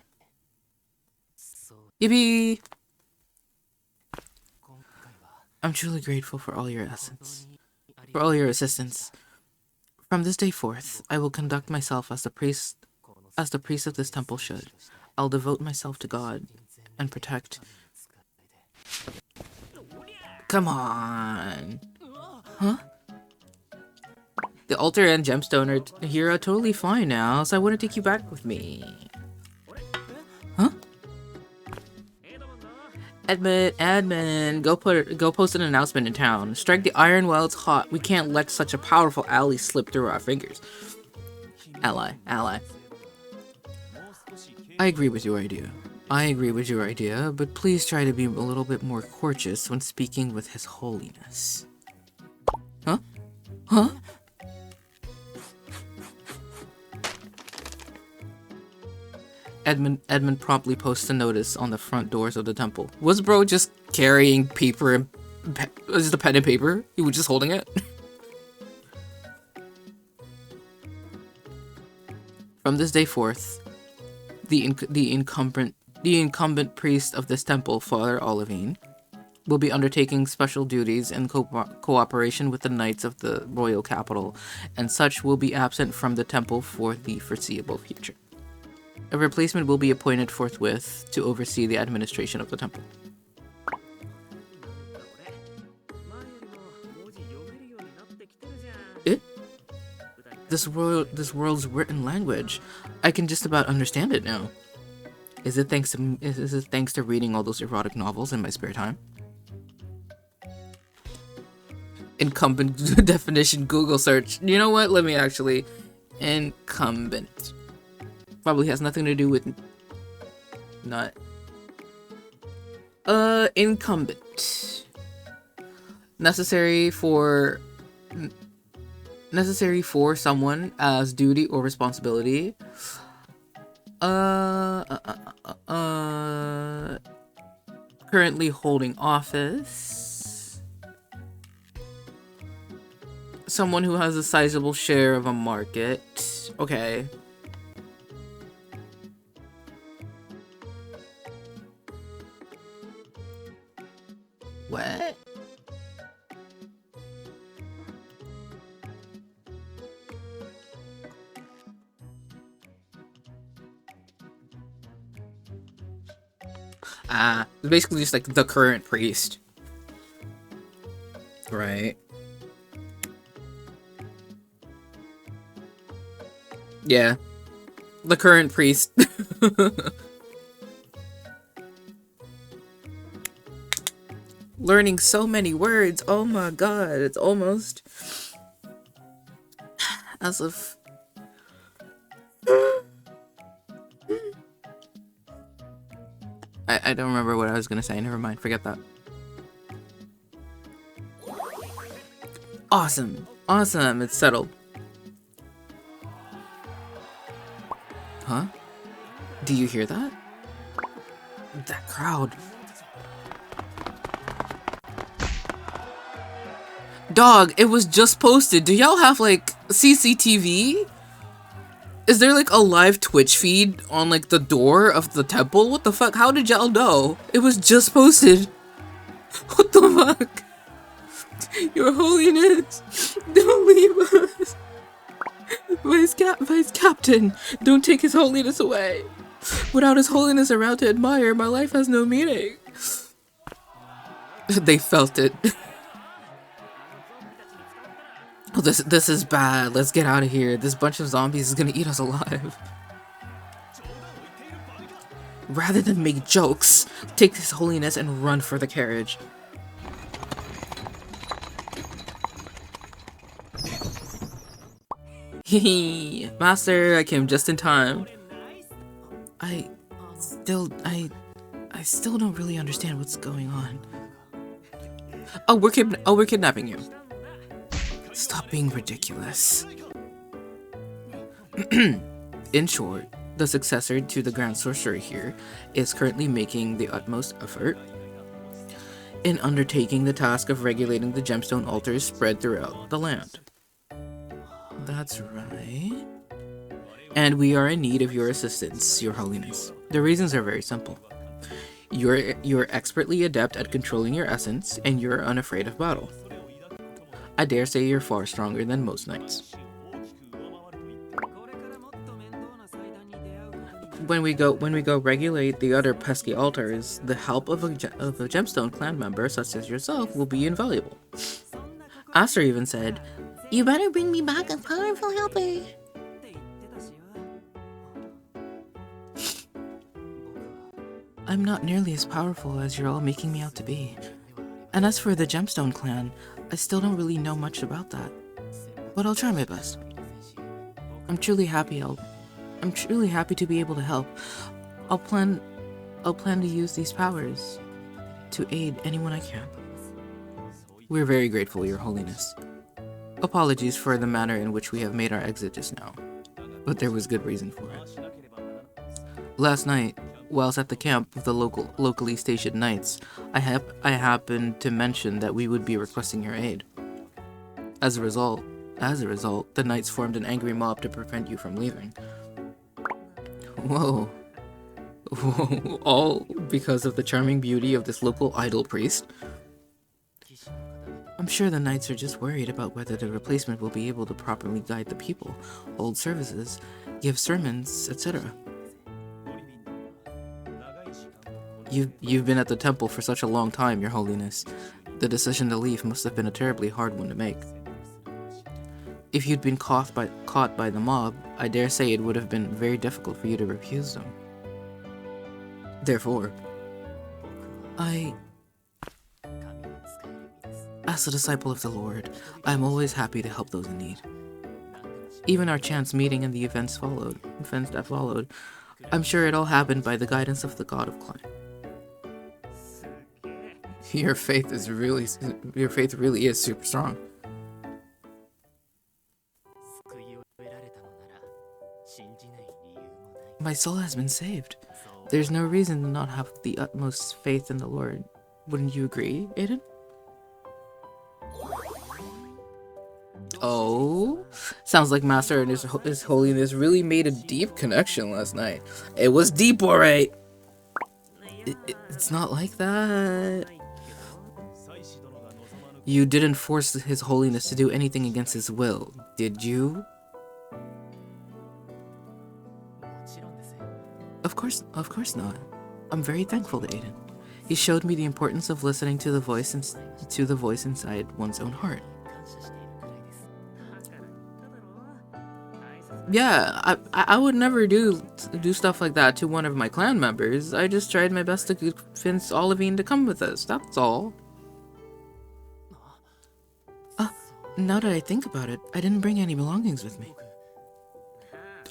Yippee! I'm truly grateful for all your assistance. From this day forth, I will conduct myself as the priest of this temple should. I'll devote myself to God and protect. Come on. Huh? The altar and gemstone are totally fine now, so I want to take you back with me. Huh? Edmond, go post an announcement in town. Strike the iron while it's hot. We can't let such a powerful ally slip through our fingers. Ally. I agree with your idea, but please try to be a little bit more courteous when speaking with His Holiness. Huh? Huh? Edmond promptly posts a notice on the front doors of the temple. Was bro just carrying paper and just a pen and paper? He was just holding it? From this day forth, the incumbent priest of this temple, Father Olivine, will be undertaking special duties in cooperation with the knights of the royal capital, and such will be absent from the temple for the foreseeable future. A replacement will be appointed forthwith to oversee the administration of the temple. This world's written language. I can just about understand it now. Is it thanks to reading all those erotic novels in my spare time? Incumbent definition Google search. You know what? Let me actually. Incumbent. Probably has nothing to do with not. Incumbent. Necessary for someone as duty or responsibility. Currently holding office. Someone who has a sizable share of a market. Okay. What? It's basically just like the current priest. Right. Yeah. The current priest. Learning so many words. Oh my god, it's almost as if I don't remember what I was gonna say. Never mind, forget that. Awesome, it's settled. Huh? Do you hear that? That crowd. Dog, it was just posted. Do y'all have like CCTV? Is there like a live Twitch feed on like the door of the temple? What the fuck? How did y'all know? It was just posted. What the fuck? Your Holiness, don't leave us. Vice Captain, don't take His Holiness away. Without His Holiness around to admire, my life has no meaning. They felt it. Oh, this is bad. Let's get out of here. This bunch of zombies is gonna eat us alive. Rather than make jokes, take His Holiness and run for the carriage. Hehe, Master, I came just in time. I still don't really understand what's going on. Oh, we're kidnapping you. Stop being ridiculous. In short, the successor to the Grand Sorcerer here is currently making the utmost effort in undertaking the task of regulating the gemstone altars spread throughout the land. That's right. And we are in need of your assistance, Your Holiness. The reasons are very simple. You're expertly adept at controlling your essence, and you're unafraid of battle. I dare say you're far stronger than most knights. When we go regulate the other pesky altars, the help of a gemstone clan member such as yourself will be invaluable. Aster even said, "You better bring me back a powerful helper." I'm not nearly as powerful as you're all making me out to be. And as for the Gemstone clan, I still don't really know much about that. But I'll try my best. I'm truly happy to be able to help. I'll plan to use these powers to aid anyone I can. We're very grateful, Your Holiness. Apologies for the manner in which we have made our exit just now, but there was good reason for it. Last night, whilst at the camp with the locally stationed knights, I happened to mention that we would be requesting your aid. As a result, the knights formed an angry mob to prevent you from leaving. Whoa. All because of the charming beauty of this local idol priest? I'm sure the knights are just worried about whether the replacement will be able to properly guide the people, hold services, give sermons, etc. You've been at the temple for such a long time, Your Holiness. The decision to leave must have been a terribly hard one to make. If you'd been caught by the mob, I dare say it would have been very difficult for you to refuse them. Therefore, as a disciple of the Lord, I am always happy to help those in need. Even our chance meeting and the events that followed, I'm sure it all happened by the guidance of the God of Climb. Your faith really is super strong. My soul has been saved. There's no reason to not have the utmost faith in the Lord. Wouldn't you agree, Aiden? Oh, sounds like Master and His Holiness really made a deep connection last night. It was deep, alright. It's not like that. You didn't force His Holiness to do anything against his will, did you? Of course not. I'm very thankful to Aiden. He showed me the importance of listening to the voice inside one's own heart. Yeah, I would never do stuff like that to one of my clan members. I just tried my best to convince Olivine to come with us, that's all. Now that I think about it, I didn't bring any belongings with me.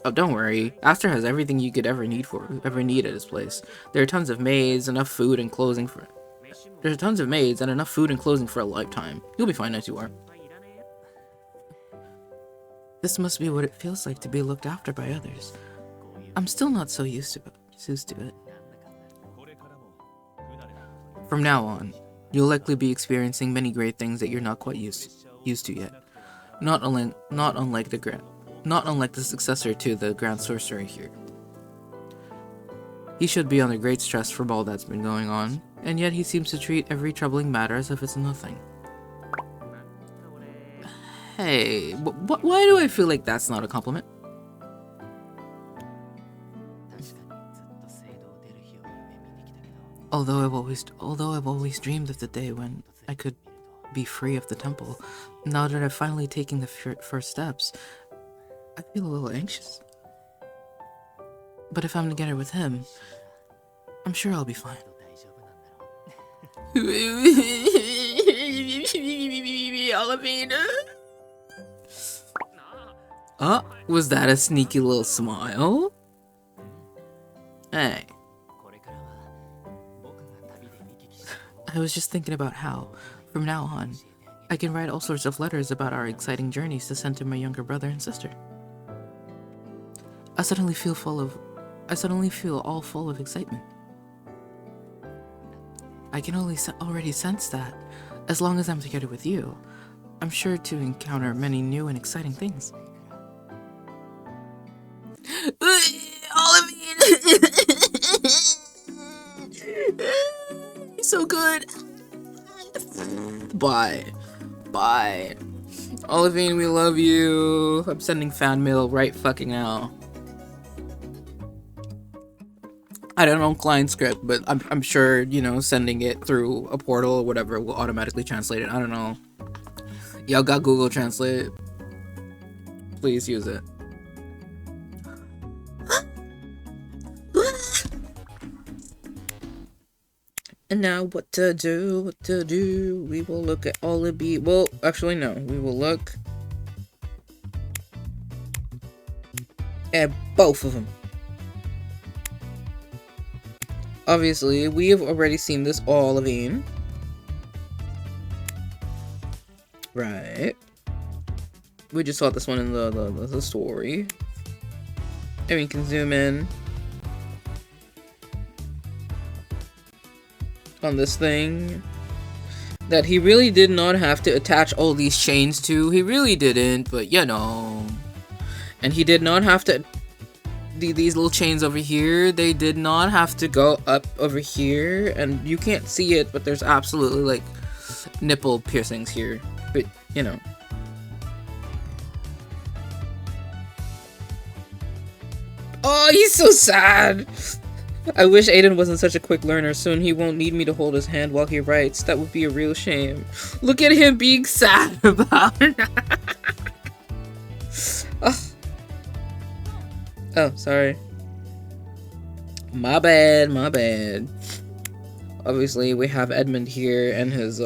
Oh, don't worry. Aster has everything you could ever need at his place. There are tons of maids, enough food and clothing for a lifetime. You'll be fine as you are. This must be what it feels like to be looked after by others. I'm still not so used to it. From now on, you'll likely be experiencing many great things that you're not quite used to yet. Not unlike the successor to the Grand Sorcerer here. He should be under great stress from all that's been going on, and yet he seems to treat every troubling matter as if it's nothing. Hey, why do I feel like that's not a compliment? Although I've always dreamed of the day when I could be free of the temple, now that I've finally taken the first steps, I feel a little anxious. But if I'm together with him, I'm sure I'll be fine. Olivine. Was that a sneaky little smile? Hey. I was just thinking about how, from now on, I can write all sorts of letters about our exciting journeys to send to my younger brother and sister. I suddenly feel all full of excitement. I can already sense that, as long as I'm together with you, I'm sure to encounter many new and exciting things. Olivine! He's so good! Bye. Bye. Olivine, we love you. I'm sending fan mail right fucking now. I don't know client script, but I'm sure, you know, sending it through a portal or whatever will automatically translate it. I don't know. Y'all got Google Translate. Please use it. And now what to do, we will look at all of the, well, actually no, we will look at both of them. Obviously, we have already seen this Olivine. Right. We just saw this one in the story. And we can zoom in on this thing that he really did not have to attach all these chains to. He really didn't, but you know. And he did not have to, these little chains over here, they did not have to go up over here. And you can't see it, but there's absolutely like nipple piercings here. But, you know. Oh, he's so sad! I wish Aiden wasn't such a quick learner. Soon he won't need me to hold his hand while he writes. That would be a real shame. Look at him being sad about it. Oh, sorry. My bad, my bad. Obviously, we have Edmond here and his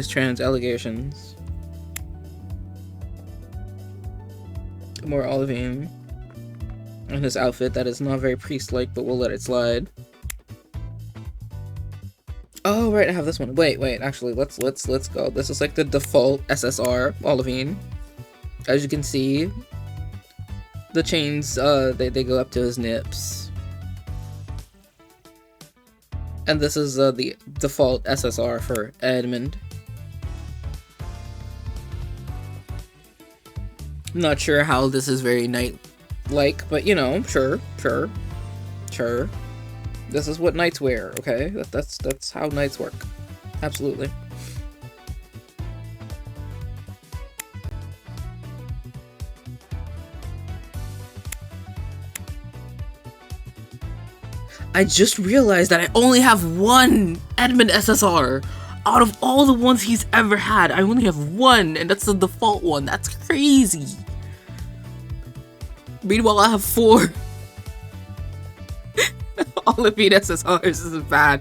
trans allegations. More Olivine. And his outfit that is not very priest-like, but we'll let it slide. Oh, right, I have this one. Wait, actually, let's go. This is like the default SSR Olivine. As you can see, the chains, they go up to his nips. And this is the default SSR for Edmond. Not sure how this is very knight-like, but you know, sure. This is what knights wear, okay? That's how knights work. Absolutely. I just realized that I only have one Edmond SSR. Out of all the ones he's ever had, I only have one, and that's the default one. That's crazy. Meanwhile, I have 4. Olivine SSRs, this is bad.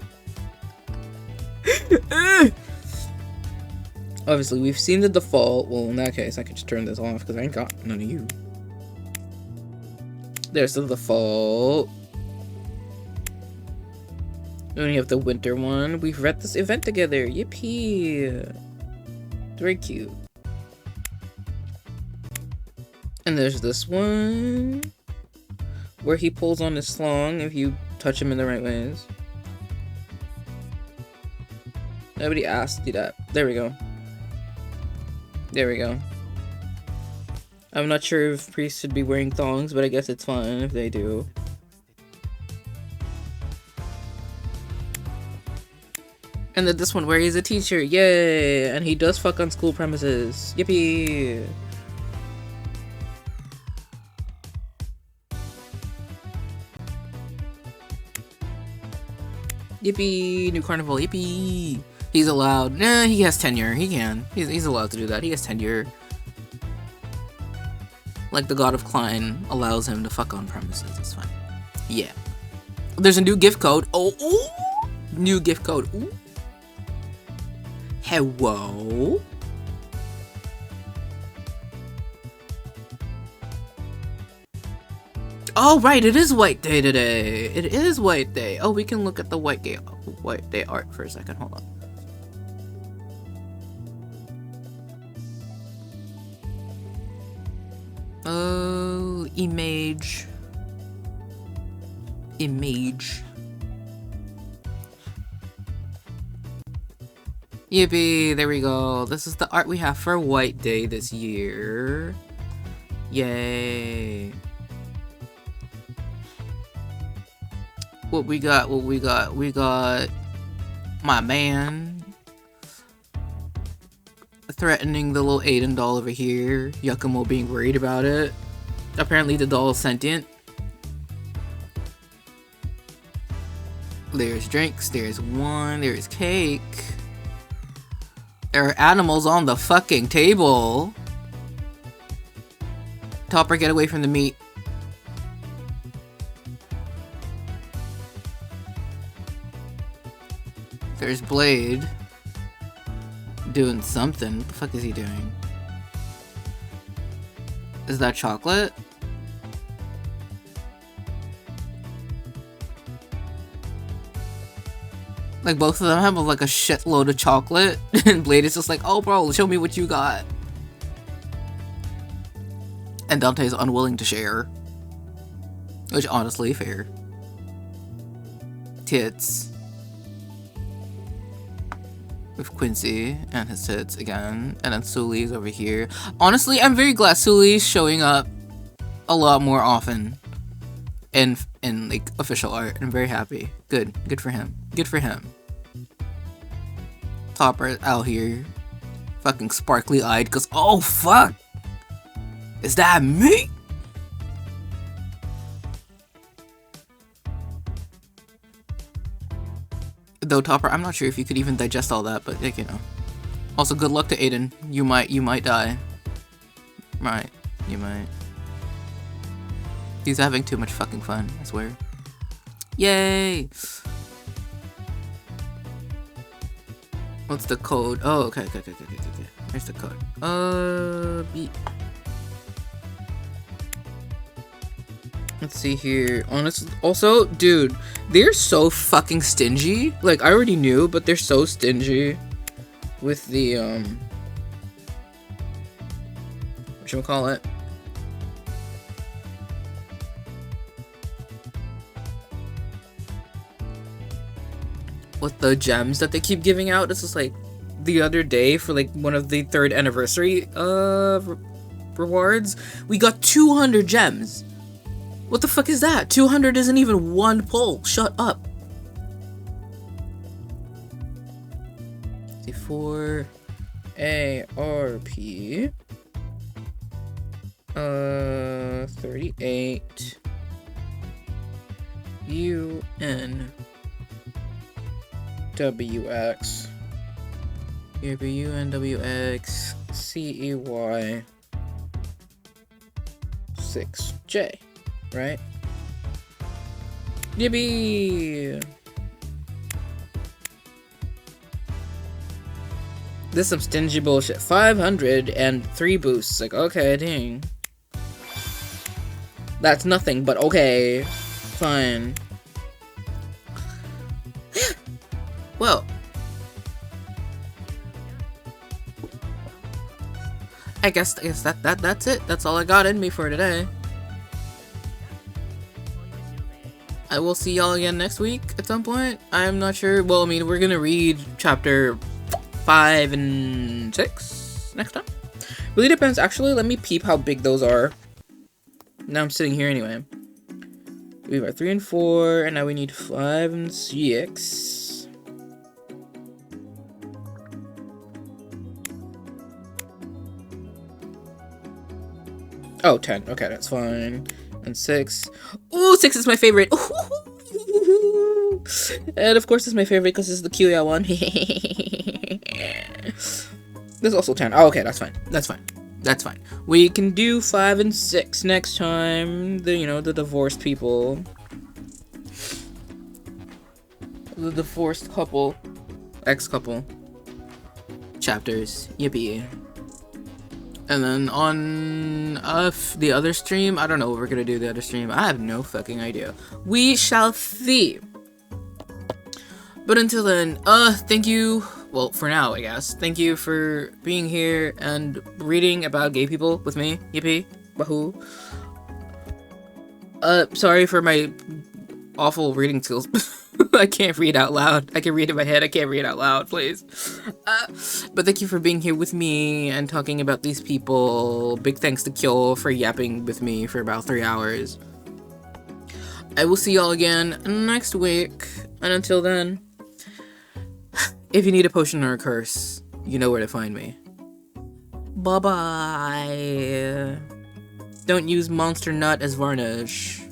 Obviously, we've seen the default. Well, in that case, I could just turn this off because I ain't got none of you. There's the default. Then we have the winter one. We've read this event together. Yippee! Very cute. And there's this one where he pulls on his slong if you touch him in the right ways. Nobody asked you that. There we go. There we go. I'm not sure if priests should be wearing thongs, but I guess it's fine if they do. And then this one where he's a teacher, yay! And he does fuck on school premises, yippee! Yippee! New Carnival, yippee! He's allowed. Nah, he has tenure. He can. He's allowed to do that. He has tenure. Like the God of Klein allows him to fuck on premises. It's fine. Yeah. There's a new gift code. Oh, ooh. New gift code. Ooh. Hello. Oh, right, it is White Day today. It is White Day. Oh, we can look at the White Day art for a second. Hold on. Oh, image. Yippee, there we go. This is the art we have for White Day this year. Yay. What we got? We got my man threatening the little Aiden doll over here. Yakumo being worried about it. Apparently the doll is sentient. There's drinks, there's wine, there's cake. There are animals on the fucking table. Topper, get away from the meat. There's Blade. Doing something. What the fuck is he doing? Is that chocolate? Like, both of them have like a shitload of chocolate, and Blade is just like, oh bro, show me what you got. And Dante's unwilling to share. Which, honestly, fair. Tits. With Quincy and his tits again. And then Suli's over here. Honestly, I'm very glad Suli's showing up a lot more often in like official art. I'm very happy. Good for him. Good for him. Topper out here, fucking sparkly eyed, cause oh fuck, is that me? Though Topper, I'm not sure if you could even digest all that, but like, you know. Also, good luck to Aiden. You might die. Right, you might. He's having too much fucking fun, I swear. Yay! What's the code? Oh, okay. Here's the code. Let's see here. Honestly, also, dude, they're so fucking stingy. Like, I already knew, but they're so stingy with the, whatchamacallit? With the gems that they keep giving out. This is like the other day for like one of the 3rd anniversary rewards. We got 200 gems. What the fuck is that? 200 isn't even one pull. Shut up. C4 ARP 38 UN WX UNWX CEY 6J, right? Yippee! This is some stingy bullshit. 503 boosts. Like, okay, dang. That's nothing, but okay. Fine. Well, I guess that's it. That's all I got in me for today. I will see y'all again next week at some point. I'm not sure. Well, I mean, we're gonna read chapter 5 and 6 next time. Really depends. Actually, let me peep how big those are. Now I'm sitting here anyway. We've got 3 and 4, and now we need 5 and 6. Oh, 10. Okay, that's fine. And 6. Ooh, 6 is my favorite. Ooh. And of course, it's my favorite because it's the Kyuya one. There's also 10. Oh, okay, that's fine. That's fine. That's fine. We can do 5 and 6 next time. The, you know, the divorced people. the divorced couple, ex-couple chapters. Yippee. And then on the other stream, I don't know what we're gonna do the other stream. I have no fucking idea. We shall see. But until then, thank you. Well, for now, I guess. Thank you for being here and reading about gay people with me. Yippee. Wahoo. Sorry for my awful reading skills. I can't read out loud. I can read in my head. I can't read out loud, please. But thank you for being here with me and talking about these people. Big thanks to Kyo for yapping with me for about 3 hours. I will see y'all again next week. And until then, if you need a potion or a curse, you know where to find me. Bye-bye. Don't use Monster Nut as varnish.